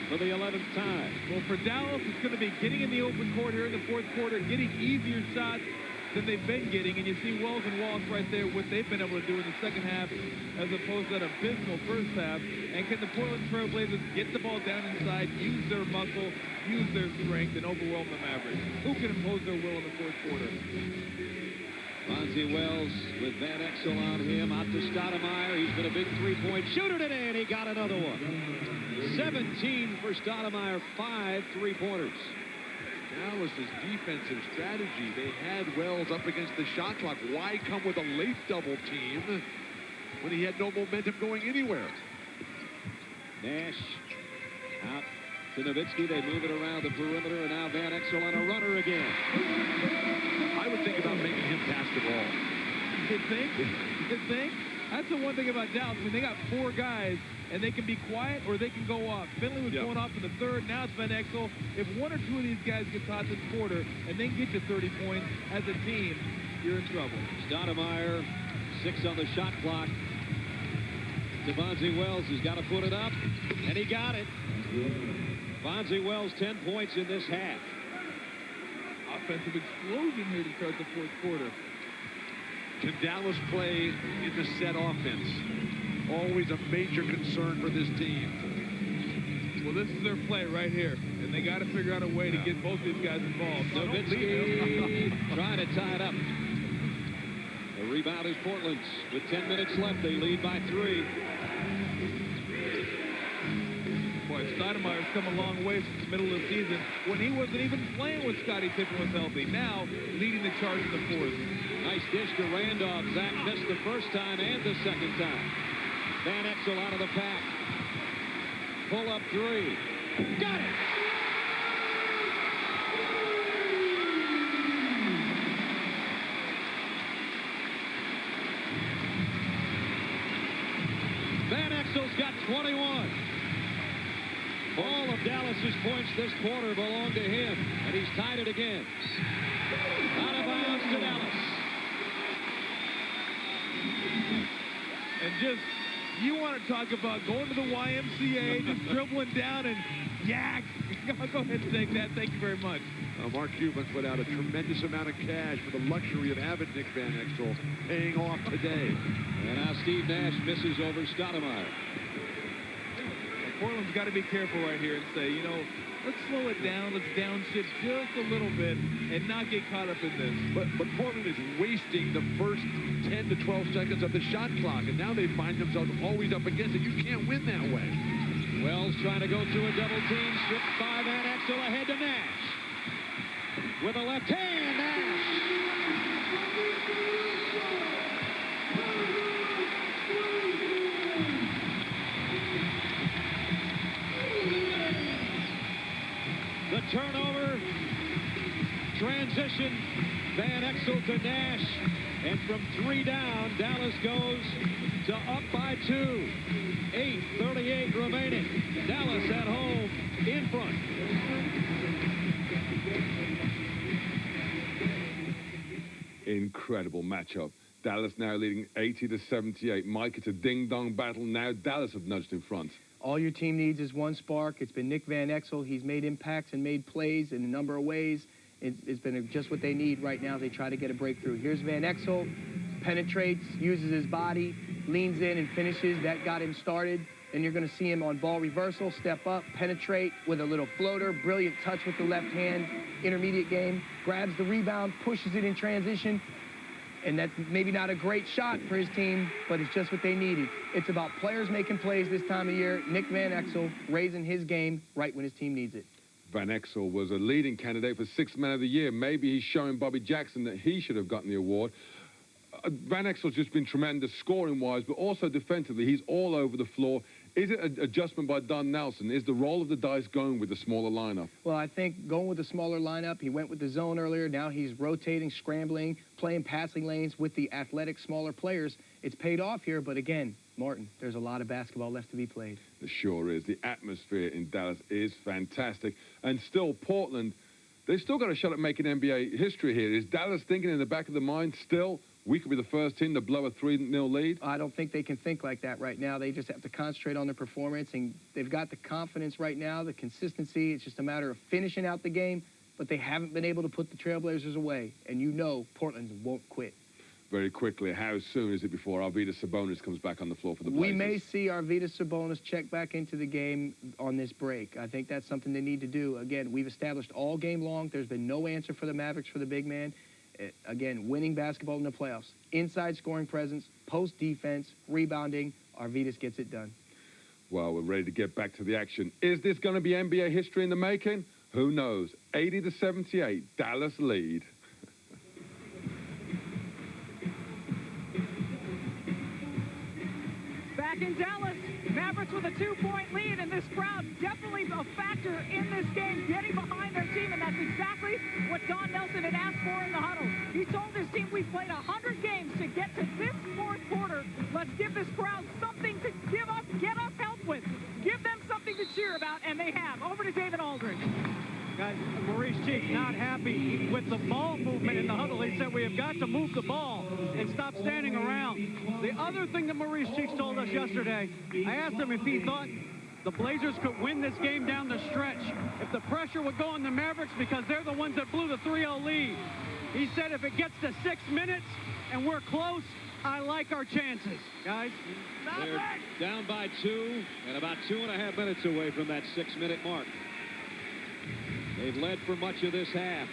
for the 11th time. Well, for Dallas, it's going to be getting in the open court here in the fourth quarter, getting easier shots than they've been getting. And you see Wells and Wallace right there, what they've been able to do in the second half as opposed to that abysmal first half. And can the Portland Trail Blazers get the ball down inside, use their muscle, use their strength, and overwhelm the Mavericks? Who can impose their will in the fourth quarter? Bonzi Wells with Van Exel on him. Out to Stoudemire. He's been a big three-point shooter today, and he got another one. 17 for Stoudemire, 5 3-pointers. Dallas's defensive strategy. They had Wells up against the shot clock. Why come with a late double team when he had no momentum going anywhere? Nash out to Nowitzki. They move it around the perimeter, and now Van Exel on a runner again. I would think about making him pass the ball. You think? You think? That's the one thing about Dallas. I mean, they got 4 guys, and they can be quiet or they can go off. Finley was going off in the third. Now it's Van Exel. If 1 or 2 of these guys get hot this quarter and then get you 30 points as a team, you're in trouble. Stoudemire, 6 on the shot clock. Bonzi Wells has got to put it up, and he got it. Bonzi Wells, 10 points in this half. Offensive explosion here to start the fourth quarter. Can Dallas play in the set offense? Always a major concern for this team. Well, this is their play right here, and they got to figure out a way to get both these guys involved. Nowitzki trying to tie it up. The rebound is Portland's. With 10 minutes left, they lead by 3. Boy, Stoudemire's come a long way since the middle of the season when he wasn't even playing when Scottie Pippen was healthy. Now, leading the charge in the fourth. Nice dish to Randolph. Zach missed the first time and the second time. Van Exel out of the pack. Pull up 3. Got it! Van Exel's got 21. All of Dallas's points this quarter belong to him, and he's tied it again. Out of bounds to Dallas. And just, you want to talk about going to the YMCA, just dribbling down and yak. Go ahead and take that. Thank you very much. Mark Cuban put out a tremendous amount of cash for the luxury of having Nick Van Exel paying off today. And now Steve Nash misses over Stoudemire. Portland's got to be careful right here and say, you know, let's slow it down. Let's downshift just a little bit and not get caught up in this. But Portland is wasting the first 10 to 12 seconds of the shot clock, and now they find themselves always up against it. You can't win that way. Wells trying to go through a double team. Stripped by Van Exel ahead to Nash. With a left hand, Nash. The turnover, transition, Van Exel to Nash, and from 3 down, Dallas goes to up by 2. 8:38 remaining. Dallas at home in front. Incredible matchup. Dallas now leading 80-78. Mike, it's a ding-dong battle. Now Dallas have nudged in front. All your team needs is one spark. It's been Nick Van Exel. He's made impacts and made plays in a number of ways. It's been just what they need right now. They try to get a breakthrough. Here's Van Exel, penetrates, uses his body, leans in and finishes. That got him started. And you're going to see him on ball reversal, step up, penetrate with a little floater, brilliant touch with the left hand, intermediate game, grabs the rebound, pushes it in transition. And that's maybe not a great shot for his team, but it's just what they needed. It's about players making plays this time of year. Nick Van Exel raising his game right when his team needs it. Van Exel was a leading candidate for Sixth Man of the Year. Maybe he's showing Bobby Jackson that he should have gotten the award. Van Exel's just been tremendous scoring-wise, but also defensively. He's all over the floor. Is it an adjustment by Don Nelson? Is the roll of the dice going with the smaller lineup? Well, I think going with the smaller lineup, he went with the zone earlier. Now he's rotating, scrambling, playing passing lanes with the athletic, smaller players. It's paid off here, but again, Martin, there's a lot of basketball left to be played. It sure is. The atmosphere in Dallas is fantastic. And still, Portland, they've still got a shot at making NBA history here. Is Dallas thinking in the back of the mind still, we could be the first team to blow a 3-0 lead? I don't think they can think like that right now. They just have to concentrate on their performance, and they've got the confidence right now, the consistency. It's just a matter of finishing out the game, but they haven't been able to put the Trailblazers away. And you know Portland won't quit. Very quickly, how soon is it before Arvydas Sabonis comes back on the floor for the Blazers? We may see Arvydas Sabonis check back into the game on this break. I think that's something they need to do. Again, we've established all game long. There's been no answer for the Mavericks for the big man. Again, winning basketball in the playoffs. Inside scoring presence, post defense, rebounding. Arvydas gets it done. Well, we're ready to get back to the action. Is this going to be NBA history in the making? Who knows? 80-78, Dallas lead. Back in Dallas, Mavericks with a 2-point lead, and this crowd definitely a factor in this game, getting behind their team, and that's exactly what Don Nelson had asked for in the huddle. He told his team, we've played 100 games to get to this fourth quarter. Let's give this crowd something to get us help with. Give them something to cheer about, and they have. Over to David Aldridge. Guys, Maurice Cheek not happy with the ball movement in the huddle. He said we have got to move the ball and stop standing around. The other thing that Maurice Cheeks told us yesterday, I asked him if he thought the Blazers could win this game down the stretch, if the pressure would go on the Mavericks because they're the ones that blew the 3-0 lead. He said if it gets to 6 minutes and we're close, I like our chances. Guys, they're down by 2 and about 2.5 minutes away from that 6-minute mark. They've led for much of this half,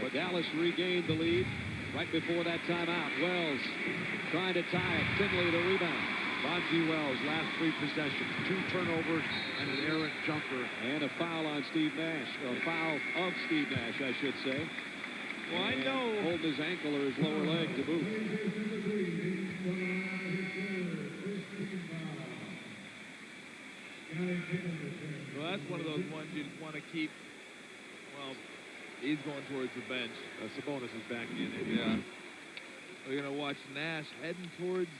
but Dallas regained the lead right before that timeout. Wells trying to tie it. Finley the rebound. Bonzi Wells, last 3 possessions, 2 turnovers and an errant jumper. And a foul on Steve Nash, or a foul of Steve Nash, I should say. Well, I know. Holding his ankle or his lower leg to boot. Well, that's one of those ones you just want to keep. Well, he's going towards the bench. Sabonis is back in it. Yeah. We're going to watch Nash heading towards.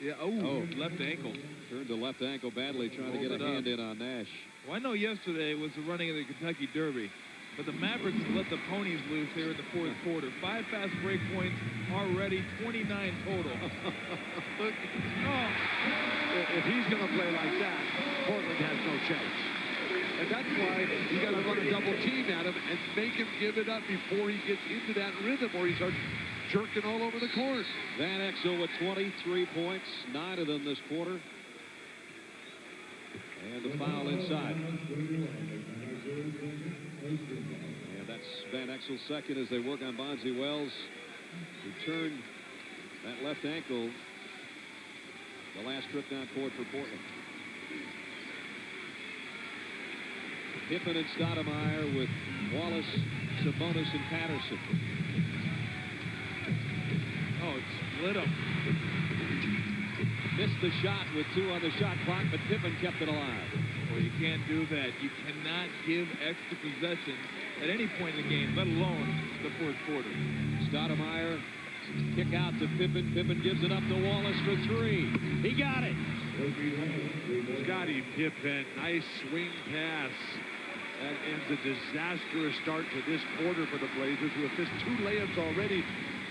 Yeah. Oh, left ankle. Turned the left ankle badly, trying to get a hand in on Nash. Well, I know yesterday was the running of the Kentucky Derby, but the Mavericks let the ponies loose here in the fourth quarter. 5 fast break points already, 29 total. Look, if he's going to play like that, Portland has no chance. And that's why you got to run a double team at him and make him give it up before he gets into that rhythm where he starts jerking all over the court. Van Exel with 23 points, 9 of them this quarter. And the foul inside. And that's Van Exel's second as they work on Bonzi Wells, who turned that left ankle the last trip down court for Portland. Pippen and Stoudemire with Wallace, Sabonis, and Patterson. Oh, it split him. Missed the shot with 2 on the shot clock, but Pippen kept it alive. Well, you can't do that. You cannot give extra possessions at any point in the game, let alone the fourth quarter. Stoudemire, kick out to Pippen. Pippen gives it up to Wallace for 3. He got it. Scottie Pippen, nice swing pass. That ends a disastrous start to this quarter for the Blazers, who have missed 2 layups already.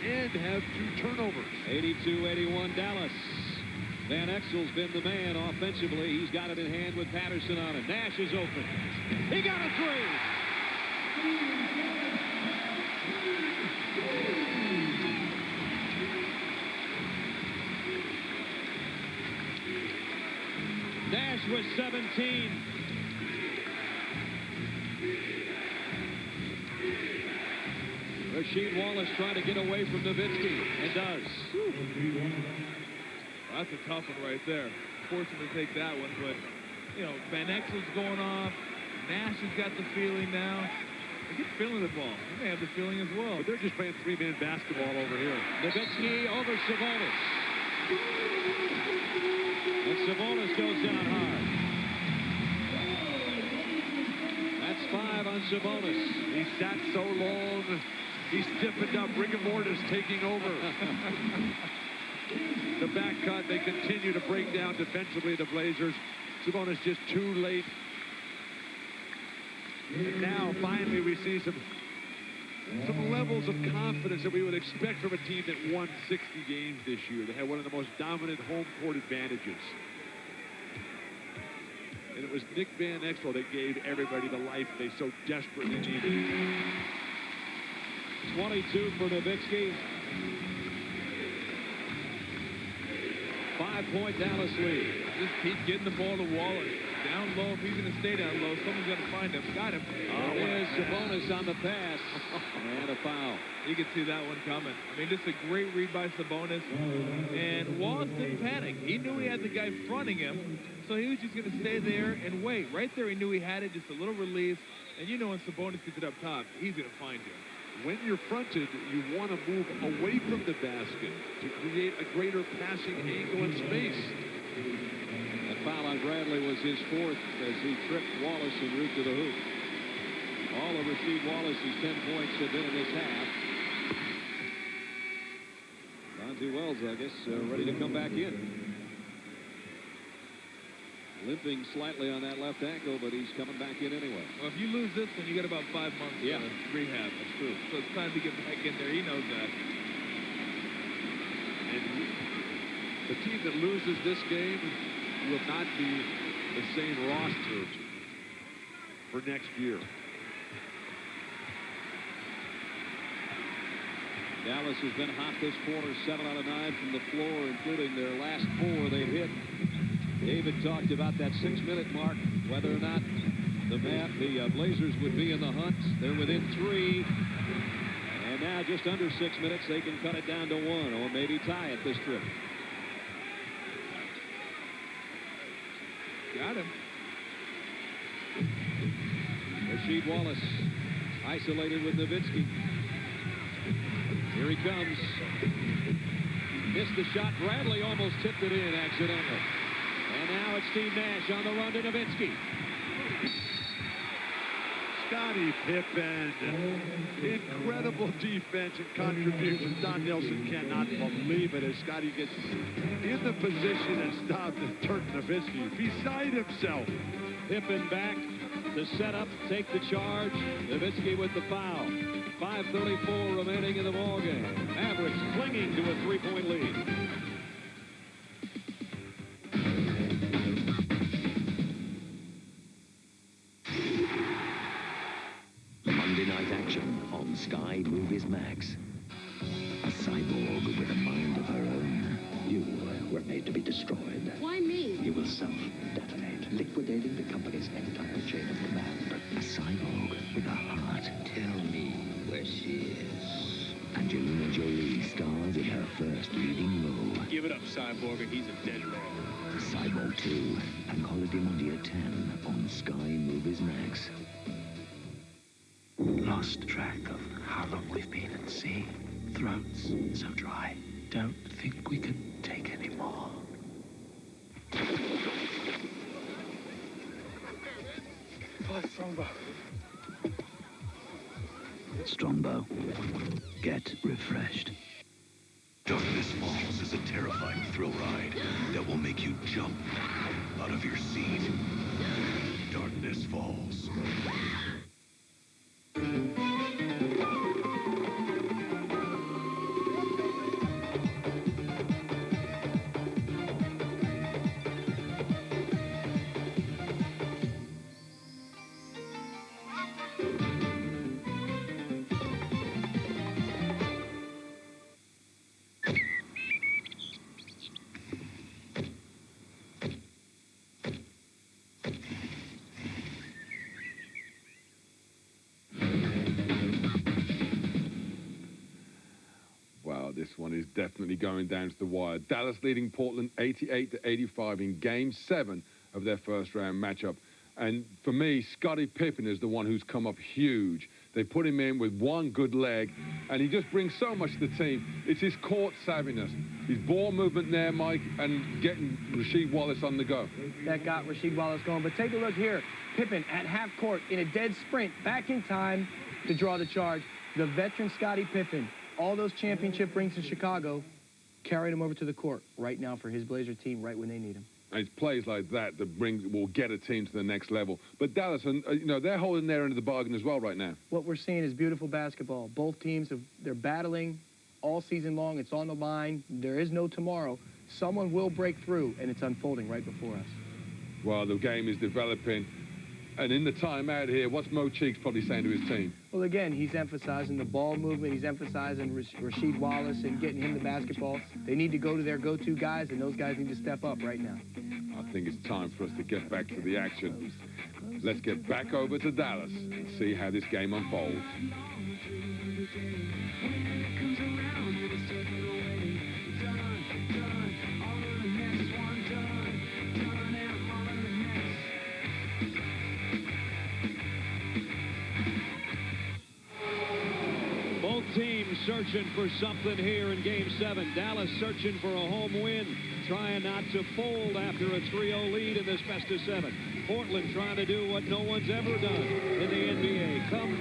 and have 2 turnovers. 82-81 Dallas. Van Exel's been the man offensively. He's got it in hand with Patterson on it. Nash is open. He got a 3. Nash with 17. Rasheed Wallace trying to get away from Nowitzki, and does. That's a tough one right there. Forcing to take that one, but, you know, Van Exel's going off. Nash has got the feeling now. He's feeling the ball. He may have the feeling as well. But they're just playing 3-man basketball over here. Nowitzki over Sabonis. And Sabonis goes down hard. That's 5 on Sabonis. He sat so long. He's stiffened up. Rigor mortis taking over. The back cut, they continue to break down defensively, the Blazers. Sabonis just too late. And now, finally, we see some levels of confidence that we would expect from a team that won 60 games this year. They had one of the most dominant home court advantages. And it was Nick Van Exel that gave everybody the life they so desperately needed. 22 for Nowitzki. 5-point Dallas lead. Just keep getting the ball to Wallace. Down low, if he's going to stay down low, someone's going to find him. Got him. There's Sabonis on the pass. And a foul. You can see that one coming. I mean, this is a great read by Sabonis. And Wallace didn't panic. He knew he had the guy fronting him, so he was just going to stay there and wait. Right there, he knew he had it, just a little release. And you know when Sabonis gets it up top, he's going to find him. When you're fronted, you want to move away from the basket to create a greater passing angle and space. That foul on Bradley was his 4th as he tripped Wallace en route to the hoop. All of Rasheed Wallace's 10 points have been in this half. Bonzi Wells, I guess, ready to come back in. Limping slightly on that left ankle, but he's coming back in anyway. Well, if you lose this one, you got about 5 months rehab. That's true. So it's time to get back in there. He knows that. And the team that loses this game will not be the same roster for next year. Dallas has been hot this quarter, 7 out of 9 from the floor, including their last 4 they've hit. David talked about that 6-minute mark, whether or not the Blazers would be in the hunt. They're within 3. And now just under 6 minutes, they can cut it down to 1 or maybe tie it this trip. Got him. Rasheed Wallace isolated with Nowitzki. Here he comes. Missed the shot. Bradley almost tipped it in accidentally. And now it's Steve Nash on the run to Nowitzki. Scottie Pippen, incredible defense and contribution. Don Nelson cannot believe it as Scottie gets in the position and stopped Dirk Nowitzki beside himself. Pippen back to set up, take the charge. Nowitzki with the foul. 5:34 remaining in the ballgame. Mavericks clinging to a 3-point lead. Monday night action on Sky Movies Max. A cyborg with a mind of her own. You were made to be destroyed. Why me? You will self-detonate, liquidating the company's entire chain of command. A cyborg with a heart. Tell me where she is. Angelina Jolie stars in her first leading role. Give it up, Cyborg, or he's a dead man. Cyborg 2, and holiday Monday at 10 on Sky Movies Max. Lost track of how long we've been at sea. Throats so dry. Don't think we can take any more. Strongbow. Strongbow. Get refreshed. Darkness Falls is a terrifying thrill ride that will make you jump out of your seat. Darkness Falls. ultimately going down to the wire. Dallas leading Portland 88-85 in Game 7 of their first-round matchup. And for me, Scottie Pippen is the one who's come up huge. They put him in with one good leg, and he just brings so much to the team. It's his court savviness, his ball movement there, Mike, and getting Rasheed Wallace on the go. That got Rasheed Wallace going. But take a look here. Pippen at half court in a dead sprint, back in time to draw the charge. The veteran Scottie Pippen, all those championship rings in Chicago, carried him over to the court right now for his Blazer team right when they need him. And it's plays like that that will get a team to the next level. But Dallas, you know, they're holding their end of the bargain as well right now. What we're seeing is beautiful basketball. Both teams, they're battling all season long. It's on the line. There is no tomorrow. Someone will break through, and it's unfolding right before us. Well, the game is developing. And in the timeout here, what's Mo Cheeks probably saying to his team? Well, again, he's emphasizing the ball movement. He's emphasizing Rasheed Wallace and getting him the basketball. They need to go to their go-to guys, and those guys need to step up right now. I think it's time for us to get back to the action. Let's get back over to Dallas and see how this game unfolds. Both teams searching for something here in Game 7. Dallas searching for a home win, trying not to fold after a 3-0 lead in this best-of-7. Portland trying to do what no one's ever done in the NBA. Come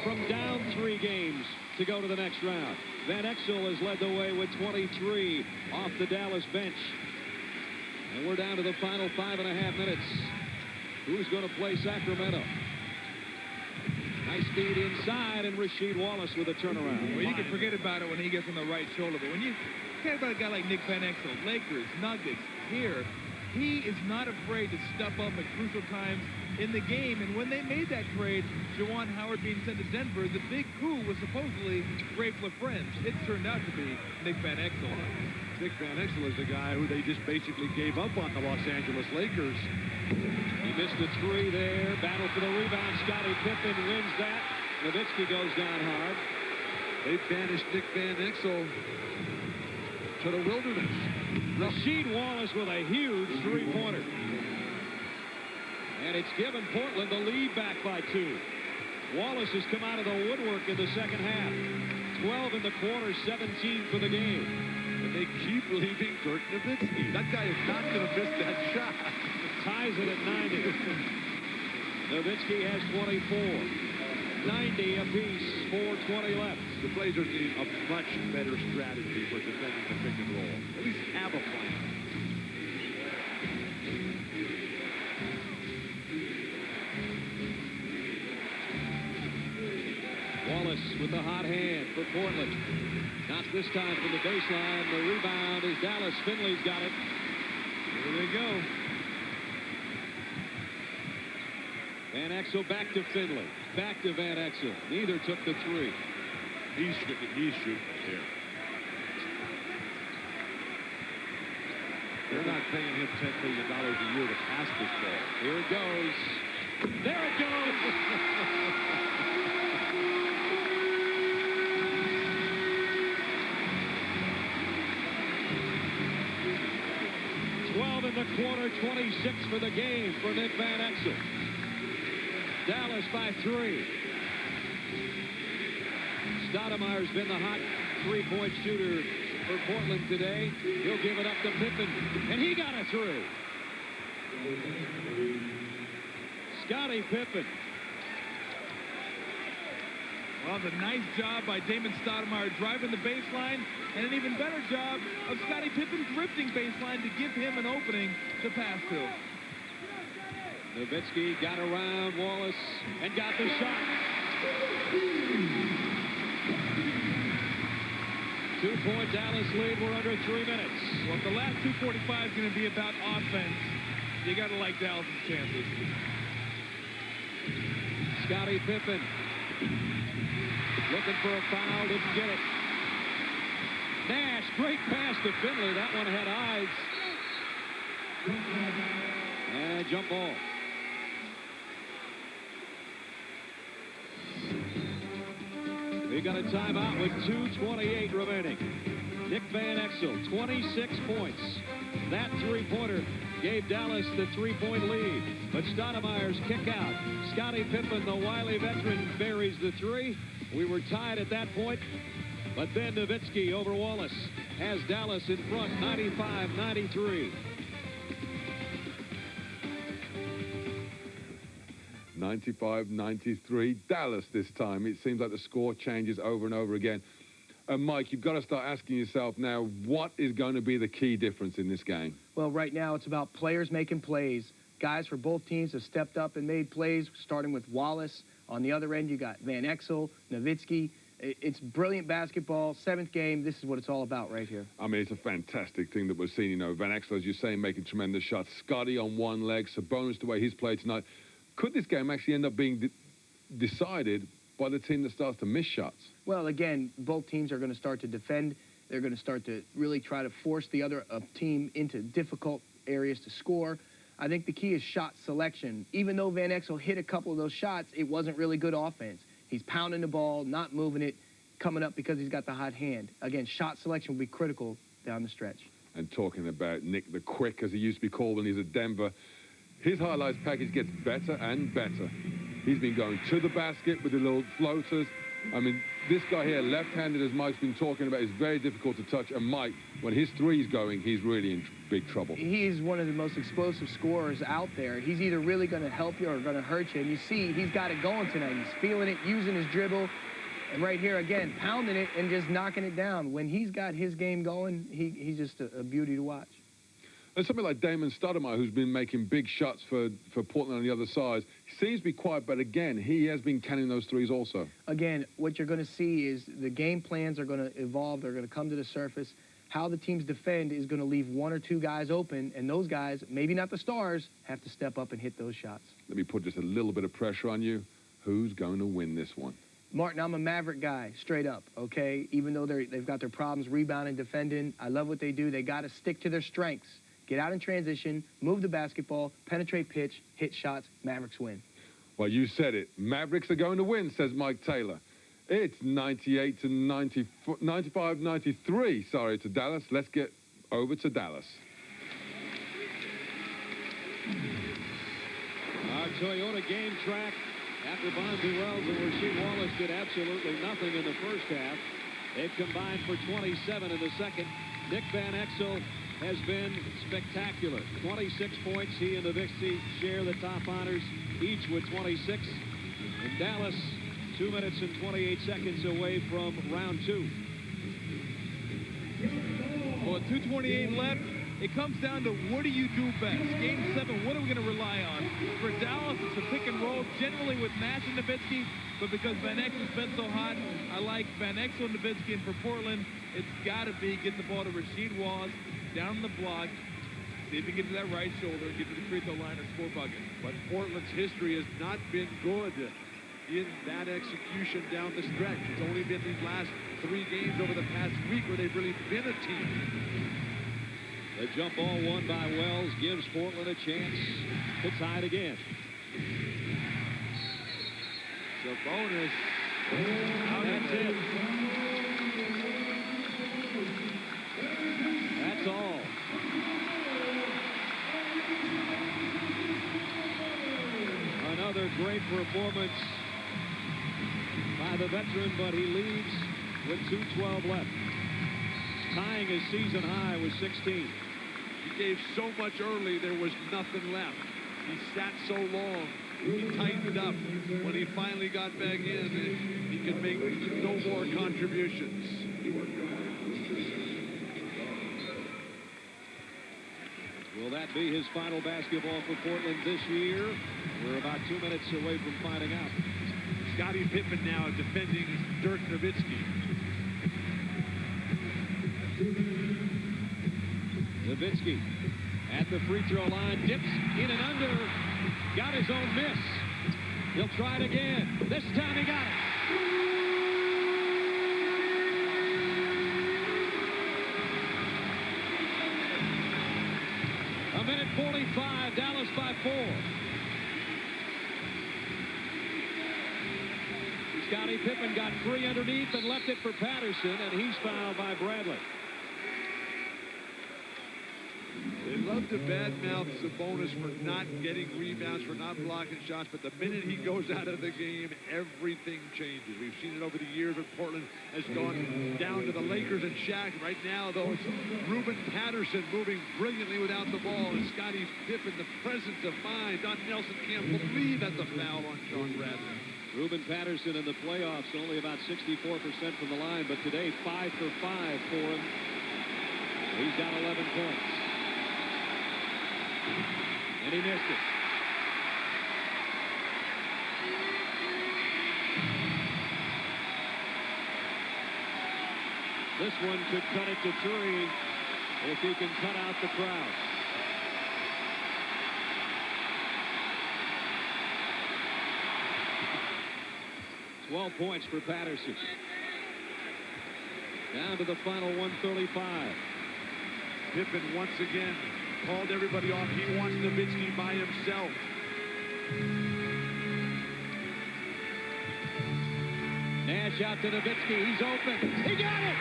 from down 3 games to go to the next round. Van Exel has led the way with 23 off the Dallas bench. And we're down to the final 5.5 minutes. Who's going to play Sacramento? Nice feed inside, and Rasheed Wallace with a turnaround. Well, you can forget about it when he gets on the right shoulder. But when you care about a guy like Nick Van Exel, Lakers, Nuggets, here, he is not afraid to step up at crucial times in the game. And when they made that trade, Juwan Howard being sent to Denver, the big coup was supposedly Rafe LaFrentz. It turned out to be Nick Van Exel. Nick Van Exel is the guy who they just basically gave up on the Los Angeles Lakers. He missed a 3 there. Battle for the rebound. Scottie Pippen wins that. Nowitzki goes down hard. They banished Nick Van Exel to the wilderness. Rasheed Wallace with a huge three-pointer. And it's given Portland the lead back by 2. Wallace has come out of the woodwork in the second half. 12 in the quarter, 17 for the game. And they keep leaving Dirk Nowitzki. That guy is not going to miss that shot. Ties it at 90. Nowitzki has 24. 90 apiece, 4:20 left. The Blazers need a much better strategy for defending the pick and roll. At least have a plan. Wallace with the hot hand for Portland. Not this time from the baseline. The rebound is Dallas. Finley's got it. Here they go. Van Exel back to Finley. Back to Van Exel. Neither took the 3. He's shooting there. They're not paying him $10 million a year to pass this ball. Here it goes. There it goes. 12 in the quarter, 26 for the game for Nick Van Exel. Dallas by 3. Stoudemire's been the hot three-point shooter for Portland today. He'll give it up to Pippen, and he got a 3. Scottie Pippen. Well, the nice job by Damon Stoudemire driving the baseline, and an even better job of Scottie Pippen drifting baseline to give him an opening to pass to. Nowitzki got around Wallace and got the shot. 2-point Dallas lead. We're under 3 minutes. Well, if the last 2:45 is going to be about offense, you got to like Dallas' chances. Scottie Pippen looking for a foul, didn't get it. Nash, great pass to Finley. That one had eyes. And jump ball. We got a timeout with 2:28 remaining. Nick Van Exel, 26 points. That three-pointer gave Dallas the three-point lead. But Stoudemire's kick out. Scottie Pippen, the wily veteran, buries the three. We were tied at that point. But then Nowitzki over Wallace has Dallas in front, 95-93. 95-93, Dallas this time. It seems like the score changes over and over again. And Mike, you've got to start asking yourself now, what is going to be the key difference in this game? Well, right now it's about players making plays. Guys for both teams have stepped up and made plays, starting with Wallace. On the other end, you got Van Exel, Nowitzki. It's brilliant basketball. Seventh game, this is what it's all about right here. I mean, it's a fantastic thing that we're seeing. You know, Van Exel, as you're saying, making tremendous shots. Scotty on one leg, Sabonis the way he's played tonight. Could this game actually end up being decided by the team that starts to miss shots? Well, again, both teams are going to start to defend. They're going to start to really try to force the other team into difficult areas to score. I think the key is shot selection. Even though Van Exel hit a couple of those shots, it wasn't really good offense. He's pounding the ball, not moving it, coming up because he's got the hot hand. Again, shot selection will be critical down the stretch. And talking about Nick the Quick, as he used to be called when he was at Denver, his highlights package gets better and better. He's been going to the basket with the little floaters. I mean, this guy here, left-handed, as Mike's been talking about, is very difficult to touch. And Mike, when his three's going, he's really in big trouble. He's one of the most explosive scorers out there. He's either really going to help you or going to hurt you. And you see, he's got it going tonight. He's feeling it, using his dribble. And right here, again, pounding it and just knocking it down. When he's got his game going, he's just a beauty to watch. And something like Damon Stoudemire, who's been making big shots for Portland on the other side, he seems to be quiet, but again, he has been canning those threes also. Again, what you're going to see is the game plans are going to evolve. They're going to come to the surface. How the teams defend is going to leave one or two guys open, and those guys, maybe not the stars, have to step up and hit those shots. Let me put just a little bit of pressure on you. Who's going to win this one? Martin, I'm a Maverick guy, straight up, okay? Even though they've got their problems rebounding, defending, I love what they do. They got to stick to their strengths. Get out in transition, move the basketball, penetrate pitch, hit shots, Mavericks win. Well, you said it. Mavericks are going to win, says Mike Taylor. It's 95-93, sorry, to Dallas. Let's get over to Dallas. Our Toyota game track after Bonzi Wells and Rasheed Wallace did absolutely nothing in the first half. They've combined for 27 in the second. Nick Van Exel has been spectacular. 26 points. He and Nowitzki share the top honors, each with 26. And Dallas, 2 minutes and 28 seconds away from round two. Well, 2:28 left. It comes down to what do you do best? Game 7, what are we going to rely on? For Dallas, it's a pick and roll, generally with Nash and Nowitzki, but because Van Exel's been so hot, I like Van Exel and Nowitzki, and for Portland, it's got to be get the ball to Rasheed Wallace, down the block, see if he gets to that right shoulder, get to the free throw line or score bucket. But Portland's history has not been good in that execution down the stretch. It's only been these last 3 games over the past week where they've really been a team. The jump ball won by Wells gives Portland a chance to tie it again. Sabonis. That's it. That's all. Another great performance by the veteran, but he leads with 2:12 left. Tying his season high with 16. He gave so much early, there was nothing left. He sat so long. He tightened up. When he finally got back in, he could make no more contributions. Will that be his final basketball for Portland this year? We're about 2 minutes away from finding out. Scottie Pippen now defending Dirk Nowitzki. Nowitzki at the free throw line, dips in and under, got his own miss. He'll try it again. This time he got it. A minute 45, Dallas by 4. Scottie Pippen got free underneath and left it for Patterson, and he's fouled by Bradley. love to badmouth Sabonis for not getting rebounds, for not blocking shots, but the minute he goes out of the game, everything changes. We've seen it over the years when Portland has gone down to the Lakers and Shaq. Right now, though, it's Ruben Patterson moving brilliantly without the ball, and Scottie Pippen, the presence of mind. Don Nelson can't believe that's a foul on Sean Bradley. Ruben Patterson in the playoffs only about 64% from the line, but today 5 for 5 for him. He's got 11 points. And he missed it. This one could cut it to 3 if he can cut out the crowd. Points for Patterson. Down to the final 135. Pippen once again called everybody off. He wants Nowitzki by himself. Nash out to Nowitzki. He's open. He got it!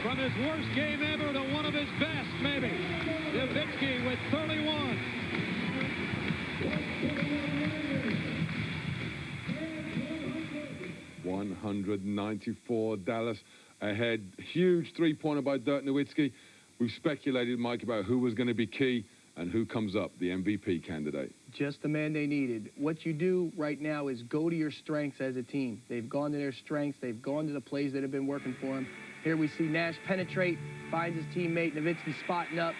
From his worst game ever to one of his best, maybe. Nowitzki with 31. $194 Dallas ahead. Huge three-pointer by Dirk Nowitzki. We've speculated, Mike, about who was going to be key and who comes up, the MVP candidate. Just the man they needed. What you do right now is go to your strengths as a team. They've gone to their strengths. They've gone to the plays that have been working for them. Here we see Nash penetrate, finds his teammate, Nowitzki spotting up.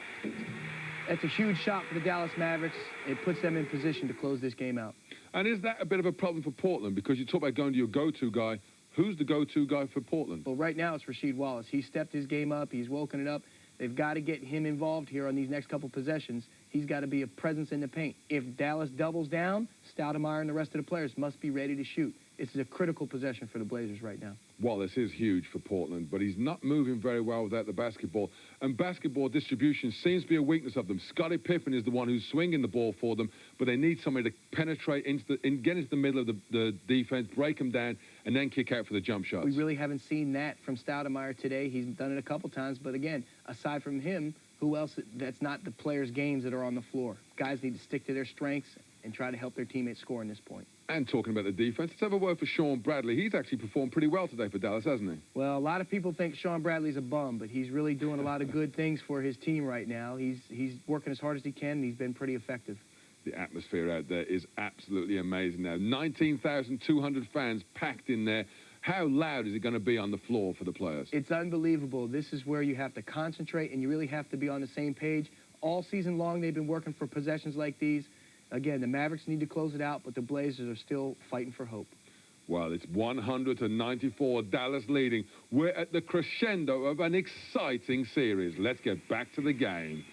That's a huge shot for the Dallas Mavericks. It puts them in position to close this game out. And is that a bit of a problem for Portland? Because you talk about going to your go-to guy. Who's the go-to guy for Portland? Well, right now it's Rasheed Wallace. He stepped his game up. He's woken it up. They've got to get him involved here on these next couple possessions. He's got to be a presence in the paint. If Dallas doubles down, Stoudemire and the rest of the players must be ready to shoot. This is a critical possession for the Blazers right now. Wallace is huge for Portland, but he's not moving very well without the basketball. And basketball distribution seems to be a weakness of them. Scottie Pippen is the one who's swinging the ball for them, but they need somebody to penetrate, get into the middle of the defense, break them down, and then kick out for the jump shots. We really haven't seen that from Stoudemire today. He's done it a couple times, but again, aside from him, who else? That's not the players' games that are on the floor. Guys need to stick to their strengths and try to help their teammates score in this point. And talking about the defense, let's have a word for Sean Bradley. He's actually performed pretty well today for Dallas, hasn't he? Well, a lot of people think Sean Bradley's a bum, but he's really doing a lot of good things for his team right now. He's working as hard as he can, and he's been pretty effective. The atmosphere out there is absolutely amazing now. 19,200 fans packed in there. How loud is it going to be on the floor for the players? It's unbelievable. This is where you have to concentrate, and you really have to be on the same page. All season long, they've been working for possessions like these. Again, the Mavericks need to close it out, but the Blazers are still fighting for hope. Well, it's 100-94, Dallas leading. We're at the crescendo of an exciting series. Let's get back to the game.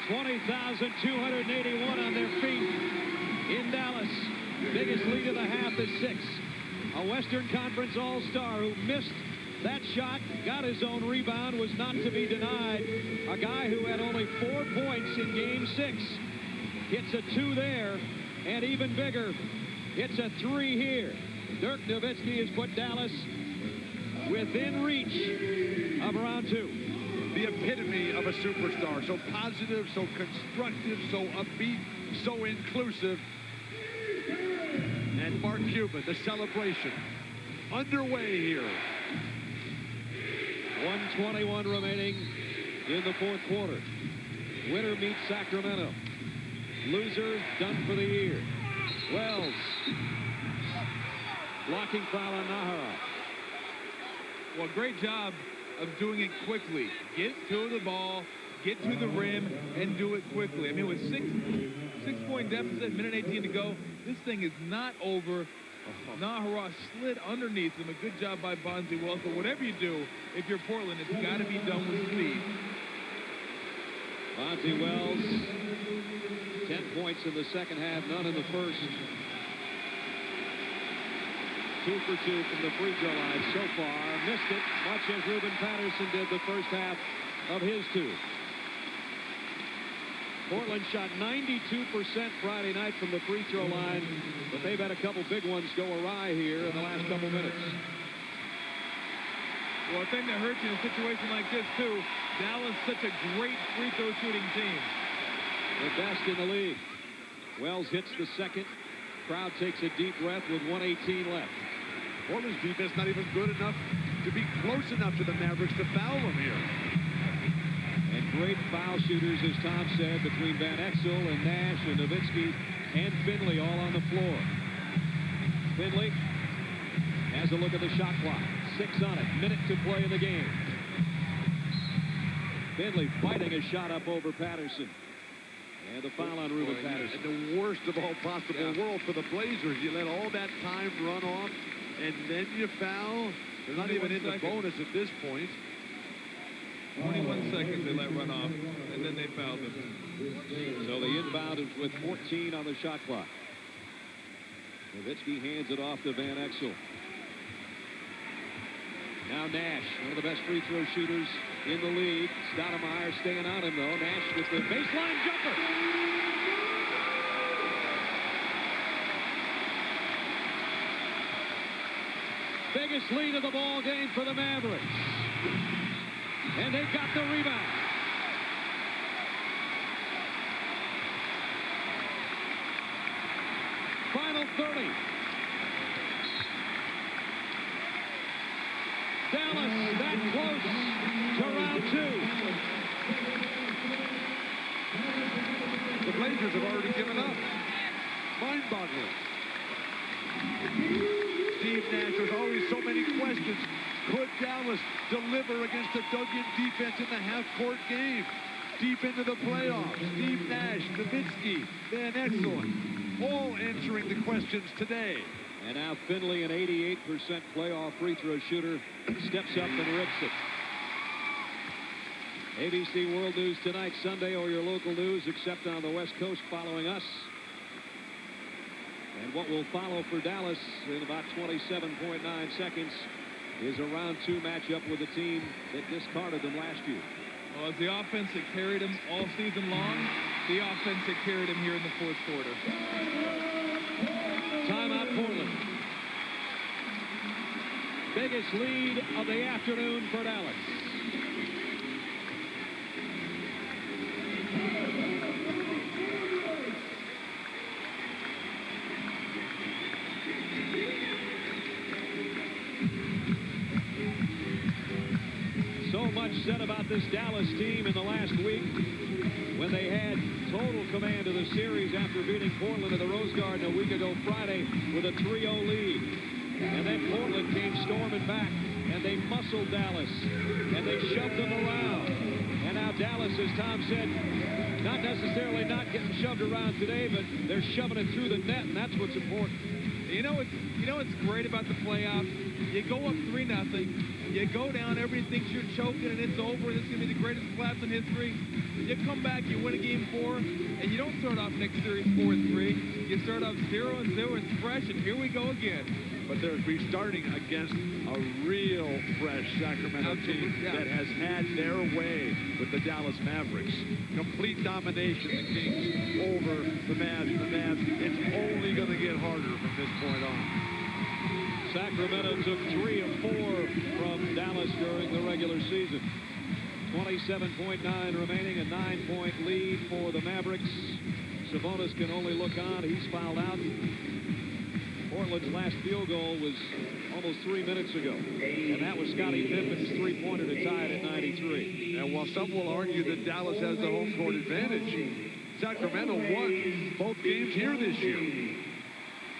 $20,281 on their feet in Dallas. Biggest lead of the half is 6. A Western Conference All-Star who missed that shot, got his own rebound, was not to be denied. A guy who had only 4 points in Game 6 hits a 2 there, and even bigger, hits a 3 here. Dirk Nowitzki has put Dallas within reach of round 2. The epitome of a superstar. So positive, so constructive, so upbeat, so inclusive. And Mark Cuban, the celebration underway here. 1:21 remaining in the fourth quarter. Winner meets Sacramento. Loser done for the year. Wells. Blocking foul on Nahara. Well, great job of doing it quickly. Get to the ball, get to the rim, and do it quickly. I mean, with six-point deficit, minute 18 to go, this thing is not over Nahara slid underneath him. A good job by Bonzi Wells. But whatever you do, if you're Portland, it's got to be done with speed. Bonzi Wells, 10 points in the second half, none in the first. 2 for 2 from the free throw line so far. Missed it, much as Ruben Patterson did the first half of his 2. Portland shot 92% Friday night from the free throw line, but they've had a couple big ones go awry here in the last couple minutes. Well, a thing that hurts you in a situation like this, too, Dallas such a great free throw shooting team. The best in the league. Wells hits the second. Crowd takes a deep breath with 1:18 left. Portland's defense not even good enough to be close enough to the Mavericks to foul them here. And great foul shooters, as Tom said, between Van Exel and Nash and Nowitzki and Finley all on the floor. Finley has a look at the shot clock. 6 on it. Minute to play in the game. Finley fighting a shot up over Patterson. And the foul on Ruben Patterson. And the worst of all possible world for the Blazers. You let all that time run off, and then you foul. They're not even in the bonus at this point. 21 seconds they let run off, and then they fouled him. So the inbound is with 14 on the shot clock. Nowitzki hands it off to Van Exel. Now Nash, one of the best free throw shooters in the league. Stoudemire staying on him, though. Nash with the baseline jumper. Biggest lead of the ball game for the Mavericks. And they got the rebound. Final 30. Dallas that close to round 2. The Blazers have already given up. Mind-boggling. Steve Nash, there's always so many questions. Could Dallas deliver against the dug-in defense in the half-court game? Deep into the playoffs, Steve Nash, Nowitzki, Van Exel, all answering the questions today. And now Finley, an 88% playoff free throw shooter, steps up and rips it. ABC World News tonight, Sunday, or your local news, except on the West Coast following us. And what will follow for Dallas in about 27.9 seconds is a round 2 matchup with a team that discarded them last year. Well, it's the offense that carried him all season long, the offense that carried him here in the fourth quarter. Timeout, Portland. Biggest lead of the afternoon for Dallas. So much said about this Dallas team in the last week when they had total command of the series after beating Portland in the Rose Garden a week ago Friday with a 3-0 lead. And then Portland came storming back, and they muscled Dallas, and they shoved them around. And now Dallas, as Tom said, not necessarily not getting shoved around today, but they're shoving it through the net, and that's what's important. You know what's great about the playoffs? You go up 3-0. You go down, everybody thinks you're choking and it's over. This is going to be the greatest collapse in history. You come back, you win a game 4, and you don't start off next series 4-3. You start off 0-0. It's fresh, and here we go again. But they're restarting against a real fresh Sacramento team that has had their way with the Dallas Mavericks. Complete domination, the Kings over the Mavs. The Mavs, it's only going to get harder from this point on. Sacramento took 3 of 4 from Dallas during the regular season. 27.9 remaining, a 9-point lead for the Mavericks. Sabonis can only look on. He's fouled out. Portland's last field goal was almost 3 minutes ago, and that was Scottie Pippen's three-pointer to tie it at 93. And while some will argue that Dallas has the home court advantage, Sacramento won both games here this year.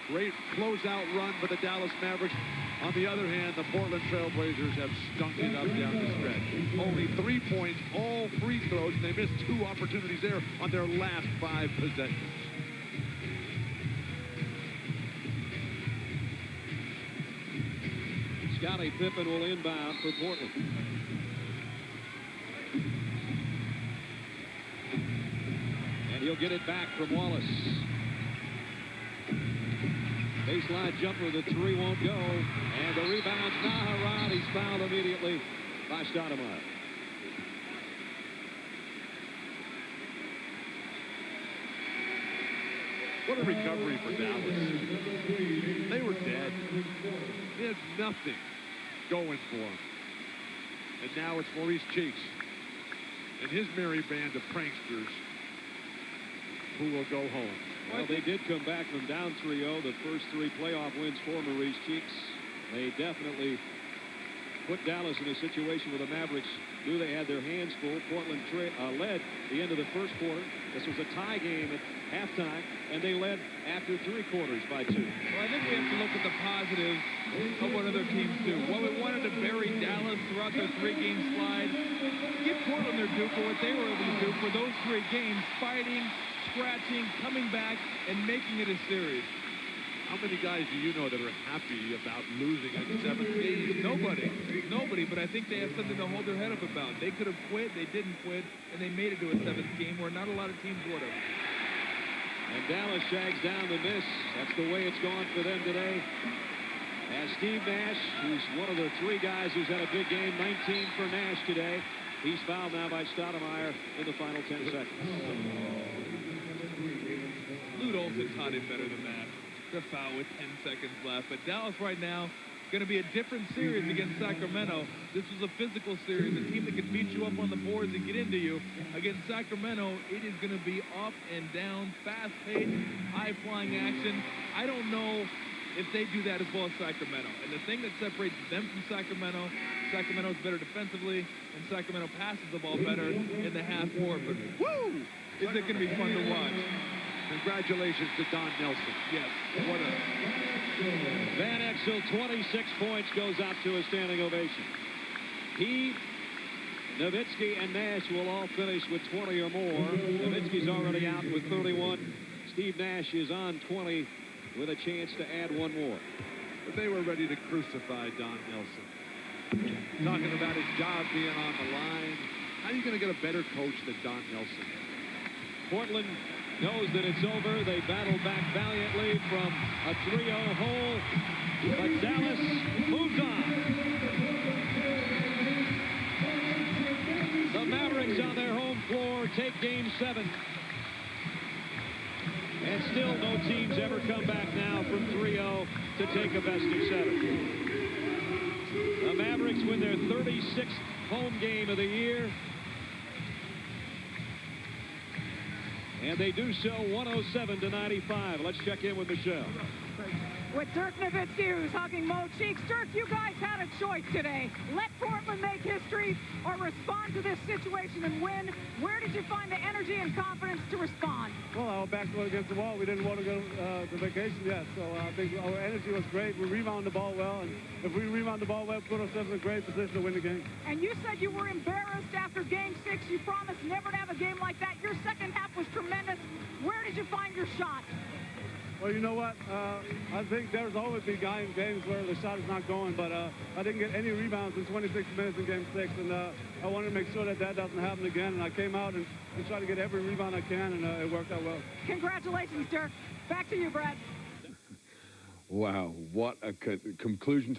Great closeout run for the Dallas Mavericks. On the other hand, the Portland Trail Blazers have stunk it up down the stretch. Only 3 points, all free throws, and they missed 2 opportunities there on their last 5 possessions. Scottie Pippen will inbound for Portland. And he'll get it back from Wallace. Baseline jumper, the three won't go. And the rebound's Naharad. He's fouled immediately by Stoudemire. What a recovery for Dallas. They were dead. They had nothing going for them. And now it's Maurice Cheeks and his merry band of pranksters who will go home. Well, they did come back from down 3-0. The first three playoff wins for Maurice Cheeks. They definitely put Dallas in a situation where the Mavericks knew they had their hands full. Portland led the end of the first quarter. This was a tie game at halftime, and they led after 3 quarters by 2. Well, I think we have to look at the positives of what other teams do. While we wanted to bury Dallas throughout their 3-game slide, give Portland their due for what they were able to do for those 3 games, fighting, scratching, coming back, and making it a series. How many guys do you know that are happy about losing a 7th game? Nobody, but I think they have something to hold their head up about. They could have quit, they didn't quit, and they made it to a 7th game where not a lot of teams would have. And Dallas shags down the miss. That's the way it's gone for them today. As Steve Nash, who's one of the 3 guys who's had a big game, 19 for Nash today. He's fouled now by Stoudemire in the final 10 seconds. Lute Olson taught him better than that. The foul with 10 seconds left. But Dallas right now going to be a different series against Sacramento. This was a physical series, a team that could beat you up on the boards and get into you. Against Sacramento, it is going to be up and down, fast-paced, high-flying action. I don't know if they do that as well as Sacramento. And the thing that separates them from Sacramento, Sacramento's better defensively, and Sacramento passes the ball better in the half court. But woo! Is it going to be fun to watch? Congratulations to Don Nelson. Yes, what a... Van Exel, 26 points, goes out to a standing ovation. He, Nowitzki, and Nash will all finish with 20 or more. Nowitzki's already out with 31. Steve Nash is on 20 with a chance to add 1 more. But they were ready to crucify Don Nelson. Talking about his job being on the line. How are you going to get a better coach than Don Nelson? Portland knows that it's over. They battled back valiantly from a 3-0 hole, but Dallas moves on. The Mavericks on their home floor take Game 7. And still no teams ever come back now from 3-0 to take a best of 7. The Mavericks win their 36th home game of the year. And they do so 107-95. Let's check in with Michelle. With Dirk Nowitzki, who's hugging Mo Cheeks. Dirk, you guys had a choice today. Let Portland make history or respond to this situation and win. Where did you find the energy and confidence to respond? Well, our backs were against the wall. We didn't want to go to vacation yet, so I think our energy was great. We rebounded the ball well, and if we rebound the ball well, put ourselves in a great position to win the game. And you said you were embarrassed after Game 6. You promised never to have a game like that. Your second half was tremendous. Where did you find your shot? Well, you know what? I think there's always been games where the shot is not going, but I didn't get any rebounds in 26 minutes in Game 6, and I wanted to make sure that that doesn't happen again, and I came out and tried to get every rebound I can, and it worked out well. Congratulations, Dirk. Back to you, Brad. Wow, what a conclusion.